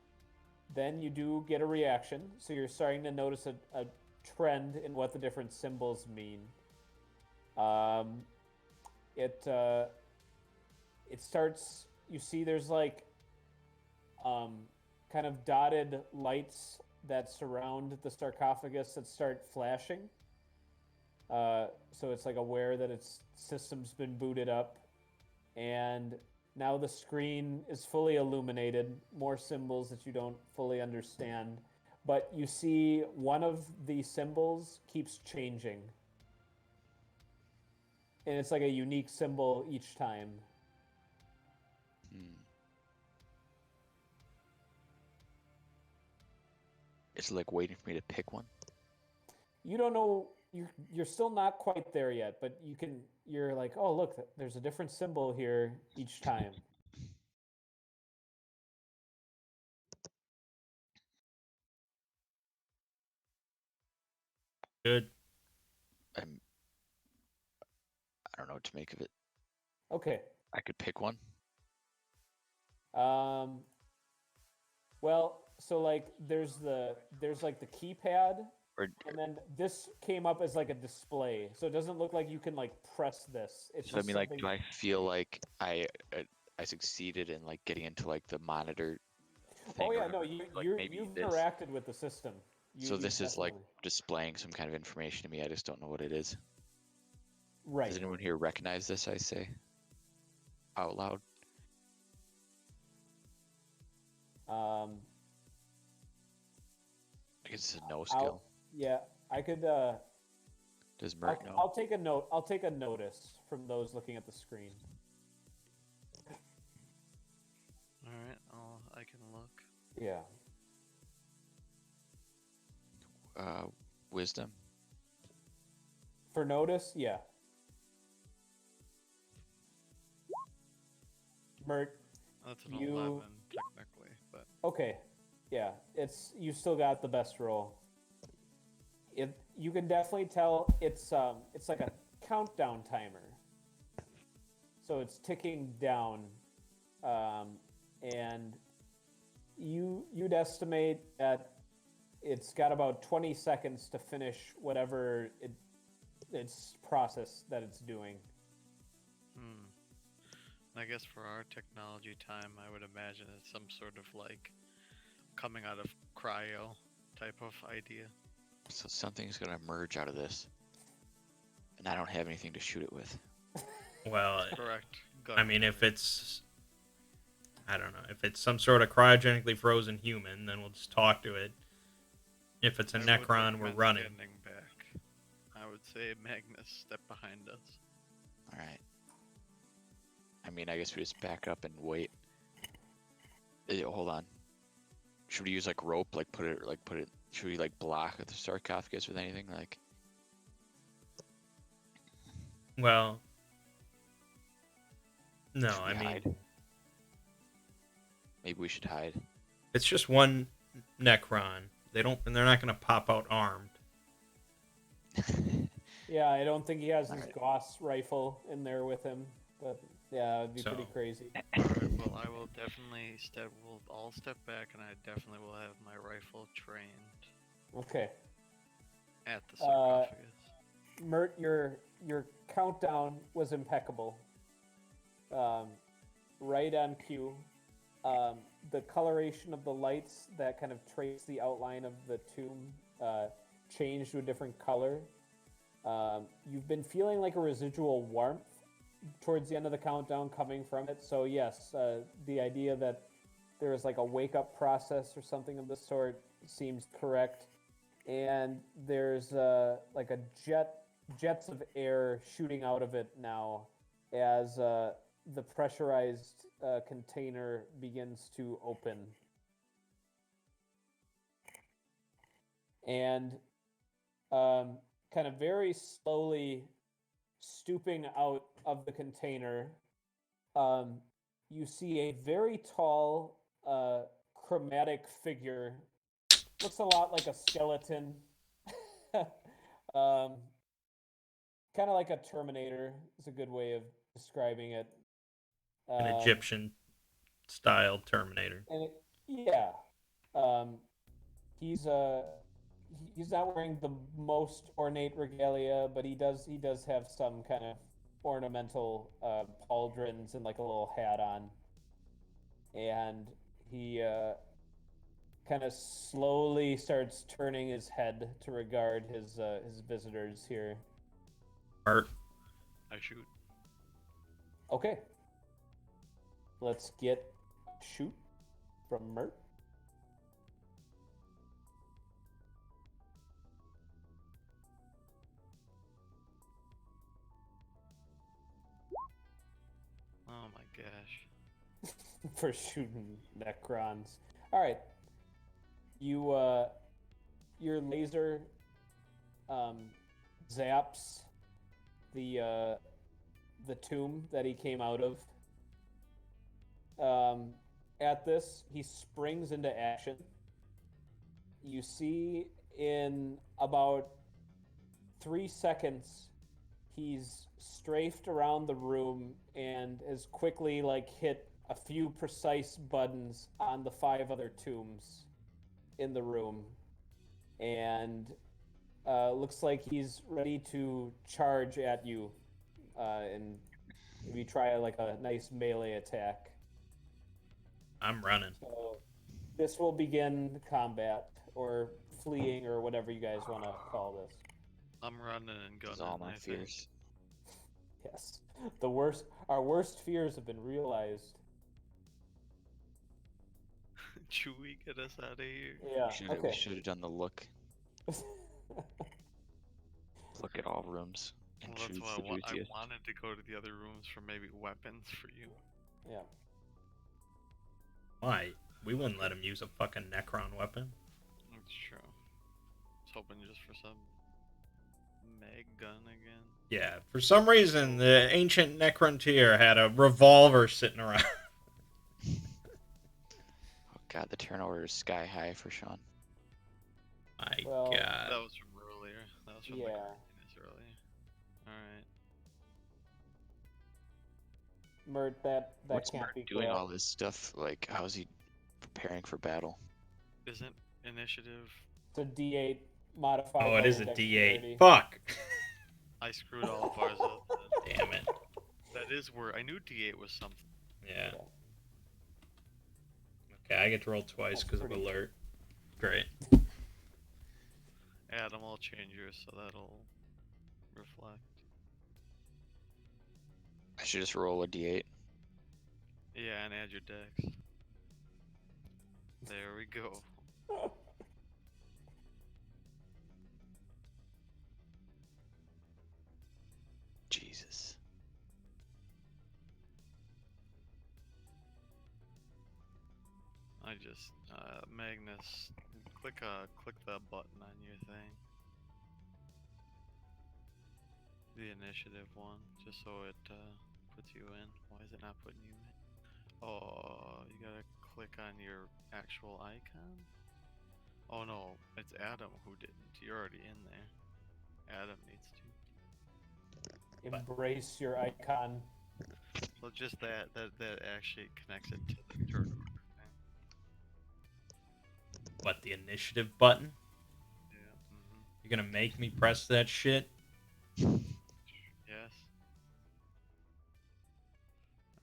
Then you do get a reaction, so you're starting to notice a trend in what the different symbols mean. It starts. You see, there's like kind of dotted lights that surround the sarcophagus that start flashing. So it's like aware that its system's been booted up, and now the screen is fully illuminated. More symbols that you don't fully understand, but you see one of the symbols keeps changing, and it's like a unique symbol each time. It's like waiting for me to pick one. You don't know. You're still not quite there yet, but you're like, oh look, there's a different symbol here each time. Good. I don't know what to make of it. Okay. I could pick one. Well, so like there's like the keypad, and then this came up as like a display, so it doesn't look like you can like press this. It's So I just mean, like, something... do I feel like I succeeded in like getting into like the monitor thing? Oh yeah, or no, whatever? Like, you've this. interacted with the system. So this is like definitely... displaying some kind of information to me. I just don't know what it is. Right. Does anyone here recognize this? I say out loud. Um, I guess it's a no skill. yeah, I could. Does Mert know? I'll take a note. I'll take a notice from those looking at the screen. All right, I can look. Yeah. Wisdom. For notice, yeah. Mert, That's an You- 11 technically, but okay. Yeah, you still got the best roll. You can definitely tell it's like a countdown timer. So it's ticking down, and you'd estimate that it's got about 20 seconds to finish whatever its process that it's doing. I guess for our technology time, I would imagine it's some sort of like coming out of cryo type of idea. So something's gonna emerge out of this, and I don't have anything to shoot it with. Well, Correct. I mean, if it's, I don't know, if it's some sort of cryogenically frozen human, then we'll just talk to it. If it's a I would Necron, we're recommend running. standing back. I would say Magnus, step behind us. All right. I mean, I guess we just back up and wait. Hold on. Should we use like rope? Like put it. Should we like block the sarcophagus with anything? Like. Well, no, Should we I mean, hide? Maybe we should hide. it's just one Necron. They're not gonna pop out armed. Yeah, I don't think he has his Alright. Gauss rifle in there with him, but yeah, it'd be pretty So- crazy. Alright, well, I will definitely we'll all step back, and I definitely will have my rifle trained Okay. at the sarcophagus. Mert, your countdown was impeccable. Right on cue. The coloration of the lights that kind of trace the outline of the tomb changed to a different color. You've been feeling like a residual warmth towards the end of the countdown coming from it. So yes, the idea that there is like a wake-up process or something of the sort seems correct. And there's like a jets of air shooting out of it now as the pressurized container begins to open. And kind of very slowly stooping out of the container, you see a very tall, chromatic figure. Looks a lot like a skeleton. Kind of like a Terminator is a good way of describing it. An Egyptian-style Terminator. And he's not wearing the most ornate regalia, but he does have some kind of ornamental pauldrons and like a little hat on, and he kind of slowly starts turning his head to regard his visitors here. Art. I shoot. Okay. Let's get a shoot from Mert. Oh my gosh. For shooting Necrons. All right. Your laser zaps the tomb that he came out of. At this, he springs into action. You see in about 3 seconds, he's strafed around the room and has quickly hit a few precise buttons on the 5 other tombs in the room, and looks like he's ready to charge at you, and maybe try a nice melee attack. I'm running. So this will begin combat, or fleeing, or whatever you guys want to call this. I'm running and Those gunning. are all my I think. fears. Yes. Our worst fears have been realized. Chewie, get us out of here. Yeah. We Okay. should have done the look at all rooms and Well, that's choose why the I juiciest. wanted to go to the other rooms for maybe weapons for you. Yeah. Why? We wouldn't let him use a fucking Necron weapon. That's true. I was hoping just for some mag gun again. Yeah, for some reason, the ancient Necrontyr had a revolver sitting around. Oh god, the turnover is sky high for Sean. My Well, God. That was from earlier. That was from the Yeah. craziness earlier. Alright. Mert, that What's can't Mark be doing correct. all this stuff? Like, how's he preparing for battle? Isn't initiative... It's a D8 modified. Oh, it by is your a dexterity. D8. Fuck. I screwed all of ours up. Then. Damn it. That is where... I knew D8 was something. Yeah. Okay, I get to roll twice That's because of pretty- alert. Great. Adam, I'll change yours so that'll reflect. I should just roll a d8. Yeah, and add your dex. There we go. Jesus. I just Magnus, click the button on your thing. The initiative one, just so it puts you in. Why is it not putting you in? Oh, you gotta click on your actual icon. Oh no, it's Adam who didn't. You're already in there. Adam needs to. Embrace your icon. Well, just that actually connects it to the turn order thing. What, the initiative button? Yeah. You're gonna make me press that shit? Yes.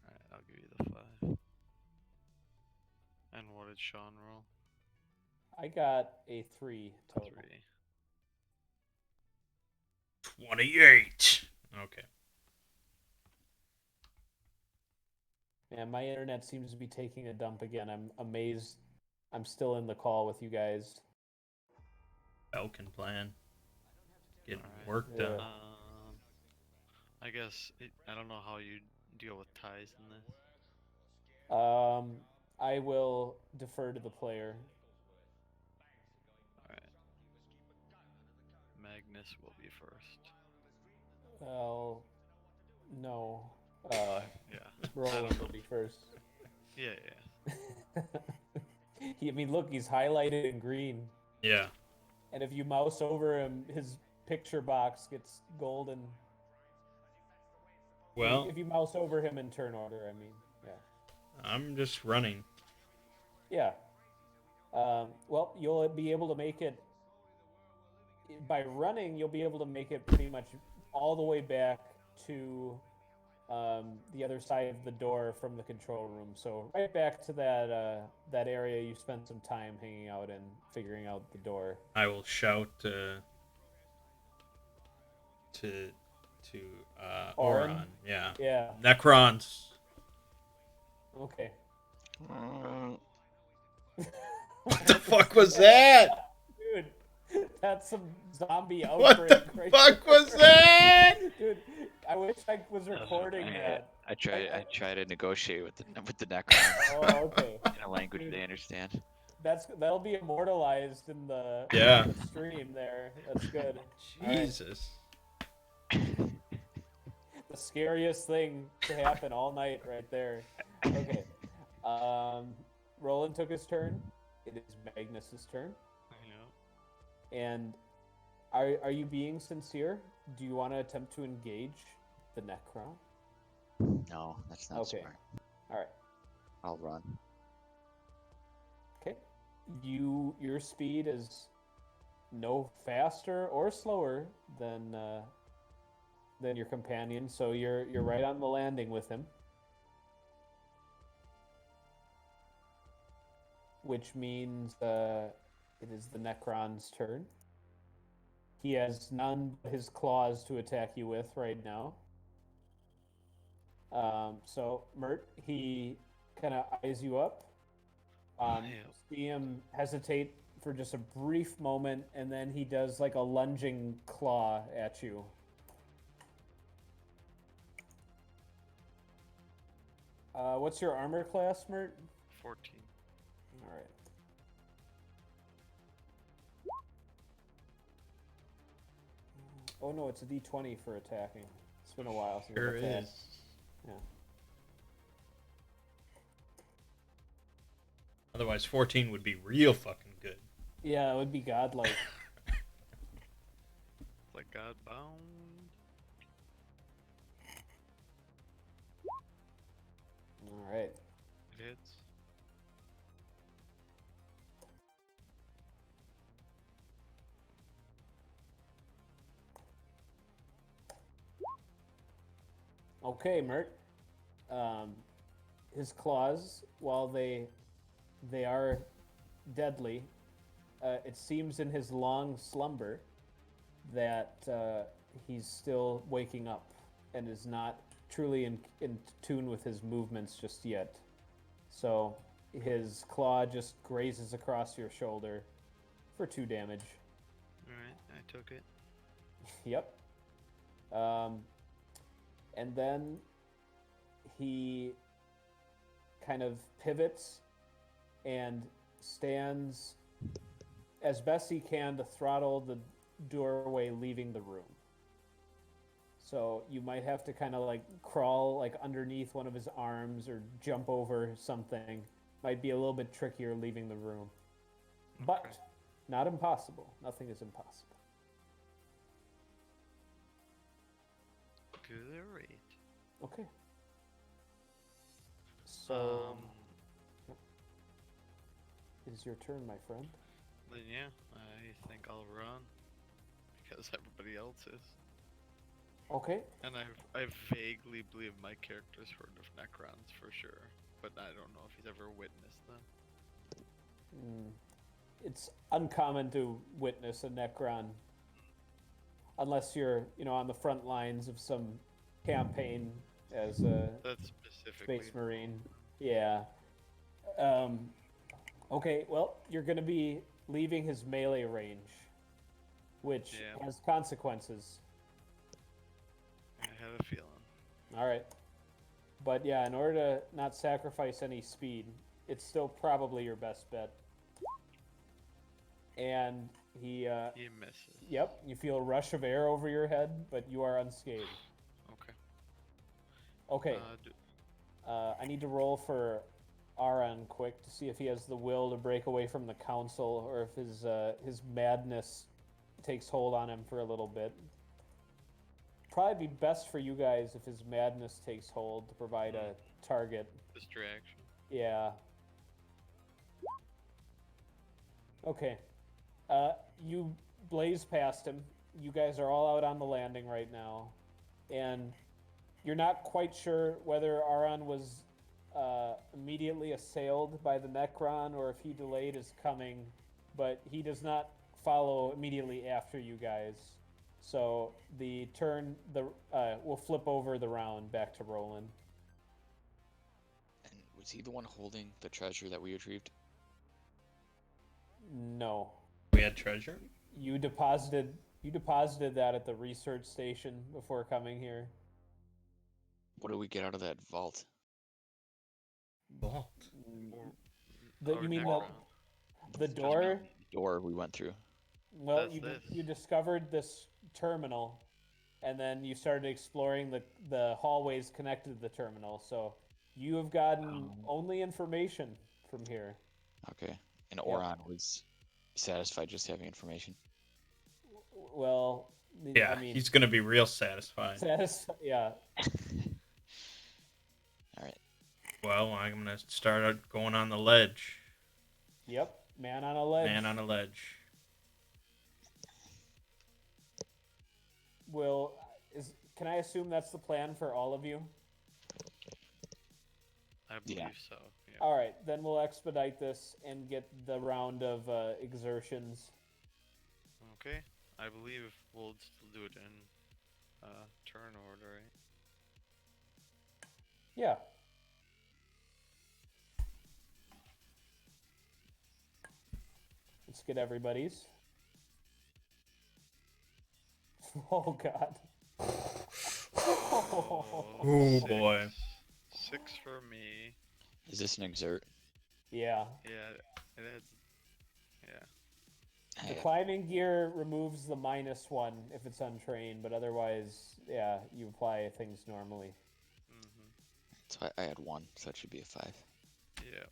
Alright, I'll give you the 5. And what did Sean roll? I got a 3 total. 3. 28. Okay. Man, my internet seems to be taking a dump again. I'm amazed I'm still in the call with you guys. Falcon plan. Getting Alright. work Yeah. done. I guess I don't know how you deal with ties in this. I will defer to the player. Alright. Magnus will be first. Well, no. Yeah. Roland will be first. Yeah. I mean, look, he's highlighted in green. Yeah. And if you mouse over him, his picture box gets golden. Well, If you mouse over him in turn order, I mean, yeah. I'm just running. Yeah. Well, you'll be able to make it by running. You'll be able to make it pretty much all the way back to the other side of the door from the control room. So right back to that area you spent some time hanging out in, figuring out the door. I will shout to Orin? Oron. Yeah. Yeah. Necrons. Okay. What the fuck was that? Dude, that's some zombie What outbreak. the right fuck there. was that? Dude, I wish I was recording that. I try to negotiate with the Necrons Oh, okay. in a language Dude. they understand. That'll be immortalized in the Yeah. stream there. That's good. All right. Jesus. The scariest thing to happen all night right there. Okay. Roland took his turn. It is Magnus's turn. Yeah. And are you being sincere? Do you want to attempt to engage the Necron? No, that's not Okay. smart. All right. I'll run. Okay. Your speed is no faster or slower than your companion, so you're right on the landing with him. Which means it is the Necron's turn. He has none but his claws to attack you with right now. So Mert, he kind of eyes you up. Yep. See him hesitate for just a brief moment, and then he does like a lunging claw at you. What's your armor class, Mert? 14. All right. Oh no, it's a D20 for attacking. It's been a while since Sure I've attacked. is. Yeah. Otherwise, 14 would be real fucking good. Yeah, it would be godlike. It's like Godbound. All right. It hits. Okay, Mert. His claws, while they are deadly, it seems in his long slumber that he's still waking up and is not truly in tune with his movements just yet. So his claw just grazes across your shoulder for 2 damage. Alright, I took it. Yep. And then he kind of pivots and stands as best he can to throttle the doorway leaving the room. So you might have to kind of like crawl like underneath one of his arms or jump over something. Might be a little bit trickier leaving the room. But Okay. not impossible. Nothing is impossible. Great. Okay. So it is your turn, my friend. Then yeah, I think I'll run because everybody else is. Okay. And I vaguely believe my character's heard of Necrons for sure, but I don't know if he's ever witnessed them. It's uncommon to witness a Necron unless you're, on the front lines of some campaign as a That's specifically. Space Marine. Yeah. Okay, well, you're going to be leaving his melee range, which Yeah. has consequences. I have a feeling. All right. But yeah, in order to not sacrifice any speed, it's still probably your best bet. And he, He misses. yep, you feel a rush of air over your head, but you are unscathed. Okay. Okay, D- I need to roll for Aran quick to see if he has the will to break away from the council or if his madness takes hold on him for a little bit. Probably be best for you guys if his madness takes hold to provide a target. distraction. Yeah. Okay. You blaze past him. You guys are all out on the landing right now, and you're not quite sure whether Aran was immediately assailed by the Necron or if he delayed his coming, but he does not follow immediately after you guys. So we'll flip over the round back to Roland. And was he the one holding the treasure that we retrieved? No, We had treasure? you deposited that at the research station before coming here. What did we get out of that vault? Vault. Or You mean Necron. the door? Door we went through. Well, That's this. you discovered this terminal, and then you started exploring the hallways connected to the terminal. So you have gotten only information from here. Okay. And Oron was satisfied just having information. Well, Yeah, I mean, he's gonna be real satisfied. yeah. All right. Well, I'm gonna start out going on the ledge. Yep, man on a ledge. Man on a ledge. Can I assume that's the plan for all of you? I believe Yeah. so. Yeah. All right, then we'll expedite this and get the round of exertions. Okay. I believe we'll still do it in turn order, right? Yeah. Let's get everybody's. Oh God. Oh, boy. 6 for me. Is this an exert? Yeah. Yeah, it adds. Yeah. The Hey, climbing gear removes the -1 if it's untrained, but otherwise, yeah, you apply things normally. Mm-hmm. so I had 1, so that should be a 5. Yeah.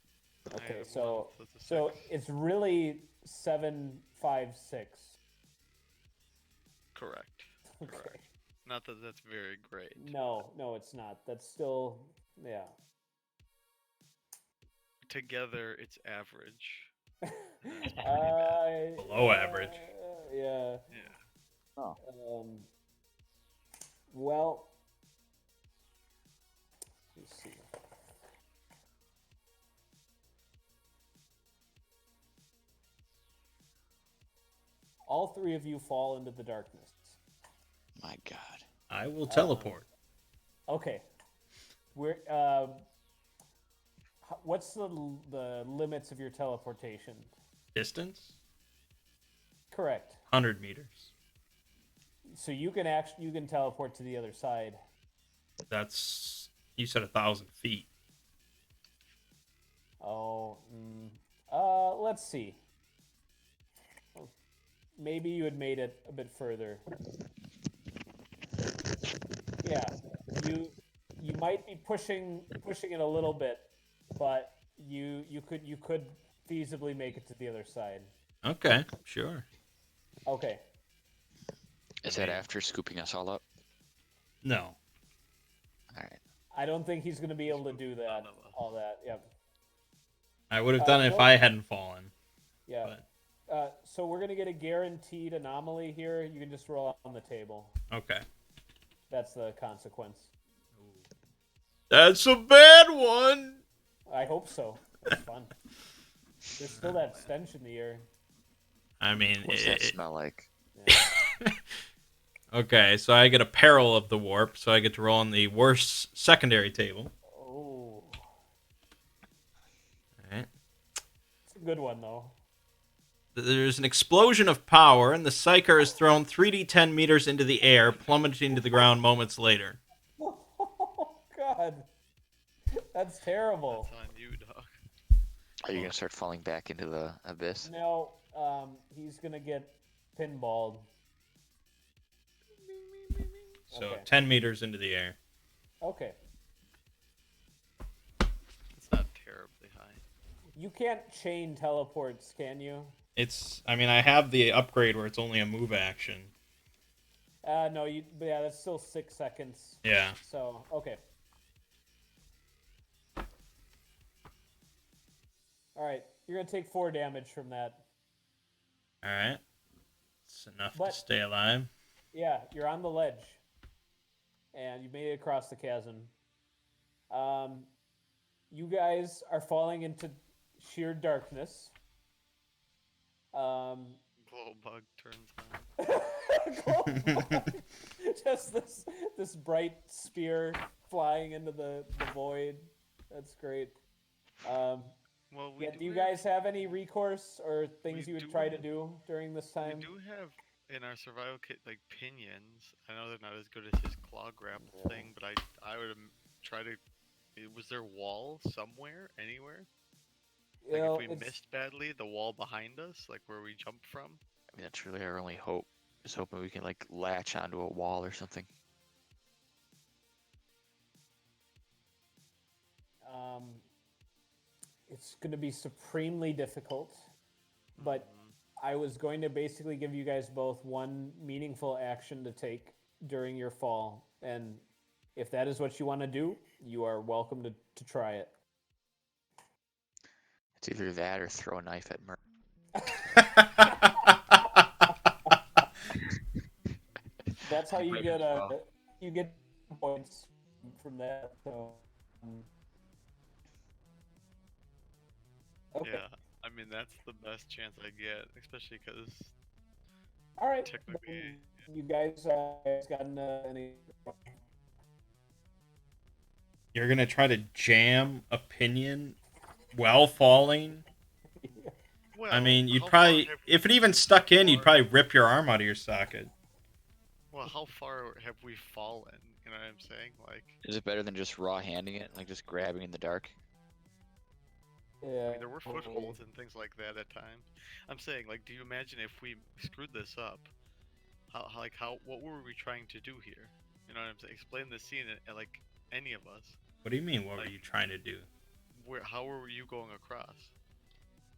I Okay, had so 1, so it's a 6. so it's really 7, 5, 6. Correct. Okay. Correct. Not that that's very great. No, it's not. That's still, yeah. Together, it's average. That's pretty bad. Below average. Yeah. Yeah. Oh. Well, let's see. All 3 of you fall into the darkness. My God. I will teleport. Okay. We're what's the limits of your teleportation? Distance? Correct. 100 meters. So you can teleport to the other side. That's, you said 1,000 feet. Oh, let's see. Maybe you had made it a bit further. Yeah, you might be pushing it a little bit, but you could feasibly make it to the other side. Okay, sure. Okay. Is that after scooping us all up? No. Alright. I don't think he's going to be able to do that. None of us. All that. Yep. I would have done it if well- I hadn't fallen. Yeah. But So we're going to get a guaranteed anomaly here. You can just roll on the table. okay. That's the consequence. That's a bad one. I hope so. It's fun. There's still that stench in the air. I mean, What's that smell like? Yeah. okay, so I get a peril of the warp, so I get to roll on the worst secondary table. Oh, Alright. it's a good one though. There's an explosion of power, and the Psyker is thrown 3d10 meters into the air, plummeting to the ground moments later. Oh God, that's terrible. That's on you, dog. Are you gonna start falling back into the abyss? No, he's gonna get pinballed. So Okay. 10 meters into the air. Okay. It's not terribly high. You can't chain teleports, can you? I mean, I have the upgrade where it's only a move action. No, but yeah, that's still 6 seconds. Yeah. So, okay. Alright, you're gonna take 4 damage from that. Alright. It's enough But- to stay alive. Yeah, you're on the ledge. And you made it across the chasm. You guys are falling into sheer darkness. Glow bug turns on. Just this bright spear flying into the void. That's great. Well, we Yeah, do do you have- guys have any recourse or things We you would do try to have- do during this time? We do have in our survival kit like pinions. I know they're not as good as his claw grapple thing, but I would try to. Was there wall somewhere, anywhere? Like Well, if we it's- missed badly, the wall behind us, like where we jumped from. I mean, that's really our only hope. Is hoping we can like latch onto a wall or something. It's going to be supremely difficult, but I was going to basically give you guys both one meaningful action to take during your fall, and if that is what you want to do, you are welcome to try it. It's either that or throw a knife at Mer. That's how you Might get as well. you get points from that. So, okay. Yeah, I mean that's the best chance I get, especially because All right. technically, You guys gotten any? You're gonna try to jam a pinion while falling. Well, I mean, you'd how probably, far have if it even stuck in, you'd probably rip your arm out of your socket. Well, how far have we fallen? You know what I'm saying? Like, Is it better than just raw handing it, like just grabbing in the dark? I Yeah. mean, there were footholds and things like that at times. I'm saying, like, do you imagine if we screwed this up? What were we trying to do here? You know what I'm saying? Explain the scene, like, any of us. What do you mean? What were Like- you trying to do? How were you going across?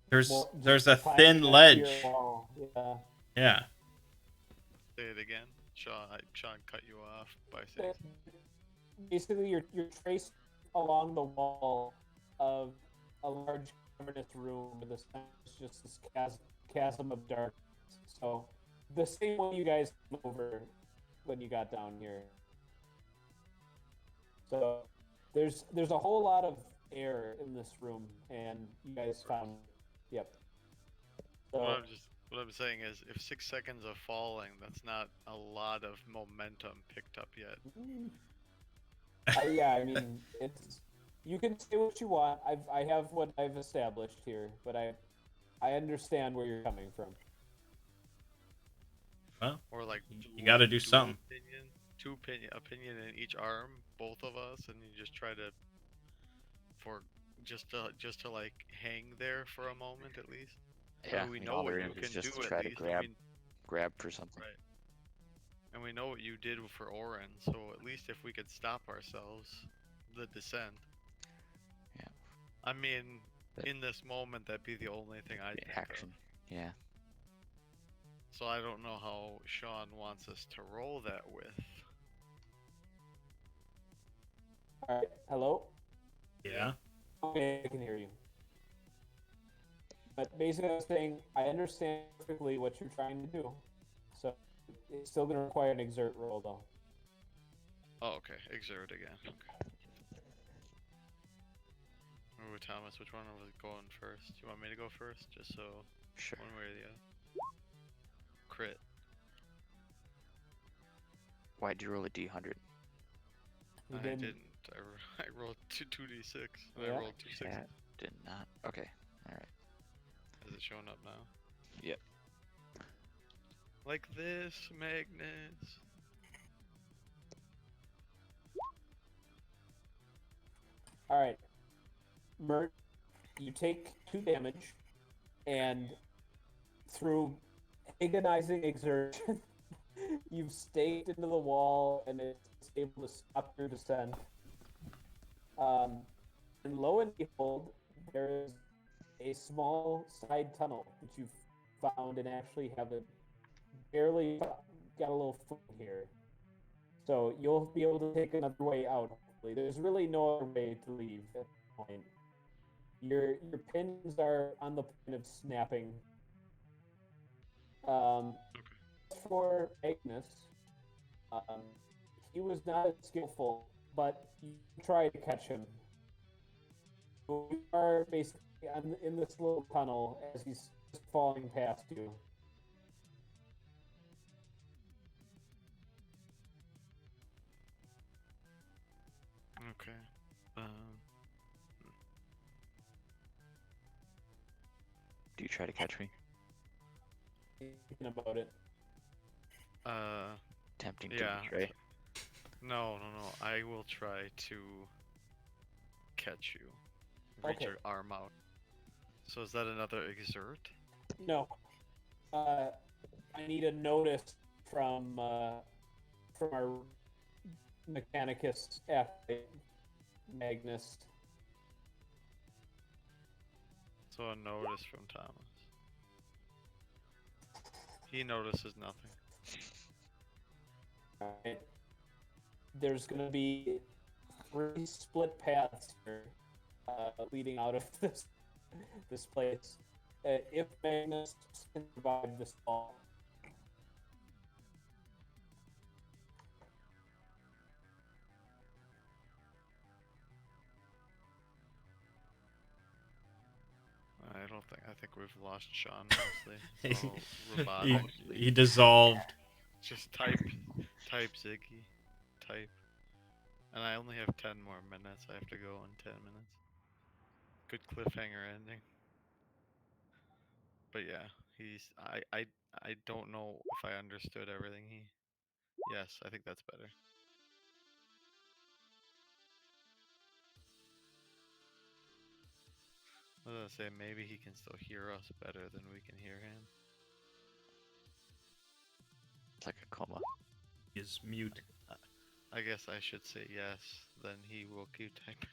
There's Well, there's just a climb thin back to ledge. your wall. Yeah. Yeah. Say it again. Sean cut you off by saying, Basically, you're traced along the wall of a large cavernous room with this just this chasm of darkness. So the same way you guys came over when you got down here. So there's a whole lot of air in this room, and you guys found. Yep. So what I'm saying is, if 6 seconds of falling, that's not a lot of momentum picked up yet. yeah, I mean, it's you can say what you want. I have what I've established here, but I understand where you're coming from. Well, Or like you got to do something. opinion in each arm, both of us, and you just try to just to like hang there for a moment at least. Yeah. we I mean, know all what they're you gonna do is can just do at try to least. grab for something. Right. And we know what you did for Oren, so at least if we could stop ourselves, the descent. Yeah. I mean, That- in this moment, that'd be the only thing I'd think of. Action. Yeah. So I don't know how Sean wants us to roll that with. All right. Hello. Yeah. Okay, I can hear you. But basically, I was saying I understand perfectly what you're trying to do. So it's still going to require an exert roll, though. Oh, okay. Exert again. Okay. Ooh, Thomas, which one was going first? You want me to go first? Just so Sure. one way or the other. Crit. Why'd you roll a D100? You I didn't. didn't. I rolled 2d6. And I Yeah. rolled 2 6. Chat did not. Okay. All right. Is it showing up now? Yep. Like this, Magnus. All right. Mert, you take 2 damage, and through agonizing exertion, you've staked into the wall, and it's able to stop your descent. And lo and behold, there is a small side tunnel that you've found and actually have it barely got a little foot here. So you'll be able to take another way out. Hopefully, there's really no other way to leave at this point. Your pins are on the point of snapping. For Agnes, he was not as skillful, but you try to catch him. You are basically in this little tunnel as he's falling past you. Okay. Do you try to catch me? Thinking about it. Tempting to Yeah. betray. No. I will try to catch you. Reach Okay. your arm out. So is that another exert? No. I need a notice from our Mechanicus athlete, Magnus. So a notice from Thomas. He notices nothing. Alright. There's gonna be 3 split paths here, leading out of this place. If Magnus can survive this fall. I think we've lost Sean mostly. So robotic. He dissolved. Just type Ziggy. Type. And I only have 10 more minutes. I have to go in 10 minutes. Good cliffhanger ending. But yeah, I don't know if I understood everything he. Yes, I think that's better. I was gonna say maybe he can still hear us better than we can hear him. It's like a coma. Is mute. I guess I should say yes. Then he will keep typing.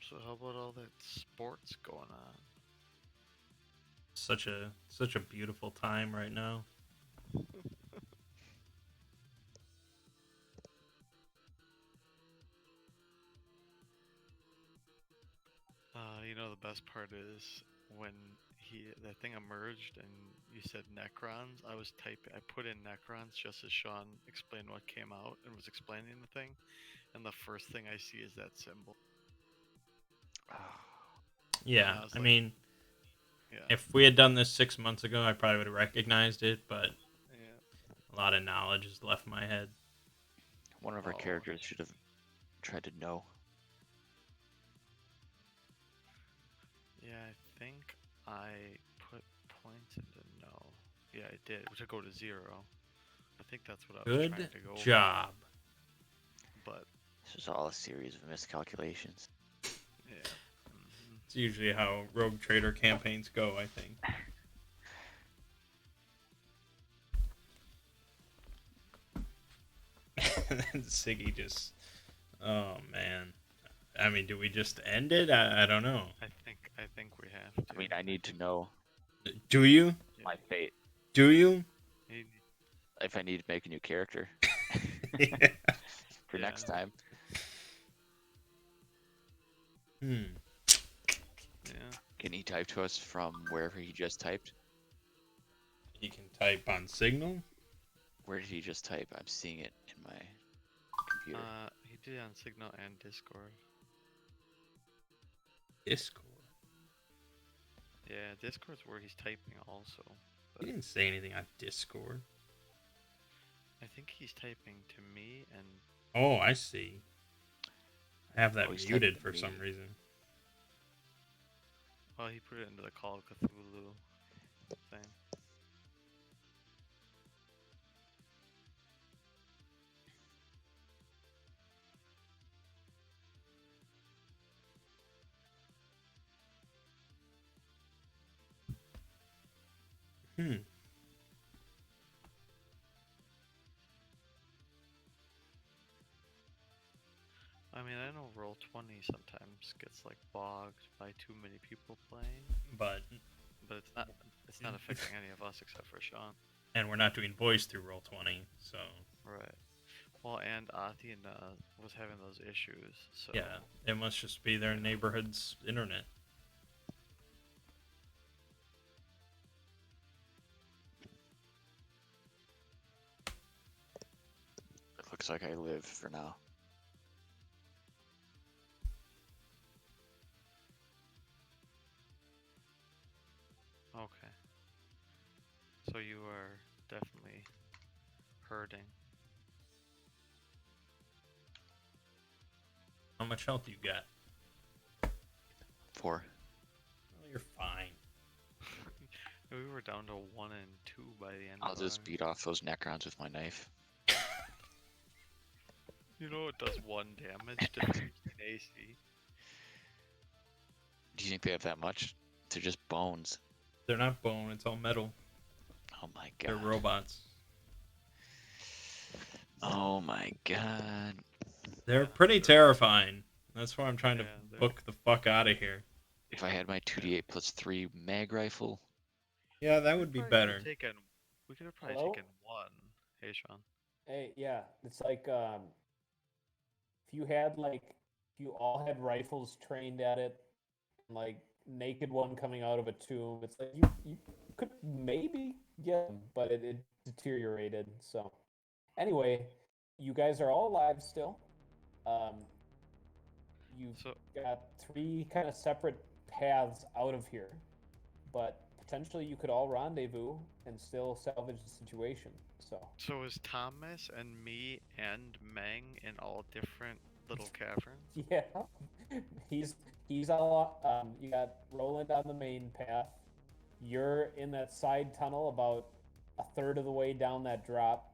So how about all that sports going on? Such a beautiful time right now. You know the best part is when that thing emerged and you said Necrons. I was typing. I put in Necrons just as Sean explained what came out and was explaining the thing, and the first thing I see is that symbol. Yeah, I was I like- mean, Yeah. if we had done this 6 months ago, I probably would have recognized it, but Yeah. a lot of knowledge has left my head. One of our Oh. characters should have tried to know. Yeah, I think I put points into no. Yeah, I did, which I go to 0. I think that's what I was Good trying to go job. for, but This is all a series of miscalculations. yeah. It's usually how Rogue Trader campaigns go, I think. And then Siggy just... Oh, man. I mean, do we just end it? I don't know. I think we have to. I mean, I need to know Do you? my fate Do you? He- if I need to make a new character Yeah. for Yeah. next time. Hmm. yeah. Can he type to us from wherever he just typed? You can type on Signal. Where did he just type? I'm seeing it in my computer. He did it on Signal and Discord. Discord. Yeah, Discord's where he's typing also. He didn't say anything on Discord. I think he's typing to me and Oh, I see. I have that Oh, he's muted typing for to some me. reason. well, he put it into the Call of Cthulhu thing. Hmm. I mean, I know Roll20 sometimes gets like bogged by too many people playing, But but it's not affecting any of us except for Sean. and we're not doing voice through Roll20, so Right. Well, and Athena was having those issues, so yeah, it must just be their neighborhood's internet. It looks like I live for now. okay. So you are definitely hurting. How much health you got? 4. Well, you're fine. We were down to 1 and 2 by the end. I'll of just our- beat off those Necrons with my knife. You know it does 1 damage to 15 AC. Do you think they have that much? They're just bones. They're not bone, it's all metal. Oh my They're god. robots. Oh my god. They're pretty terrifying. That's why I'm trying to Yeah, they're- book the fuck out of here. If I had my 2d8 plus 3 mag rifle, Yeah, that would be Probably better. could've We could have probably Hello? taken one. Hey, Sean. Hey, yeah, it's like if you had like if you all had rifles trained at it, and, like naked one coming out of a tomb, it's like you could maybe get them, but it deteriorated. So anyway, you guys are all alive still. Um, you've So got three kind of separate paths out of here, but potentially you could all rendezvous and still salvage the situation. So is Thomas and me and Meng in all different little caverns? yeah, he's he's all. You got Roland on the main path. You're in that side tunnel about a third of the way down that drop,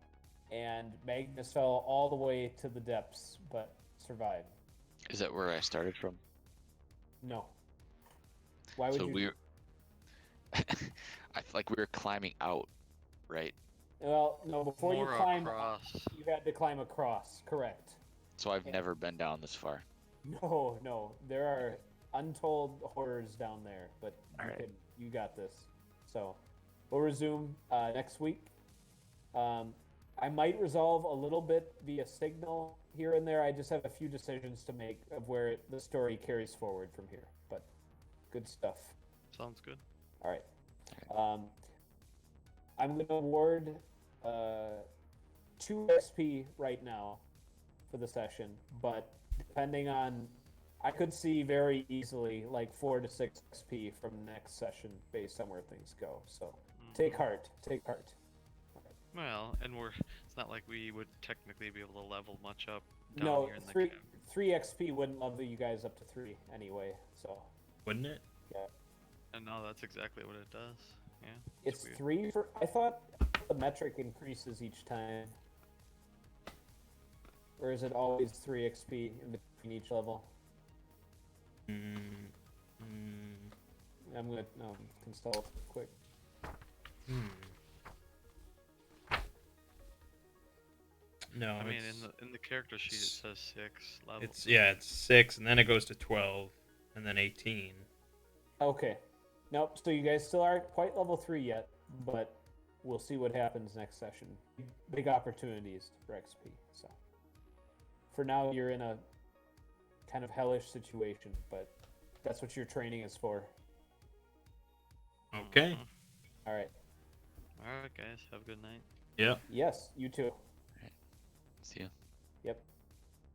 and Magnus fell all the way to the depths, but survived. Is that where I started from? No. Why would So you? we were. I feel like we were climbing out, right? Well, no. Before you More climbed, across. you had to climb across. Correct. So I've Yeah. never been down this far. No, no. There are untold horrors down there, but Alright. you got this. So we'll resume next week. I might resolve a little bit via signal here and there. I just have a few decisions to make of where the story carries forward from here. But good stuff. Sounds good. All right. I'm going to award 2 XP right now for the session, but depending on, I could see very easily like 4 to 6 XP from next session based on where things go. So take heart. Take heart. Well, and it's not like we would technically be able to level much up down No, here in the 3 cave. 3 XP wouldn't level you guys up to 3 anyway. So Wouldn't it? yeah, And no, that's exactly what it does. Yeah. it's weird. 3 for. I thought the metric increases each time, or is it always 3 XP in between each level? I'm gonna consult quick. No, I mean, it's, in the character sheet it says 6 levels. it's 6, and then it goes to 12, and then 18. Okay. Nope. So you guys still aren't quite level 3 yet, but we'll see what happens next session. Big opportunities for XP. So for now, you're in a kind of hellish situation, but that's what your training is for. Okay. All right. Alright, guys. Have a good night. Yeah. Yes, you too. See ya. Yep.